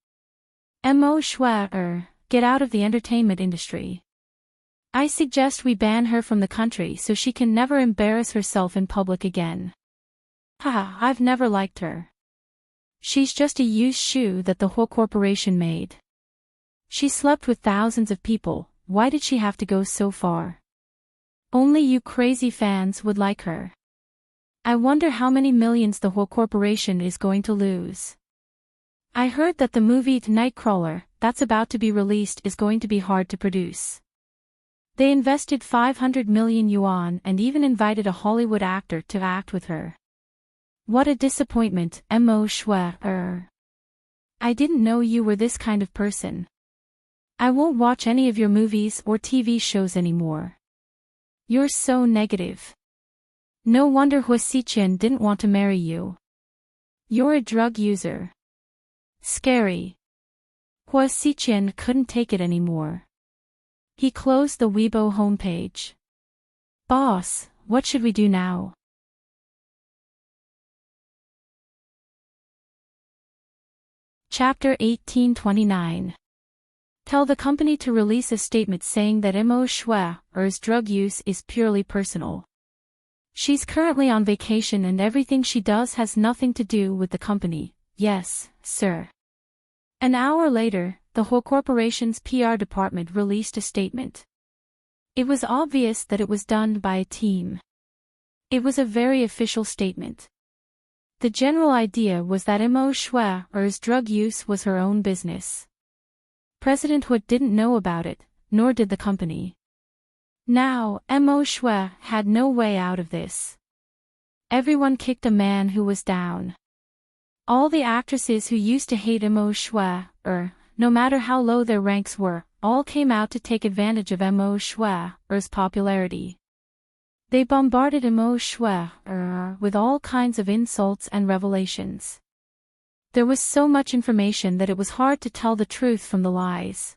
Mo Shuai, get out of the entertainment industry. I suggest we ban her from the country so she can never embarrass herself in public again. Haha, I've never liked her. She's just a used shoe that the whole corporation made. She slept with thousands of people, why did she have to go so far? Only you crazy fans would like her. I wonder how many millions the whole corporation is going to lose. I heard that the movie Nightcrawler, that's about to be released, is going to be hard to produce. They invested 500 million yuan and even invited a Hollywood actor to act with her. What a disappointment, Mo Shuai. I didn't know you were this kind of person. I won't watch any of your movies or TV shows anymore. You're so negative. No wonder Hua Xiqian didn't want to marry you. You're a drug user. Scary. Hua Xiqian couldn't take it anymore. He closed the Weibo homepage. Boss, what should we do now? Chapter 1829. Tell the company to release a statement saying that Mo Shuai's drug use is purely personal. She's currently on vacation and everything she does has nothing to do with the company. Yes, sir. An hour later, the whole corporation's PR department released a statement. It was obvious that it was done by a team. It was a very official statement. The general idea was that Mo Shuai's drug use was her own business. President Hu didn't know about it, nor did the company. Now, Mo Shuai had no way out of this. Everyone kicked a man who was down. All the actresses who used to hate Mo Shuai, no matter how low their ranks were, all came out to take advantage of Mo Shuai's popularity. They bombarded Mo Shuai with all kinds of insults and revelations. There was so much information that it was hard to tell the truth from the lies.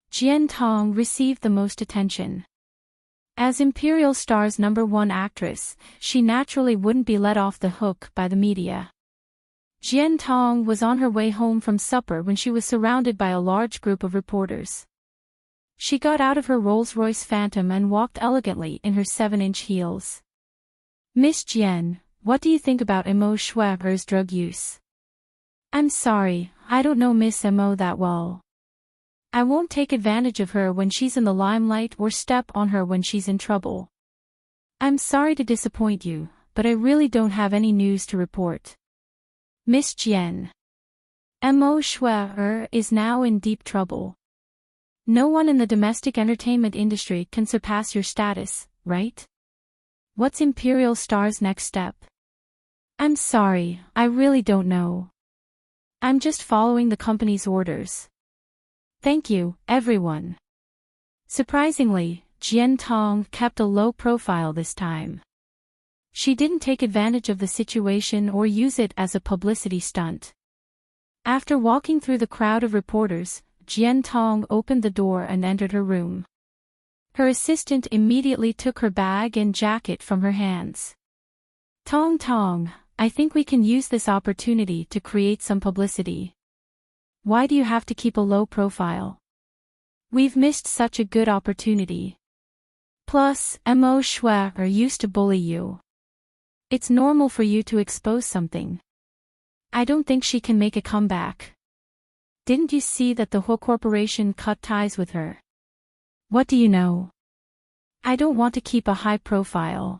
Jian Tong received the most attention. As Imperial Star's #1 actress, she naturally wouldn't be let off the hook by the media. Jian Tong was on her way home from supper when she was surrounded by a large group of reporters. She got out of her Rolls-Royce Phantom and walked elegantly in her 7-inch heels. Miss Jian, what do you think about Mo Shuai's drug use? I'm sorry, I don't know Miss Mo that well. I won't take advantage of her when she's in the limelight or step on her when she's in trouble. I'm sorry to disappoint you, but I really don't have any news to report. Miss Jian. Mo Shuai is now in deep trouble. No one in the domestic entertainment industry can surpass your status, right? What's Imperial Star's next step? I'm sorry, I really don't know. I'm just following the company's orders. Thank you, everyone. Surprisingly, Jian Tong kept a low profile this time. She didn't take advantage of the situation or use it as a publicity stunt. After walking through the crowd of reporters, Jian Tong opened the door and entered her room. Her assistant immediately took her bag and jacket from her hands. Tong, I think we can use this opportunity to create some publicity. Why do you have to keep a low profile? We've missed such a good opportunity. Plus, Mo Shuai used to bully you. It's normal for you to expose something. I don't think she can make a comeback. Didn't you see that the whole corporation cut ties with her? What do you know? I don't want to keep a high profile.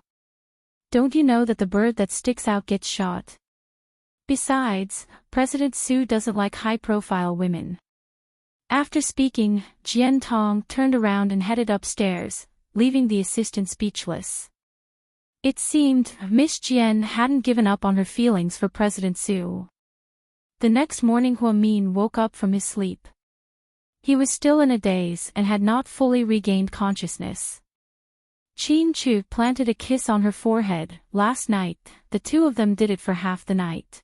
Don't you know that the bird that sticks out gets shot? Besides, President Su doesn't like high-profile women. After speaking, Jian Tong turned around and headed upstairs, leaving the assistant speechless. It seemed Miss Jian hadn't given up on her feelings for President Su. The next morning Huamin woke up from his sleep. He was still in a daze and had not fully regained consciousness. Qin Chu planted a kiss on her forehead. Last night, the two of them did it for half the night.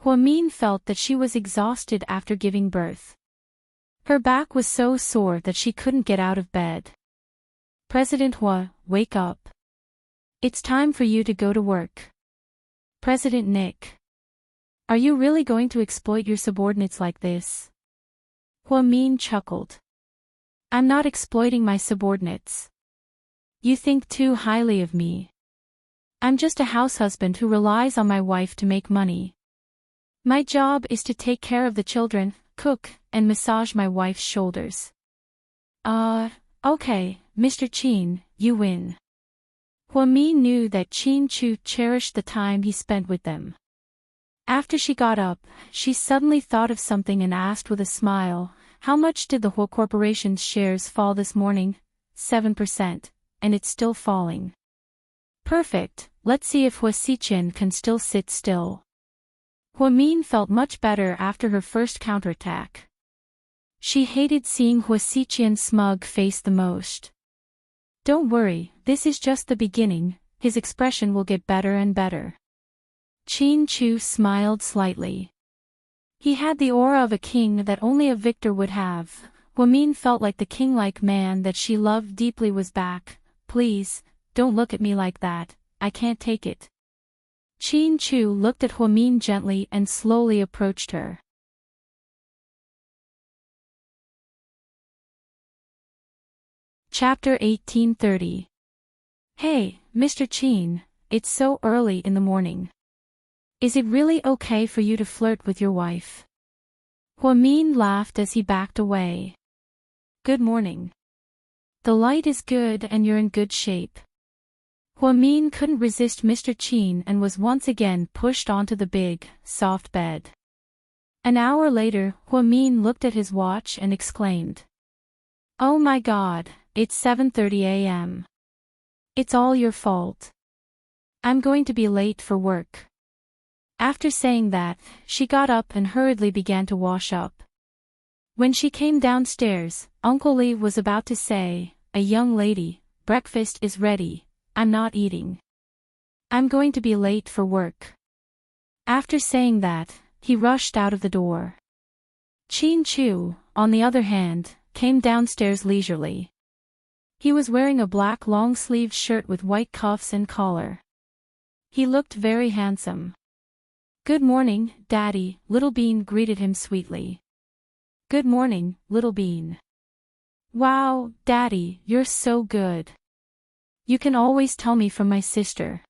Huamin felt that she was exhausted after giving birth. Her back was so sore that she couldn't get out of bed. President Hua, wake up. It's time for you to go to work. President Nick. Are you really going to exploit your subordinates like this? Huamin chuckled. I'm not exploiting my subordinates. You think too highly of me. I'm just a house husband who relies on my wife to make money. My job is to take care of the children, cook, and massage my wife's shoulders. Okay, Mr. Qin, you win. Huamin knew that Qin Chu cherished the time he spent with them. After she got up, she suddenly thought of something and asked with a smile, how much did the Hua Corporation's shares fall this morning? 7%. And it's still falling. Perfect, let's see if Hua Xiqian can still sit still. Huamin felt much better after her first counterattack. She hated seeing Hua Xiqian's smug face the most. Don't worry, this is just the beginning, his expression will get better and better. Qin Chu smiled slightly. He had the aura of a king that only a victor would have. Huamin felt like the king-like man that she loved deeply was back. Please, don't look at me like that, I can't take it. Qin Chu looked at Huamin gently and slowly approached her. Chapter 1830. Hey, Mr. Qin, it's so early in the morning. Is it really okay for you to flirt with your wife? Huamin laughed as he backed away. Good morning. The light is good and you're in good shape. Huamin couldn't resist Mr. Qin and was once again pushed onto the big, soft bed. An hour later, Huamin looked at his watch and exclaimed. Oh my God, it's 7:30 a.m. It's all your fault. I'm going to be late for work. After saying that, she got up and hurriedly began to wash up. When she came downstairs, Uncle Li was about to say, a young lady, breakfast is ready, I'm not eating. I'm going to be late for work. After saying that, he rushed out of the door. Qin Chu, on the other hand, came downstairs leisurely. He was wearing a black long-sleeved shirt with white cuffs and collar. He looked very handsome. Good morning, Daddy, Little Bean greeted him sweetly. Good morning, Little Bean. Wow, Daddy, you're so good. You can always tell me from my sister.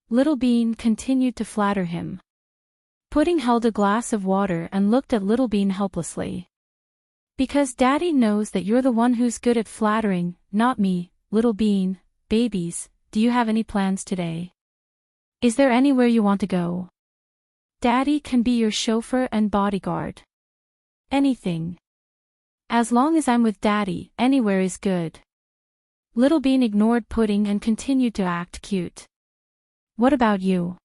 Little Bean continued to flatter him. Pudding held a glass of water and looked at Little Bean helplessly. Because Daddy knows that you're the one who's good at flattering, not me, Little Bean. Babies, do you have any plans today? Is there anywhere you want to go? Daddy can be your chauffeur and bodyguard. Anything. As long as I'm with Daddy, anywhere is good. Little Bean ignored Pudding and continued to act cute. What about you?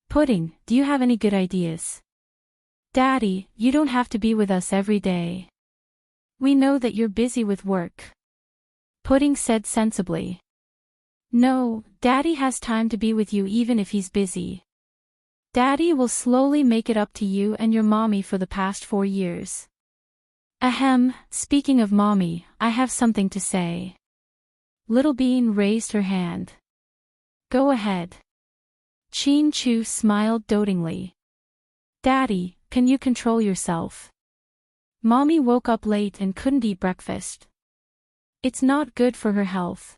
Pudding, do you have any good ideas? Daddy, you don't have to be with us every day. We know that you're busy with work. Pudding said sensibly. No, Daddy has time to be with you even if he's busy. Daddy will slowly make it up to you and your mommy for the past 4 years. Ahem, speaking of mommy, I have something to say. Little Bean raised her hand. Go ahead. Qin Chu smiled dotingly. Daddy, can you control yourself? Mommy woke up late and couldn't eat breakfast. It's not good for her health.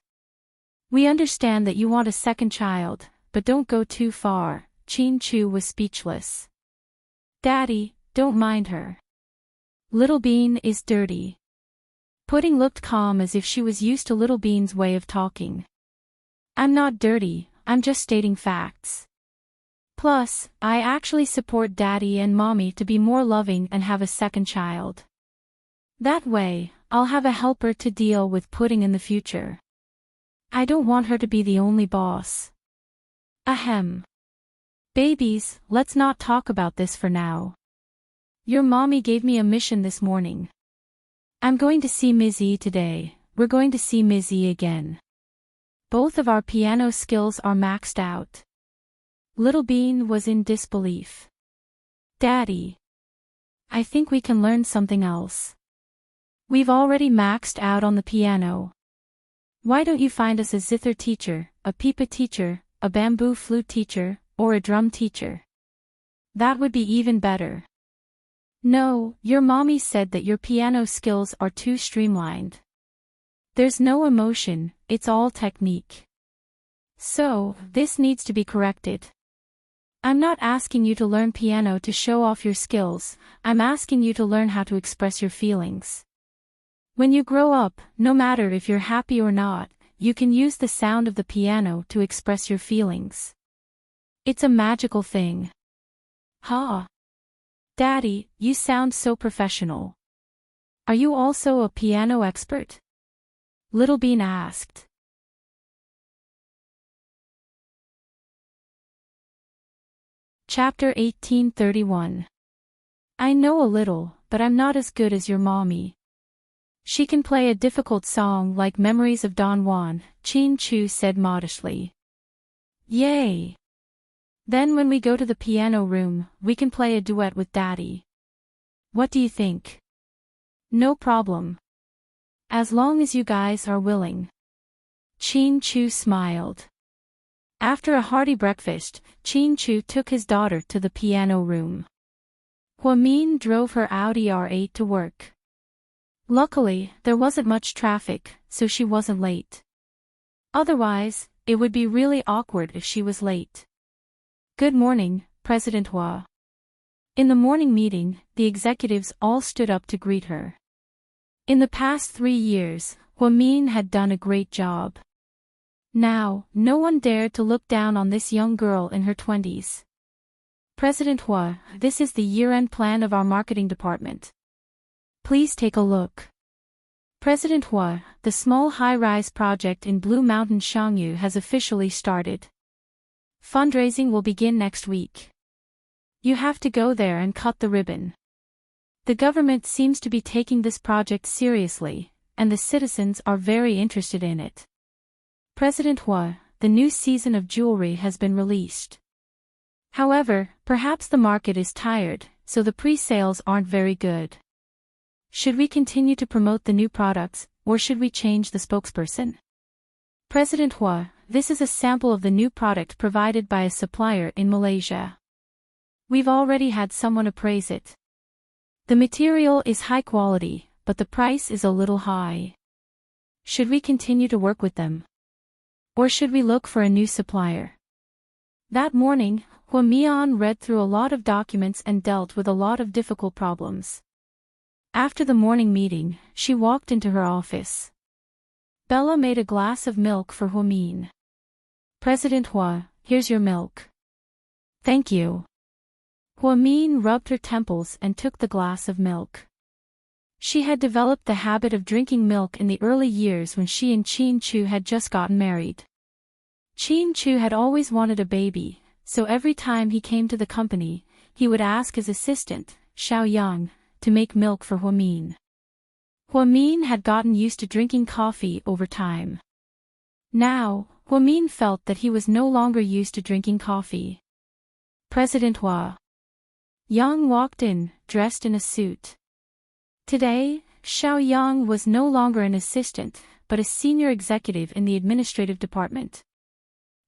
We understand that you want a second child, but don't go too far. Qin Chu was speechless. Daddy, don't mind her. Little Bean is dirty. Pudding looked calm as if she was used to Little Bean's way of talking. I'm not dirty, I'm just stating facts. Plus, I actually support Daddy and Mommy to be more loving and have a second child. That way, I'll have a helper to deal with pudding in the future. I don't want her to be the only boss. Ahem. Babies, let's not talk about this for now. Your mommy gave me a mission this morning. I'm going to see Ms. E today. We're going to see Ms. E again. Both of our piano skills are maxed out. Little Bean was in disbelief. Daddy. I think we can learn something else. We've already maxed out on the piano. Why don't you find us a zither teacher, a pipa teacher, a bamboo flute teacher, or a drum teacher? That would be even better. No, your mommy said that your piano skills are too streamlined. There's no emotion, it's all technique. So, this needs to be corrected. I'm not asking you to learn piano to show off your skills, I'm asking you to learn how to express your feelings. When you grow up, no matter if you're happy or not, you can use the sound of the piano to express your feelings. It's a magical thing. Ha! Daddy, you sound so professional. Are you also a piano expert? Little Bean asked. Chapter 1831. I know a little, but I'm not as good as your mommy. She can play a difficult song like Memories of Don Juan, Chin Chu said modestly. Yay! Then when we go to the piano room, we can play a duet with Daddy. What do you think? No problem. As long as you guys are willing. Chin Chu smiled. After a hearty breakfast, Chin Chu took his daughter to the piano room. Huamin drove her Audi R8 to work. Luckily, there wasn't much traffic, so she wasn't late. Otherwise, it would be really awkward if she was late. Good morning, President Hua. In the morning meeting, the executives all stood up to greet her. In the past 3 years, Huamin had done a great job. Now, no one dared to look down on this young girl in her 20s. President Hua, this is the year-end plan of our marketing department. Please take a look. President Hua, the small high-rise project in Blue Mountain Shangyu has officially started. Fundraising will begin next week. You have to go there and cut the ribbon. The government seems to be taking this project seriously, and the citizens are very interested in it. President Hua, the new season of jewelry has been released. However, perhaps the market is tired, so the pre-sales aren't very good. Should we continue to promote the new products, or should we change the spokesperson? President Hua, this is a sample of the new product provided by a supplier in Malaysia. We've already had someone appraise it. The material is high quality, but the price is a little high. Should we continue to work with them? Or should we look for a new supplier? That morning, Hua Mian read through a lot of documents and dealt with a lot of difficult problems. After the morning meeting, she walked into her office. Bella made a glass of milk for Huamin. President Hua, here's your milk. Thank you. Huamin rubbed her temples and took the glass of milk. She had developed the habit of drinking milk in the early years when she and Chin Chu had just gotten married. Chin Chu had always wanted a baby, so every time he came to the company, he would ask his assistant, Xiao Yang, to make milk for Huamin. Huamin had gotten used to drinking coffee over time. Now, Huamin felt that he was no longer used to drinking coffee. President Hua. Yang walked in, dressed in a suit. Today, Xiao Yang was no longer an assistant, but a senior executive in the administrative department.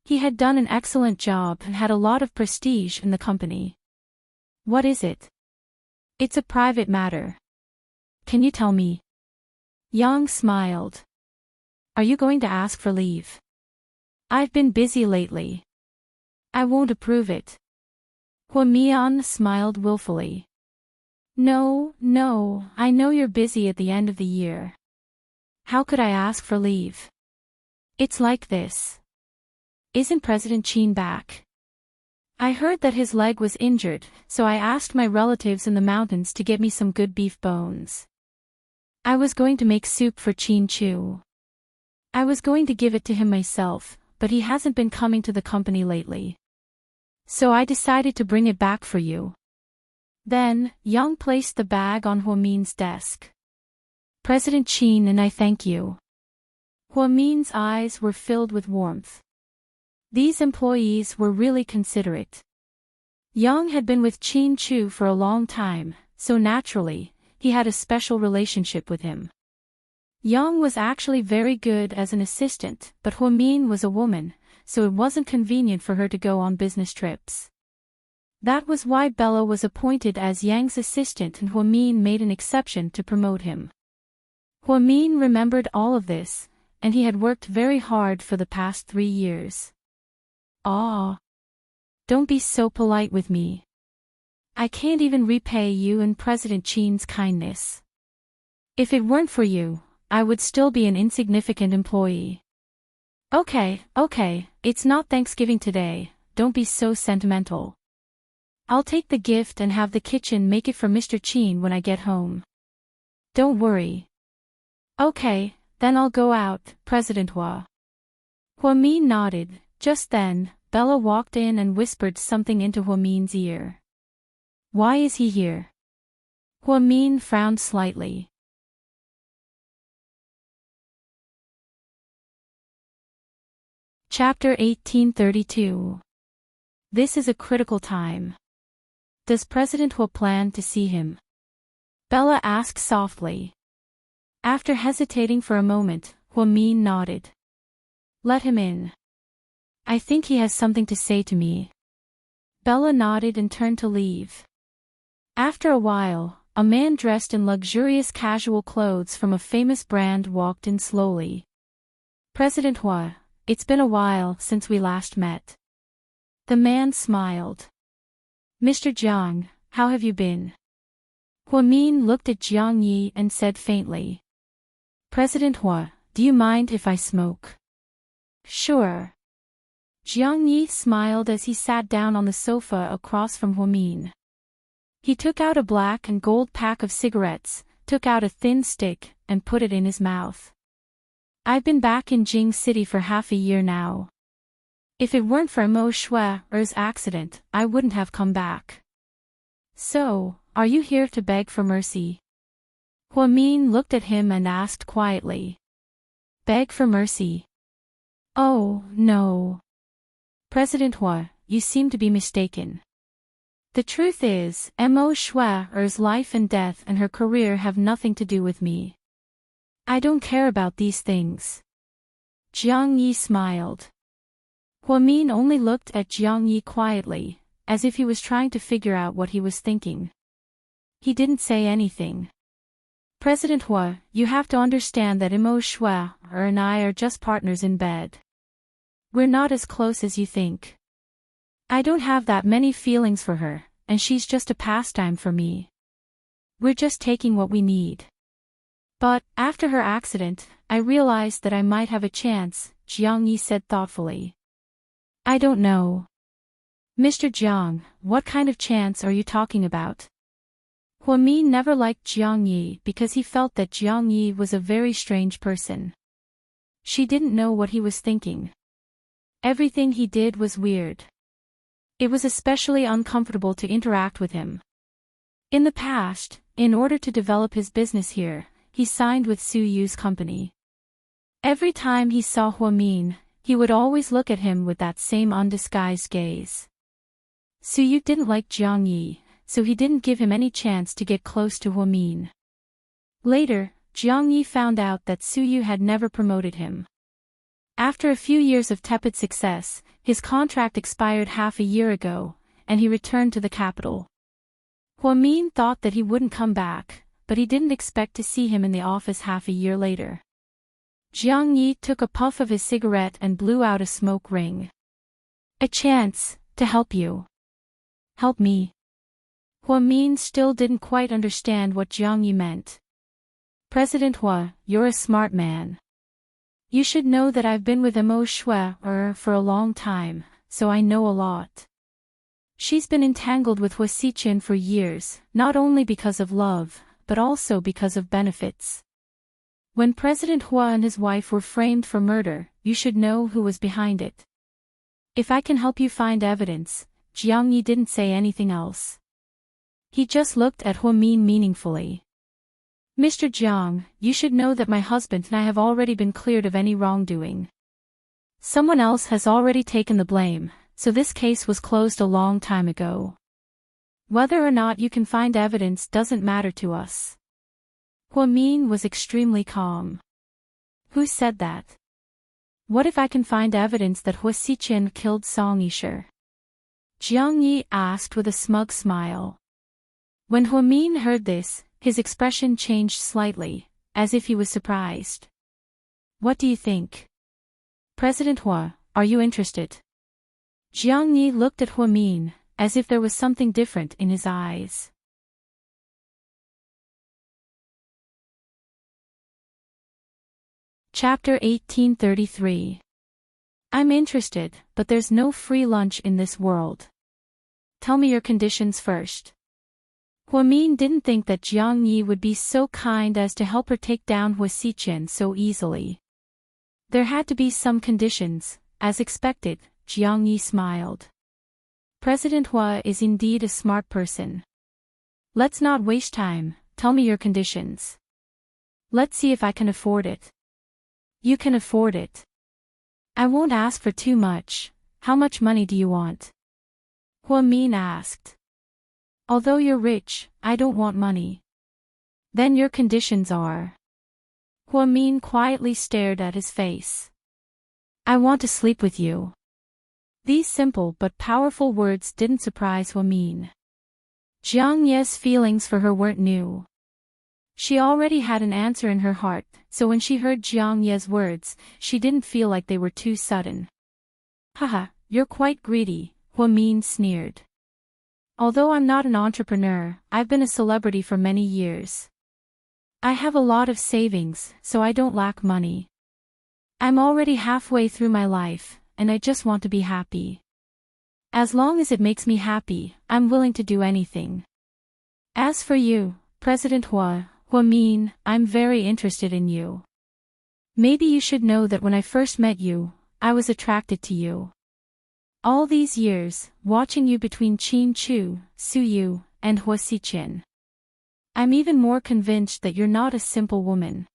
He had done an excellent job and had a lot of prestige in the company. What is it? It's a private matter. Can you tell me? Yang smiled. Are you going to ask for leave? I've been busy lately. I won't approve it. Hua Mian smiled willfully. No, I know you're busy at the end of the year. How could I ask for leave? It's like this. Isn't President Qin back? I heard that his leg was injured, so I asked my relatives in the mountains to get me some good beef bones. I was going to make soup for Chin Chu. I was going to give it to him myself, but he hasn't been coming to the company lately. So I decided to bring it back for you. Then, Young placed the bag on Huamin's desk. President Chin and I thank you. Huamin's eyes were filled with warmth. These employees were really considerate. Young had been with Chin Chu for a long time, so naturally, he had a special relationship with him. Young was actually very good as an assistant, but Huamin was a woman, so it wasn't convenient for her to go on business trips. That was why Bella was appointed as Yang's assistant and Huamin made an exception to promote him. Huamin remembered all of this, and he had worked very hard for the past 3 years. Ah. Don't be so polite with me. I can't even repay you and President Chin's kindness. If it weren't for you, I would still be an insignificant employee. Okay, it's not Thanksgiving today, don't be so sentimental. I'll take the gift and have the kitchen make it for Mr. Chin when I get home. Don't worry. Okay, then I'll go out, President Hua. Huamin nodded. Just then, Bella walked in and whispered something into Huamin's ear. Why is he here? Huamin frowned slightly. Chapter 1832. This is a critical time. Does President Hua plan to see him? Bella asked softly. After hesitating for a moment, Huamin nodded. Let him in. I think he has something to say to me. Bella nodded and turned to leave. After a while, a man dressed in luxurious casual clothes from a famous brand walked in slowly. President Hua, it's been a while since we last met. The man smiled. Mr. Jiang, how have you been? Huamin looked at Jiang Yi and said faintly. President Hua, do you mind if I smoke? Sure. Jiang Yi smiled as he sat down on the sofa across from Huamin. He took out a black and gold pack of cigarettes, took out a thin stick, and put it in his mouth. I've been back in Jing City for half a year now. If it weren't for Mo Shui's accident, I wouldn't have come back. So, are you here to beg for mercy? Huamin looked at him and asked quietly. Beg for mercy? Oh, no. President Hua, you seem to be mistaken. The truth is, Mo Shui's life and death and her career have nothing to do with me. I don't care about these things. Jiang Yi smiled. Huamin only looked at Jiang Yi quietly, as if he was trying to figure out what he was thinking. He didn't say anything. President Hua, you have to understand that Mo Shui and I are just partners in bed. We're not as close as you think. I don't have that many feelings for her, and she's just a pastime for me. We're just taking what we need. But, after her accident, I realized that I might have a chance, Jiang Yi said thoughtfully. I don't know. Mr. Jiang, what kind of chance are you talking about? Huamin never liked Jiang Yi because he felt that Jiang Yi was a very strange person. She didn't know what he was thinking. Everything he did was weird. It was especially uncomfortable to interact with him. In the past, in order to develop his business here, he signed with Su Yu's company. Every time he saw Huamin, he would always look at him with that same undisguised gaze. Su Yu didn't like Jiang Yi, so he didn't give him any chance to get close to Huamin. Later, Jiang Yi found out that Su Yu had never promoted him. After a few years of tepid success, his contract expired half a year ago, and he returned to the capital. Huamin thought that he wouldn't come back, but he didn't expect to see him in the office half a year later. Jiang Yi took a puff of his cigarette and blew out a smoke ring. A chance, to help you. Help me. Huamin still didn't quite understand what Jiang Yi meant. President Hua, you're a smart man. You should know that I've been with Mo Shui for a long time, so I know a lot. She's been entangled with Hua Xiqin for years, not only because of love, but also because of benefits. When President Hua and his wife were framed for murder, you should know who was behind it. If I can help you find evidence, Jiang Yi didn't say anything else. He just looked at Hua Min meaningfully. Mr. Jiang, you should know that my husband and I have already been cleared of any wrongdoing. Someone else has already taken the blame, so this case was closed a long time ago. Whether or not you can find evidence doesn't matter to us. Hua Min was extremely calm. Who said that? What if I can find evidence that Hua Xiqian killed Song Yisher? Jiang Yi asked with a smug smile. When Hua Min heard this, his expression changed slightly, as if he was surprised. What do you think? President Hua, are you interested? Jiang Yi looked at Hua Min, as if there was something different in his eyes. Chapter 1833. I'm interested, but there's no free lunch in this world. Tell me your conditions first. Hua Min didn't think that Jiang Yi would be so kind as to help her take down Hua Xiqian so easily. There had to be some conditions, as expected. Jiang Yi smiled. President Hua is indeed a smart person. Let's not waste time, tell me your conditions. Let's see if I can afford it. You can afford it. I won't ask for too much. How much money do you want? Hua Min asked. Although you're rich, I don't want money. Then your conditions are. Hua Min quietly stared at his face. I want to sleep with you. These simple but powerful words didn't surprise Hua Min. Jiang Ye's feelings for her weren't new. She already had an answer in her heart, so when she heard Jiang Ye's words, she didn't feel like they were too sudden. Haha, you're quite greedy, Hua Min sneered. Although I'm not an entrepreneur, I've been a celebrity for many years. I have a lot of savings, so I don't lack money. I'm already halfway through my life, and I just want to be happy. As long as it makes me happy, I'm willing to do anything. As for you, President Hua Min, I'm very interested in you. Maybe you should know that when I first met you, I was attracted to you. All these years, watching you between Qin Chu, Su Yu, and Hua Xiqian. I'm even more convinced that you're not a simple woman.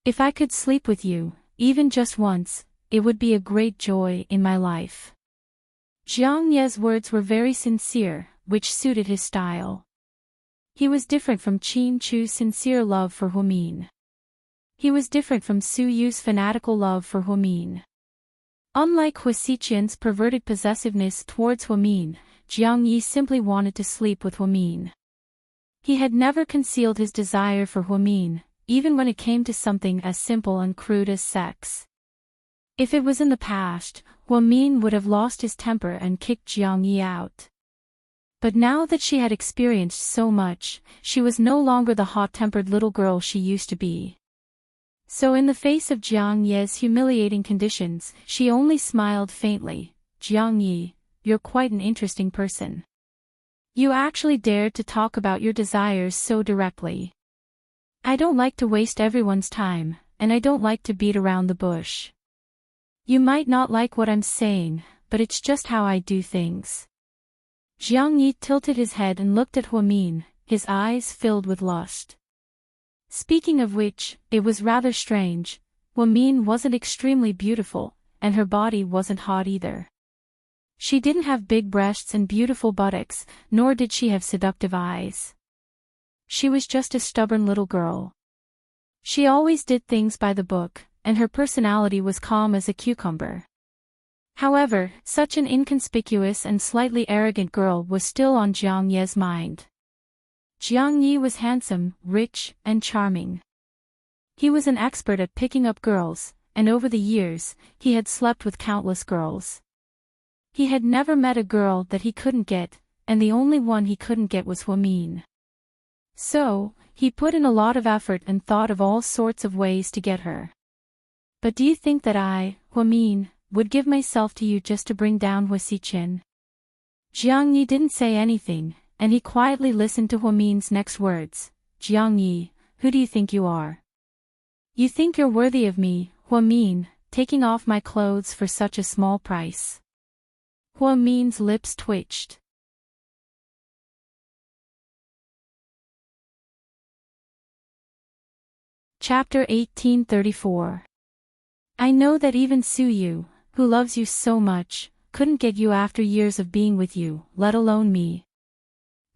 If I could sleep with you, even just once, it would be a great joy in my life. Jiang Ye's words were very sincere, which suited his style. He was different from Qin Chu's sincere love for Hua Min. He was different from Su Yu's fanatical love for Hua Min. Unlike Hua Xiqian's perverted possessiveness towards Hua Min, Jiang Yi simply wanted to sleep with Hua Min. He had never concealed his desire for Hua Min, even when it came to something as simple and crude as sex. If it was in the past, Hua Min would have lost his temper and kicked Jiang Yi out. But now that she had experienced so much, she was no longer the hot-tempered little girl she used to be. So in the face of Jiang Ye's humiliating conditions, she only smiled faintly. Jiang Yi, you're quite an interesting person. You actually dared to talk about your desires so directly. I don't like to waste everyone's time, and I don't like to beat around the bush. You might not like what I'm saying, but it's just how I do things. Jiang Yi tilted his head and looked at Hua Min, his eyes filled with lust. Speaking of which, it was rather strange. Hua Min wasn't extremely beautiful, and her body wasn't hot either. She didn't have big breasts and beautiful buttocks, nor did she have seductive eyes. She was just a stubborn little girl. She always did things by the book, and her personality was calm as a cucumber. However, such an inconspicuous and slightly arrogant girl was still on Jiang Ye's mind. Jiang Yi was handsome, rich, and charming. He was an expert at picking up girls, and over the years, he had slept with countless girls. He had never met a girl that he couldn't get, and the only one he couldn't get was Hua Min. So, he put in a lot of effort and thought of all sorts of ways to get her. But do you think that I, Hua Min, would give myself to you just to bring down Hua Xiqian? Jiang Yi didn't say anything, and he quietly listened to Hua Min's next words. Jiang Yi, who do you think you are? You think you're worthy of me, Huamin, taking off my clothes for such a small price. Huamin's lips twitched. Chapter 1834. I know that even Suyu, who loves you so much, couldn't get you after years of being with you, let alone me.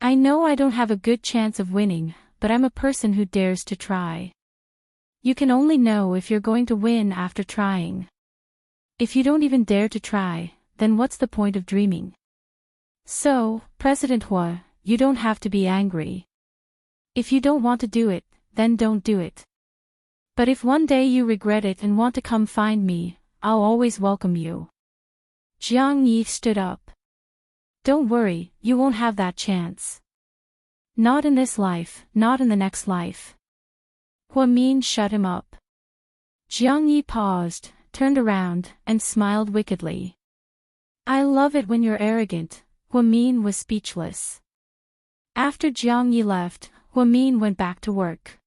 I know I don't have a good chance of winning, but I'm a person who dares to try. You can only know if you're going to win after trying. If you don't even dare to try, then what's the point of dreaming? So, President Hua, you don't have to be angry. If you don't want to do it, then don't do it. But if one day you regret it and want to come find me, I'll always welcome you. Jiang Yi stood up. Don't worry, you won't have that chance. Not in this life, not in the next life. Huamin shut him up. Jiang Yi paused, turned around, and smiled wickedly. I love it when you're arrogant. Huamin was speechless. After Jiang Yi left, Huamin went back to work.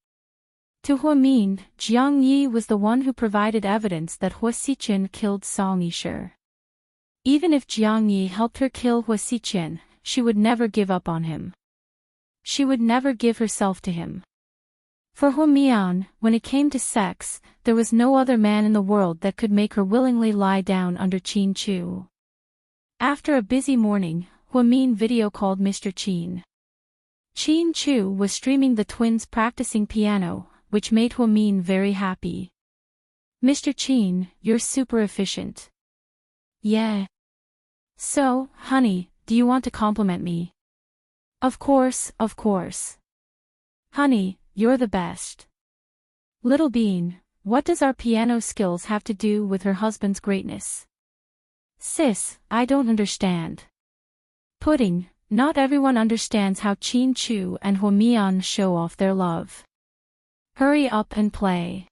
To Huamin, Jiang Yi was the one who provided evidence that Hua Xiqian killed Song Yishe. Even if Jiang Yi helped her kill Hua Xiqian, she would never give up on him. She would never give herself to him. For Huamian, when it came to sex, there was no other man in the world that could make her willingly lie down under Qin Chu. After a busy morning, Huamin video called Mr. Qin. Qin Chu was streaming the twins practicing piano, which made Huamin very happy. Mr. Qin, you're super efficient. Yeah. So, honey, do you want to compliment me? Of course, of course. Honey, you're the best. Little Bean, what does our piano skills have to do with her husband's greatness? Sis, I don't understand. Pudding, not everyone understands how Qin Chu and Huamian show off their love. Hurry up and play.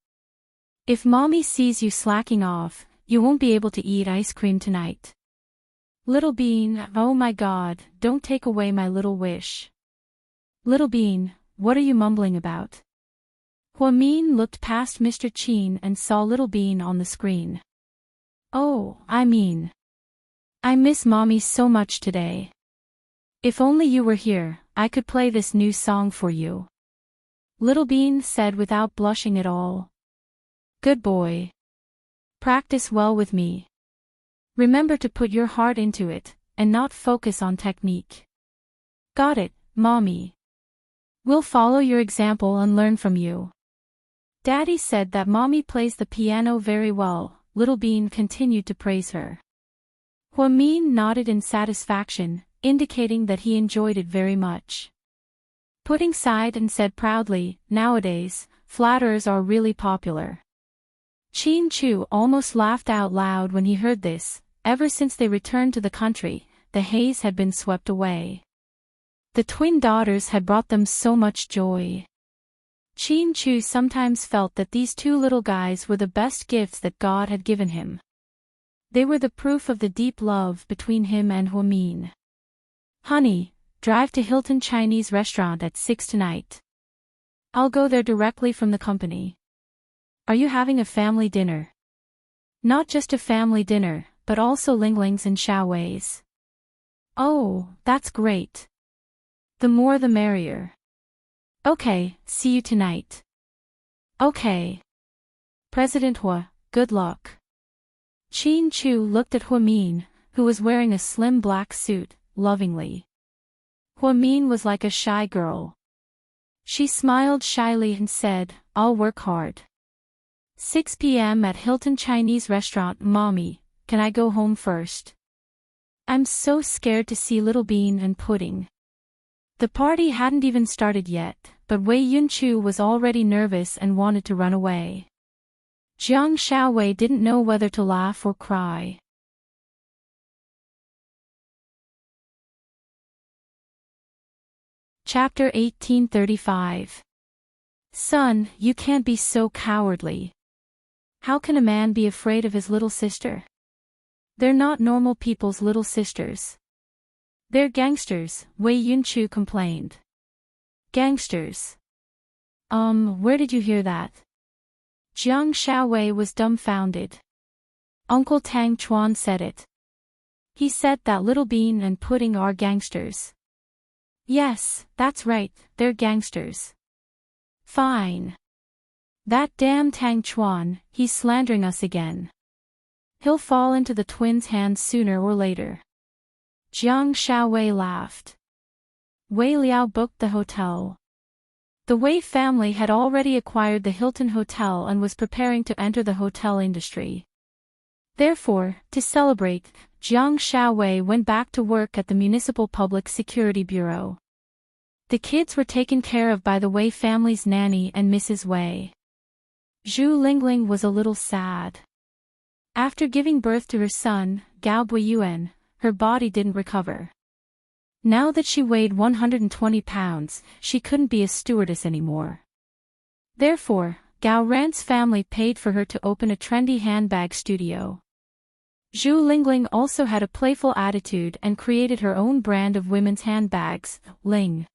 If mommy sees you slacking off, you won't be able to eat ice cream tonight. Little Bean, oh my God, don't take away my little wish. Little Bean, what are you mumbling about? Huamin looked past Mr. Qin and saw Little Bean on the screen. Oh, I miss mommy so much today. If only you were here, I could play this new song for you. Little Bean said without blushing at all. Good boy. Practice well with me. Remember to put your heart into it, and not focus on technique. Got it, mommy. We'll follow your example and learn from you. Daddy said that mommy plays the piano very well. Little Bean continued to praise her. Huamin nodded in satisfaction, indicating that he enjoyed it very much. Pudding sighed and said proudly, nowadays, flatterers are really popular. Qin Chu almost laughed out loud when he heard this. Ever since they returned to the country, the haze had been swept away. The twin daughters had brought them so much joy. Qin Chu sometimes felt that these two little guys were the best gifts that God had given him. They were the proof of the deep love between him and Huamin. Honey, drive to Hilton Chinese restaurant at 6 tonight. I'll go there directly from the company. Are you having a family dinner? Not just a family dinner, but also Linglings and Xiaoweis. Oh, that's great. The more the merrier. Okay, see you tonight. Okay. President Hua, good luck. Qin Chu looked at Huamin, who was wearing a slim black suit, lovingly. Huamin was like a shy girl. She smiled shyly and said, I'll work hard. 6 p.m. at Hilton Chinese restaurant. Mommy, can I go home first? I'm so scared to see Little Bean and Pudding. The party hadn't even started yet, but Wei Yunchu was already nervous and wanted to run away. Jiang Xiaowei didn't know whether to laugh or cry. Chapter 1835. Son, you can't be so cowardly. How can a man be afraid of his little sister? They're not normal people's little sisters. They're gangsters, Wei Yunchu complained. Gangsters. Where did you hear that? Jiang Shaowei was dumbfounded. Uncle Tang Chuan said it. He said that Little Bean and Pudding are gangsters. Yes, that's right, they're gangsters. Fine. That damn Tang Chuan, he's slandering us again. He'll fall into the twins' hands sooner or later. Jiang Shaowei laughed. Wei Liao booked the hotel. The Wei family had already acquired the Hilton Hotel and was preparing to enter the hotel industry. Therefore, to celebrate, Jiang Shaowei went back to work at the Municipal Public Security Bureau. The kids were taken care of by the Wei family's nanny and Mrs. Wei. Zhu Lingling was a little sad. After giving birth to her son, Gao Buiyuan, her body didn't recover. Now that she weighed 120 pounds, she couldn't be a stewardess anymore. Therefore, Gao Ran's family paid for her to open a trendy handbag studio. Zhu Lingling also had a playful attitude and created her own brand of women's handbags, Ling.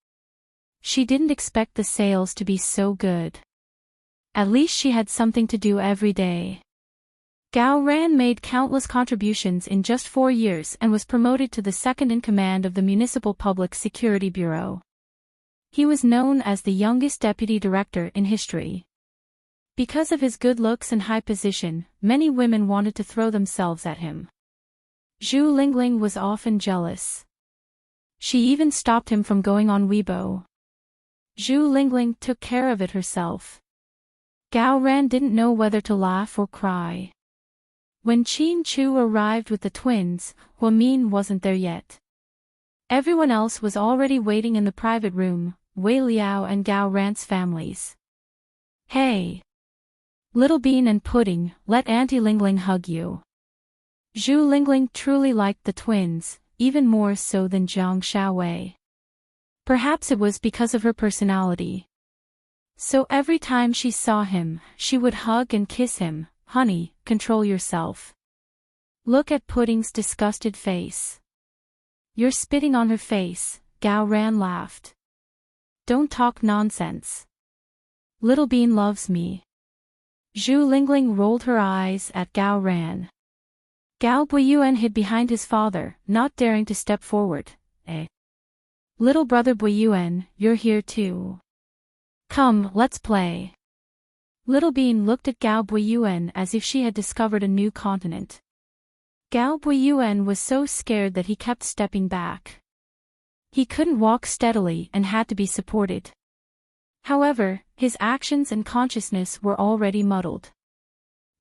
She didn't expect the sales to be so good. At least she had something to do every day. Gao Ran made countless contributions in just 4 years and was promoted to the second-in-command of the Municipal Public Security Bureau. He was known as the youngest deputy director in history. Because of his good looks and high position, many women wanted to throw themselves at him. Zhu Lingling was often jealous. She even stopped him from going on Weibo. Zhu Lingling took care of it herself. Gao Ran didn't know whether to laugh or cry. When Qin Chu arrived with the twins, Huamin wasn't there yet. Everyone else was already waiting in the private room, Wei Liao and Gao Ran's families. Hey! Little Bean and Pudding, let Auntie Lingling hug you. Zhu Lingling truly liked the twins, even more so than Jiang Shaowei. Perhaps it was because of her personality. So every time she saw him, she would hug and kiss him. Honey, control yourself. Look at Pudding's disgusted face. You're spitting on her face, Gao Ran laughed. Don't talk nonsense. Little Bean loves me. Zhu Lingling rolled her eyes at Gao Ran. Gao Buiyuan hid behind his father, not daring to step forward. Little brother Buiyuan, you're here too. Come, let's play. Little Bean looked at Gao Buiyuan as if she had discovered a new continent. Gao Buiyuan was so scared that he kept stepping back. He couldn't walk steadily and had to be supported. However, his actions and consciousness were already muddled.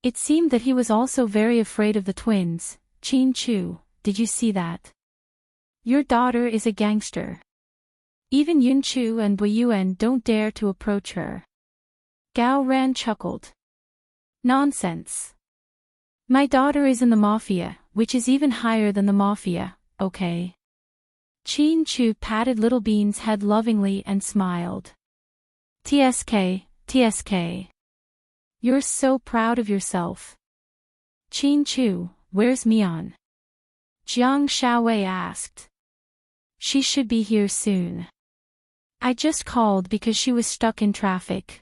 It seemed that he was also very afraid of the twins. Qin Chu, did you see that? Your daughter is a gangster. Even Yun Chu and Buiyuan don't dare to approach her. Gao Ran chuckled. Nonsense. My daughter is in the mafia, which is even higher than the mafia, okay? Qin Chu patted Little Bean's head lovingly and smiled. TSK, TSK. You're so proud of yourself. Qin Chu, where's Mian? Jiang Shaowei asked. She should be here soon. I just called because she was stuck in traffic.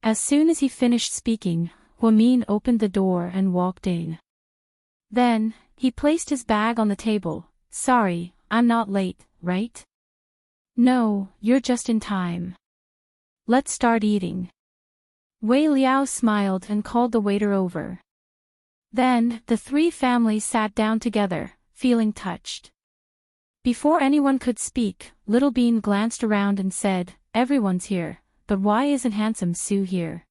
As soon as he finished speaking, Huamin opened the door and walked in. Then, he placed his bag on the table. Sorry, I'm not late, right? No, you're just in time. Let's start eating. Wei Liao smiled and called the waiter over. Then, the three families sat down together, feeling touched. Before anyone could speak, Little Bean glanced around and said, Everyone's here, but why isn't handsome Su here?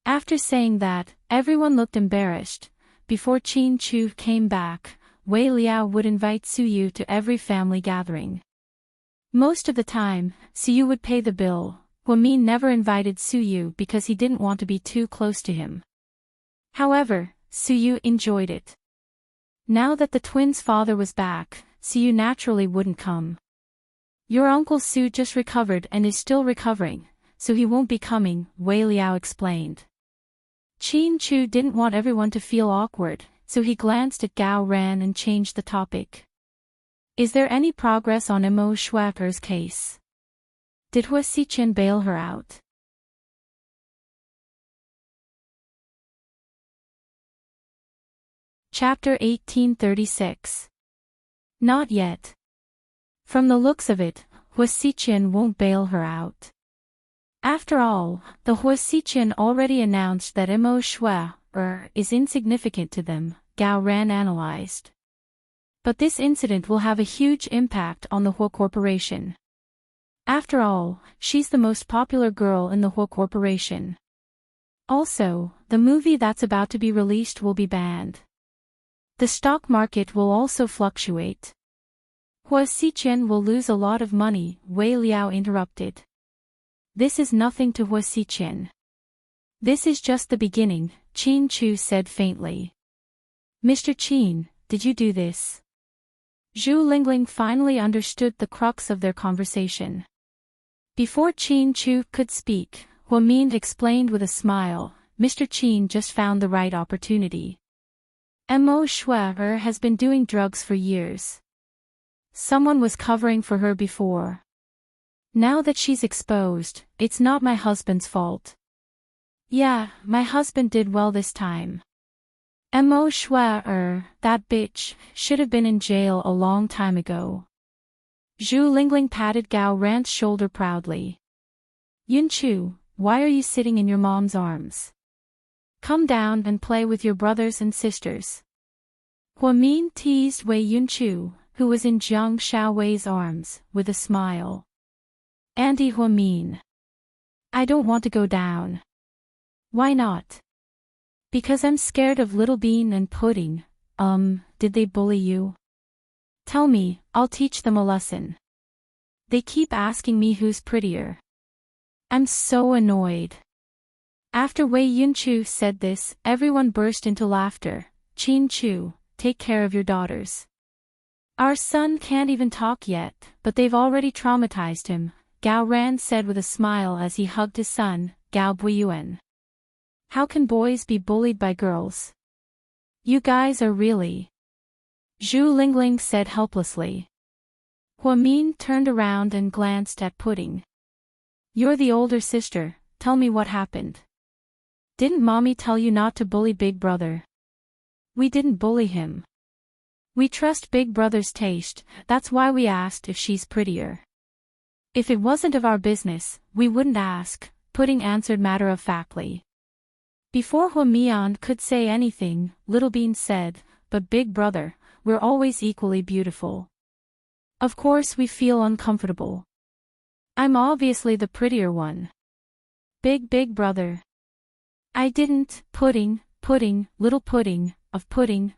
After saying that, everyone looked embarrassed. Before Qin Chu came back, Wei Liao would invite Su Yu to every family gathering. Most of the time, Su Yu would pay the bill. Huamin never invited Su Yu because he didn't want to be too close to him. However, Su Yu enjoyed it. Now that the twins' father was back, Su Yu naturally wouldn't come. Your Uncle Su just recovered and is still recovering, so he won't be coming, Wei Liao explained. Qin Chu didn't want everyone to feel awkward, so he glanced at Gao Ran and changed the topic. Is there any progress on Mo Schwacker's case? Did Hua Xichen bail her out? Chapter 1836. Not yet. From the looks of it, Huasiqian won't bail her out. After all, the Huasiqian already announced that Immerse is insignificant to them, Gao Ran analyzed. But this incident will have a huge impact on the Hua Corporation. After all, she's the most popular girl in the Hua Corporation. Also, the movie that's about to be released will be banned. The stock market will also fluctuate. Huasiqian will lose a lot of money, Wei Liao interrupted. This is nothing to Huasiqian. This is just the beginning, Qin Chu said faintly. Mr. Qin, did you do this? Zhu Lingling finally understood the crux of their conversation. Before Qin Chu could speak, Huamin explained with a smile, Mr. Qin just found the right opportunity. Mo Shuer has been doing drugs for years. Someone was covering for her before. Now that she's exposed, it's not my husband's fault. Yeah, my husband did well this time. Mo Shuer, that bitch, should have been in jail a long time ago. Zhu Lingling patted Gao Ran's shoulder proudly. Yunchu, why are you sitting in your mom's arms? Come down and play with your brothers and sisters. Huamin teased Wei Yunchu, who was in Jiang Xiaowei's arms, with a smile. Auntie Huamin. I don't want to go down. Why not? Because I'm scared of Little Bean and Pudding. Did they bully you? Tell me, I'll teach them a lesson. They keep asking me who's prettier. I'm so annoyed. After Wei Yunchu said this, everyone burst into laughter. Qin Chu, take care of your daughters. Our son can't even talk yet, but they've already traumatized him, Gao Ran said with a smile as he hugged his son, Gao Buiyuan. How can boys be bullied by girls? You guys are really... Zhu Lingling said helplessly. Huamin turned around and glanced at Pudding. You're the older sister, tell me what happened. Didn't mommy tell you not to bully Big Brother? We didn't bully him. We trust Big Brother's taste, that's why we asked if she's prettier. If it wasn't of our business, we wouldn't ask, Pudding answered matter-of-factly. Before Huamian could say anything, Little Bean said, but Big Brother, we're always equally beautiful. Of course we feel uncomfortable. I'm obviously the prettier one. Big Brother. I didn't, Pudding, little pudding, of pudding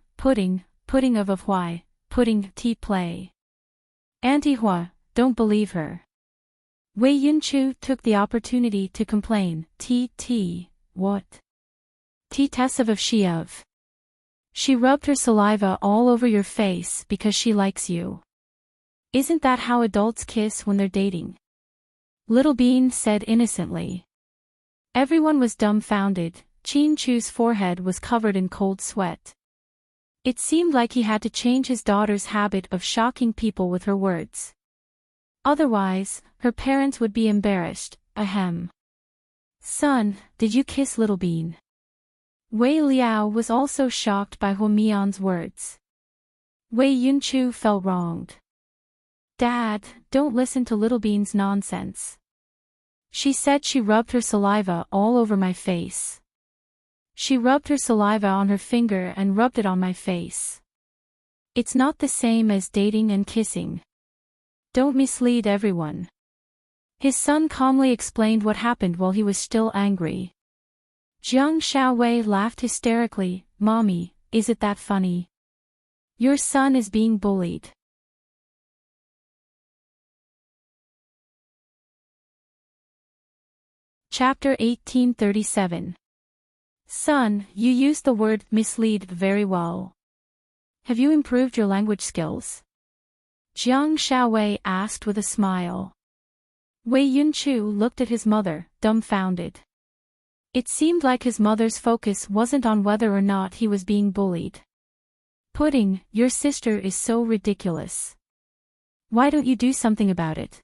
of why, pudding tea play. Auntie Hua, don't believe her. Wei Yunchu took the opportunity to complain, what? Tea tessive of she of. She rubbed her saliva all over your face because she likes you. Isn't that how adults kiss when they're dating? Little Bean said innocently. Everyone was dumbfounded. Qin Chu's forehead was covered in cold sweat. It seemed like he had to change his daughter's habit of shocking people with her words. Otherwise, her parents would be embarrassed. Ahem. Son, did you kiss Little Bean? Wei Liao was also shocked by Huamian's words. Wei Yunchu felt wronged. Dad, don't listen to Little Bean's nonsense. She said she rubbed her saliva all over my face. She rubbed her saliva on her finger and rubbed it on my face. It's not the same as dating and kissing. Don't mislead everyone. His son calmly explained what happened while he was still angry. Jiang Xiaowei laughed hysterically. Mommy, is it that funny? Your son is being bullied. Chapter 1837. Son, you used the word mislead very well. Have you improved your language skills? Jiang Xiaowei asked with a smile. Wei Yunchu looked at his mother, dumbfounded. It seemed like his mother's focus wasn't on whether or not he was being bullied. Pudding, your sister is so ridiculous. Why don't you do something about it?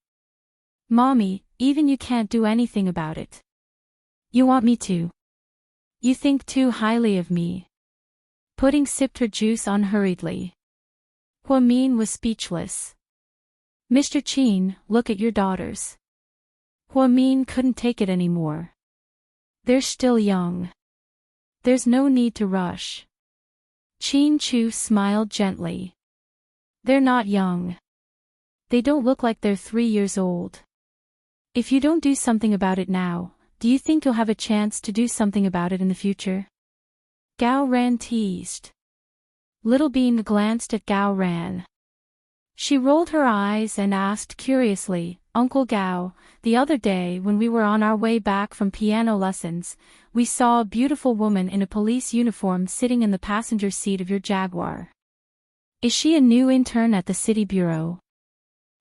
Mommy, even you can't do anything about it. You want me to? You think too highly of me. Pudding sipped her juice unhurriedly. Huamin was speechless. Mr. Qin, look at your daughters. Huamin couldn't take it anymore. They're still young. There's no need to rush. Qin Chu smiled gently. They're not young. They don't look like they're 3 years old. If you don't do something about it now, do you think you'll have a chance to do something about it in the future? Gao Ran teased. Little Bean glanced at Gao Ran. She rolled her eyes and asked curiously, Uncle Gao, the other day when we were on our way back from piano lessons, we saw a beautiful woman in a police uniform sitting in the passenger seat of your Jaguar. Is she a new intern at the city bureau?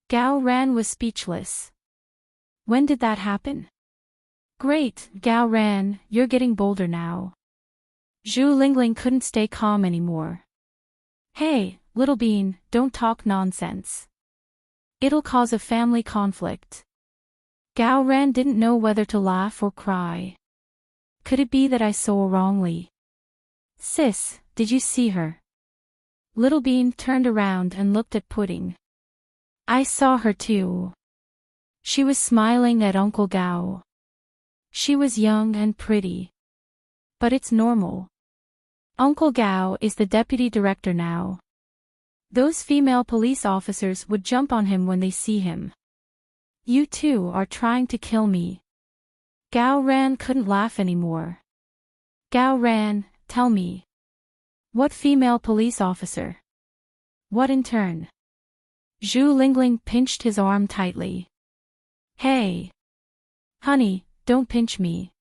Gao Ran was speechless. When did that happen? Great, Gao Ran, you're getting bolder now. Zhu Lingling couldn't stay calm anymore. Hey, Little Bean, don't talk nonsense. It'll cause a family conflict. Gao Ran didn't know whether to laugh or cry. Could it be that I saw wrongly? Sis, did you see her? Little Bean turned around and looked at Pudding. I saw her too. She was smiling at Uncle Gao. She was young and pretty. But it's normal. Uncle Gao is the deputy director now. Those female police officers would jump on him when they see him. You two are trying to kill me. Gao Ran couldn't laugh anymore. Gao Ran, tell me. What female police officer? What intern? Zhu Lingling pinched his arm tightly. Hey. Honey, don't pinch me.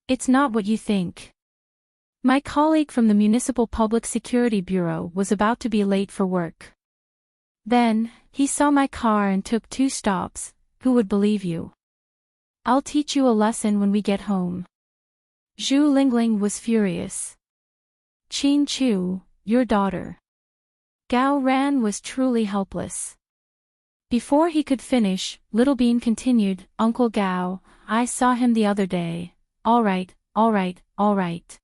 It's not what you think. My colleague from the Municipal Public Security Bureau was about to be late for work. Then, he saw my car and took 2 stops. Who would believe you? I'll teach you a lesson when we get home. Zhu Lingling was furious. Qin Chu, your daughter. Gao Ran was truly helpless. Before he could finish, Little Bean continued, Uncle Gao, I saw him the other day. All right, all right, all right.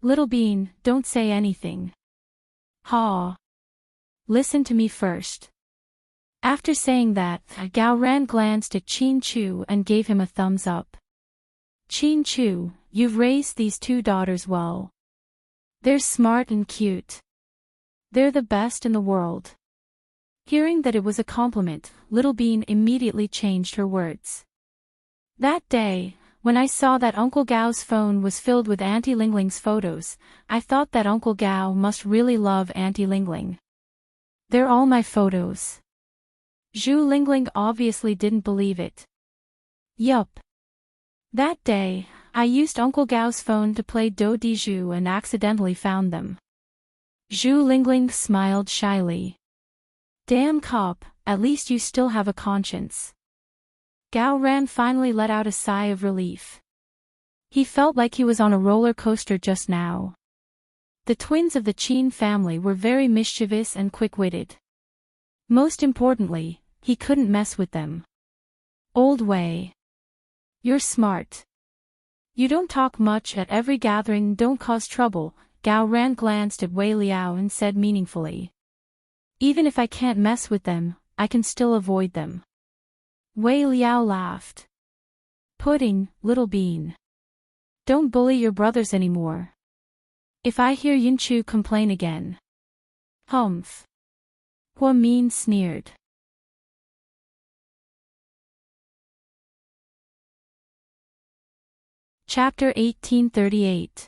Little Bean, don't say anything. Ha. Listen to me first. After saying that, Gao Ran glanced at Qin Chu and gave him a thumbs up. Qin Chu, you've raised these 2 daughters well. They're smart and cute. They're the best in the world. Hearing that it was a compliment, Little Bean immediately changed her words. That day, when I saw that Uncle Gao's phone was filled with Auntie Lingling's photos, I thought that Uncle Gao must really love Auntie Lingling. They're all my photos. Zhu Lingling obviously didn't believe it. Yup. That day, I used Uncle Gao's phone to play Do Di Zhu and accidentally found them. Zhu Lingling smiled shyly. Damn cop, at least you still have a conscience. Gao Ran finally let out a sigh of relief. He felt like he was on a roller coaster just now. The twins of the Qin family were very mischievous and quick-witted. Most importantly, he couldn't mess with them. Old Wei. You're smart. You don't talk much at every gathering, don't cause trouble. Gao Ran glanced at Wei Liao and said meaningfully. Even if I can't mess with them, I can still avoid them. Wei Liao laughed. Pudding, Little Bean. Don't bully your brothers anymore. If I hear Yunchu complain again. Humph. Huamin sneered. Chapter 1838.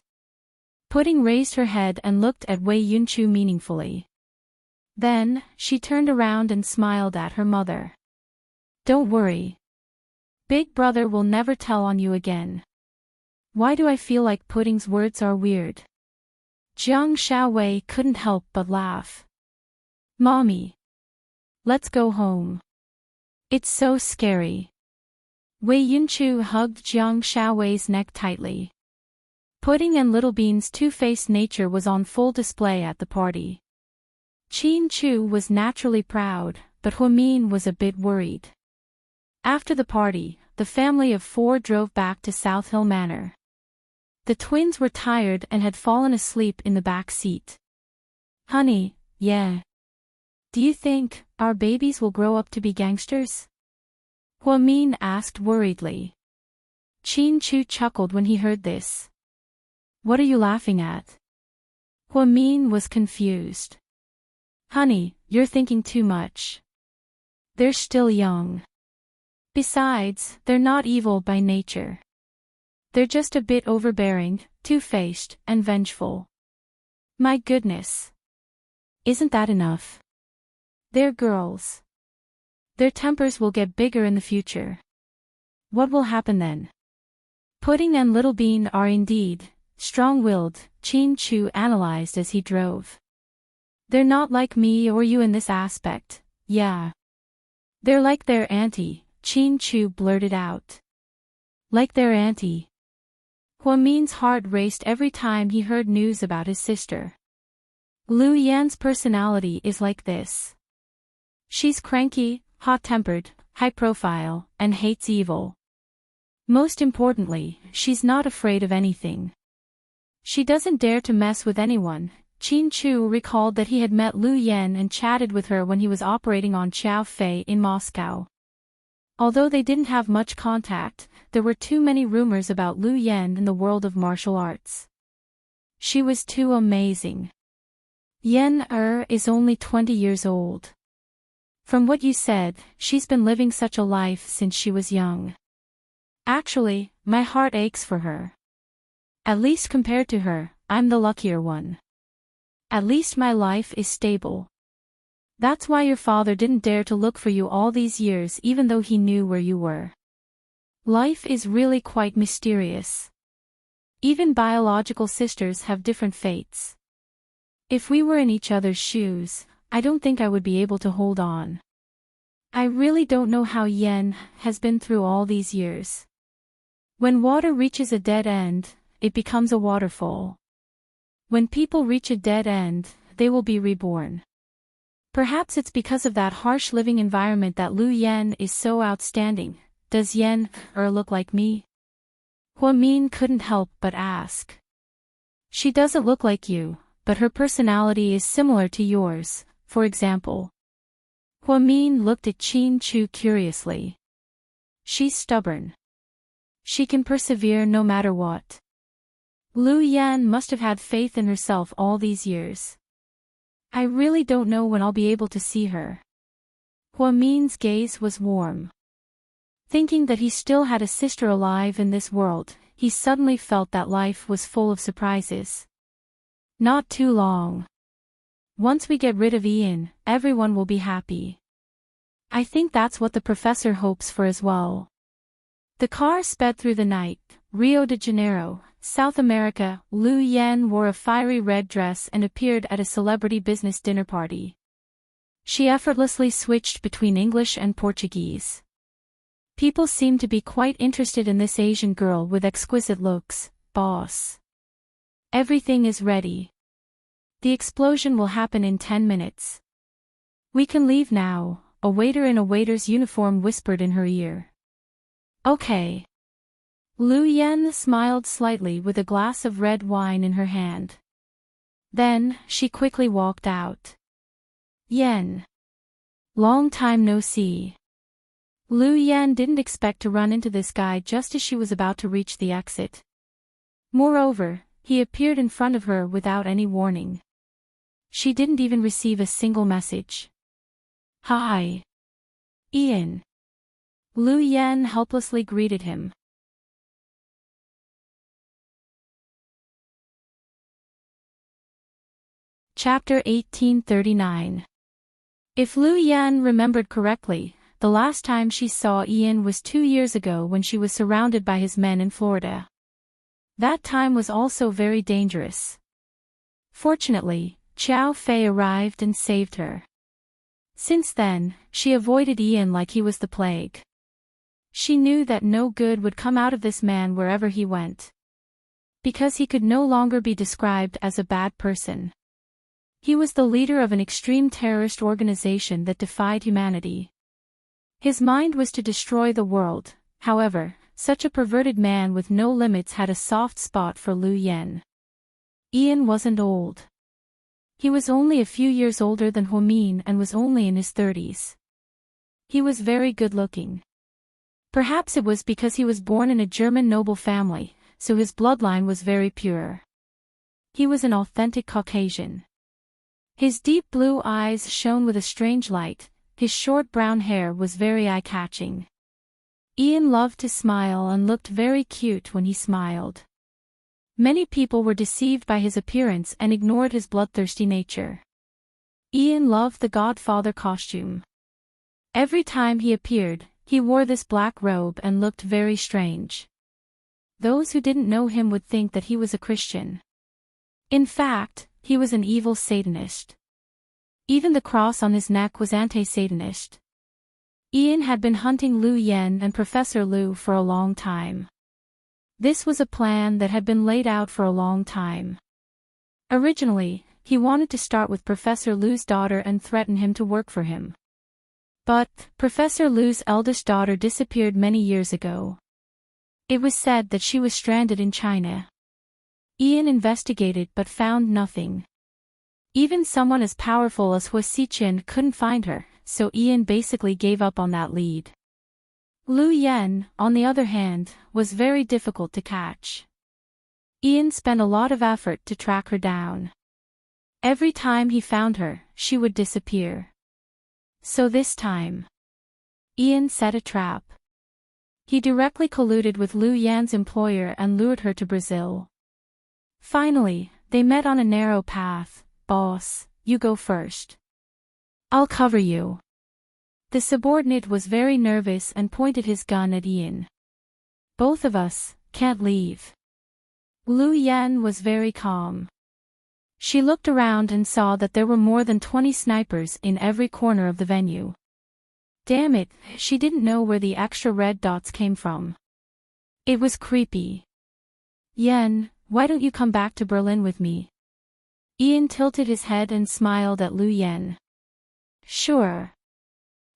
Pudding raised her head and looked at Wei Yunchu meaningfully. Then, she turned around and smiled at her mother. Don't worry. Big brother will never tell on you again. Why do I feel like Pudding's words are weird? Jiang Xiaowei couldn't help but laugh. Mommy. Let's go home. It's so scary. Wei Yunchu hugged Jiang Xiaowei's neck tightly. Pudding and Little Bean's two-faced nature was on full display at the party. Qin Chu was naturally proud, but Huamin was a bit worried. After the party, the family of 4 drove back to South Hill Manor. The twins were tired and had fallen asleep in the back seat. Honey, yeah. Do you think our babies will grow up to be gangsters? Huamin asked worriedly. Chin-Chu chuckled when he heard this. What are you laughing at? Huamin was confused. Honey, you're thinking too much. They're still young. Besides, they're not evil by nature. They're just a bit overbearing, two-faced, and vengeful. My goodness. Isn't that enough? They're girls. Their tempers will get bigger in the future. What will happen then? Pudding and Little Bean are indeed strong-willed, Chin-Chu analyzed as he drove. They're not like me or you in this aspect, yeah. They're like their auntie, Chin-Chu blurted out. Like their auntie. Huamin's heart raced every time he heard news about his sister. Lu Yan's personality is like this. She's cranky, hot-tempered, high-profile, and hates evil. Most importantly, she's not afraid of anything. She doesn't dare to mess with anyone. Chin-Chu recalled that he had met Lu Yan and chatted with her when he was operating on Xiao Fei in Moscow. Although they didn't have much contact, there were too many rumors about Lu Yan in the world of martial arts. She was too amazing. Yan is only 20 years old. From what you said, she's been living such a life since she was young. Actually, my heart aches for her. At least compared to her, I'm the luckier one. At least my life is stable. That's why your father didn't dare to look for you all these years even though he knew where you were. Life is really quite mysterious. Even biological sisters have different fates. If we were in each other's shoes, I don't think I would be able to hold on. I really don't know how Yan has been through all these years. When water reaches a dead end, it becomes a waterfall. When people reach a dead end, they will be reborn. Perhaps it's because of that harsh living environment that Lu Yan is so outstanding. Does Yan look like me? Huamin couldn't help but ask. She doesn't look like you, but her personality is similar to yours, for example. Huamin looked at Chin-Chu curiously. She's stubborn. She can persevere no matter what. Lu Yan must have had faith in herself all these years. I really don't know when I'll be able to see her. Huamin's gaze was warm. Thinking that he still had a sister alive in this world, he suddenly felt that life was full of surprises. Not too long. Once we get rid of Ian, everyone will be happy. I think that's what the professor hopes for as well. The car sped through the night. Rio de Janeiro, South America. Lu Yan wore a fiery red dress and appeared at a celebrity business dinner party. She effortlessly switched between English and Portuguese. People seemed to be quite interested in this Asian girl with exquisite looks. Boss. Everything is ready. The explosion will happen in 10 minutes. We can leave now, a waiter in a waiter's uniform whispered in her ear. Okay. Lu Yan smiled slightly with a glass of red wine in her hand. Then, she quickly walked out. Yan. Long time no see. Lu Yan didn't expect to run into this guy just as she was about to reach the exit. Moreover, he appeared in front of her without any warning. She didn't even receive a single message. Hi. Ian. Lu Yan helplessly greeted him. Chapter 1839. If Lu Yan remembered correctly, the last time she saw Ian was 2 years ago when she was surrounded by his men in Florida. That time was also very dangerous. Fortunately, Xiao Fei arrived and saved her. Since then, she avoided Ian like he was the plague. She knew that no good would come out of this man wherever he went. Because he could no longer be described as a bad person. He was the leader of an extreme terrorist organization that defied humanity. His mind was to destroy the world. However, such a perverted man with no limits had a soft spot for Lu Yen. Ian wasn't old. He was only a few years older than Huomin and was only in his 30s. He was very good-looking. Perhaps it was because he was born in a German noble family, so his bloodline was very pure. He was an authentic Caucasian. His deep blue eyes shone with a strange light, his short brown hair was very eye-catching. Ian loved to smile and looked very cute when he smiled. Many people were deceived by his appearance and ignored his bloodthirsty nature. Ian loved the Godfather costume. Every time he appeared, he wore this black robe and looked very strange. Those who didn't know him would think that he was a Christian. In fact, he was an evil Satanist. Even the cross on his neck was anti-Satanist. Ian had been hunting Lu Yen and Professor Lu for a long time. This was a plan that had been laid out for a long time. Originally, he wanted to start with Professor Lu's daughter and threaten him to work for him. But, Professor Lu's eldest daughter disappeared many years ago. It was said that she was stranded in China. Ian investigated but found nothing. Even someone as powerful as Hua Xichen couldn't find her, so Ian basically gave up on that lead. Lu Yen, on the other hand, was very difficult to catch. Ian spent a lot of effort to track her down. Every time he found her, she would disappear. So this time, Ian set a trap. He directly colluded with Lu Yan's employer and lured her to Brazil. Finally, they met on a narrow path. "Boss, you go first. I'll cover you." The subordinate was very nervous and pointed his gun at Ian. "Both of us can't leave." Lu Yan was very calm. She looked around and saw that there were more than 20 snipers in every corner of the venue. Damn it, she didn't know where the extra red dots came from. It was creepy. "Yen, why don't you come back to Berlin with me?" Ian tilted his head and smiled at Lu Yen. "Sure.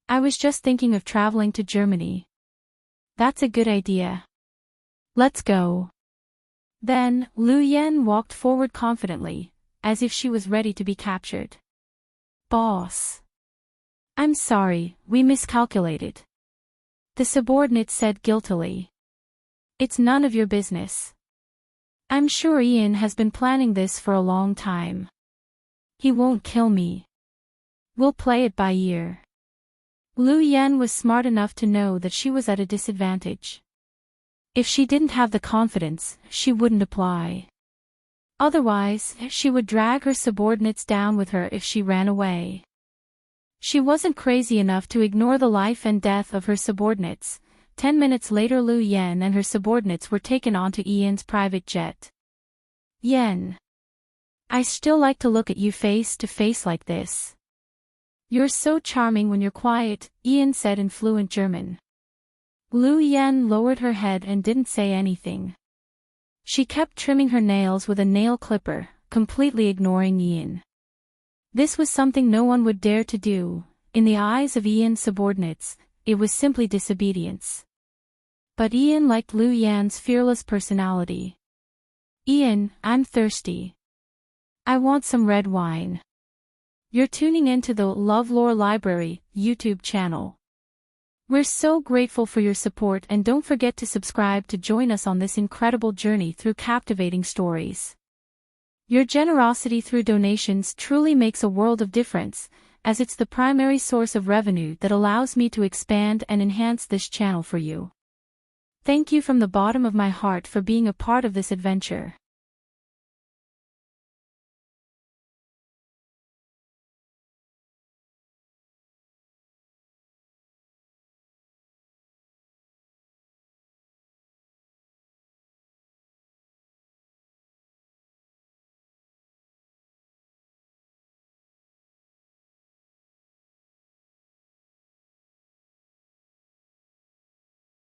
I was just thinking of traveling to Germany." "That's a good idea. Let's go." Then, Lu Yen walked forward confidently, as if she was ready to be captured. "Boss. I'm sorry, we miscalculated," the subordinate said guiltily. "It's none of your business. I'm sure Ian has been planning this for a long time. He won't kill me. We'll play it by ear." Lu Yen was smart enough to know that she was at a disadvantage. If she didn't have the confidence, she wouldn't apply. Otherwise, she would drag her subordinates down with her if she ran away. She wasn't crazy enough to ignore the life and death of her subordinates. 10 minutes later, Lu Yen and her subordinates were taken onto Ian's private jet. "Yen. I still like to look at you face to face like this. You're so charming when you're quiet," Ian said in fluent German. Lu Yen lowered her head and didn't say anything. She kept trimming her nails with a nail clipper, completely ignoring Ian. This was something no one would dare to do. In the eyes of Ian's subordinates, it was simply disobedience. But Ian liked Lu Yan's fearless personality. "Ian, I'm thirsty. I want some red wine." You're tuning into the LoveLore Library YouTube channel. We're so grateful for your support, and don't forget to subscribe to join us on this incredible journey through captivating stories. Your generosity through donations truly makes a world of difference, as it's the primary source of revenue that allows me to expand and enhance this channel for you. Thank you from the bottom of my heart for being a part of this adventure.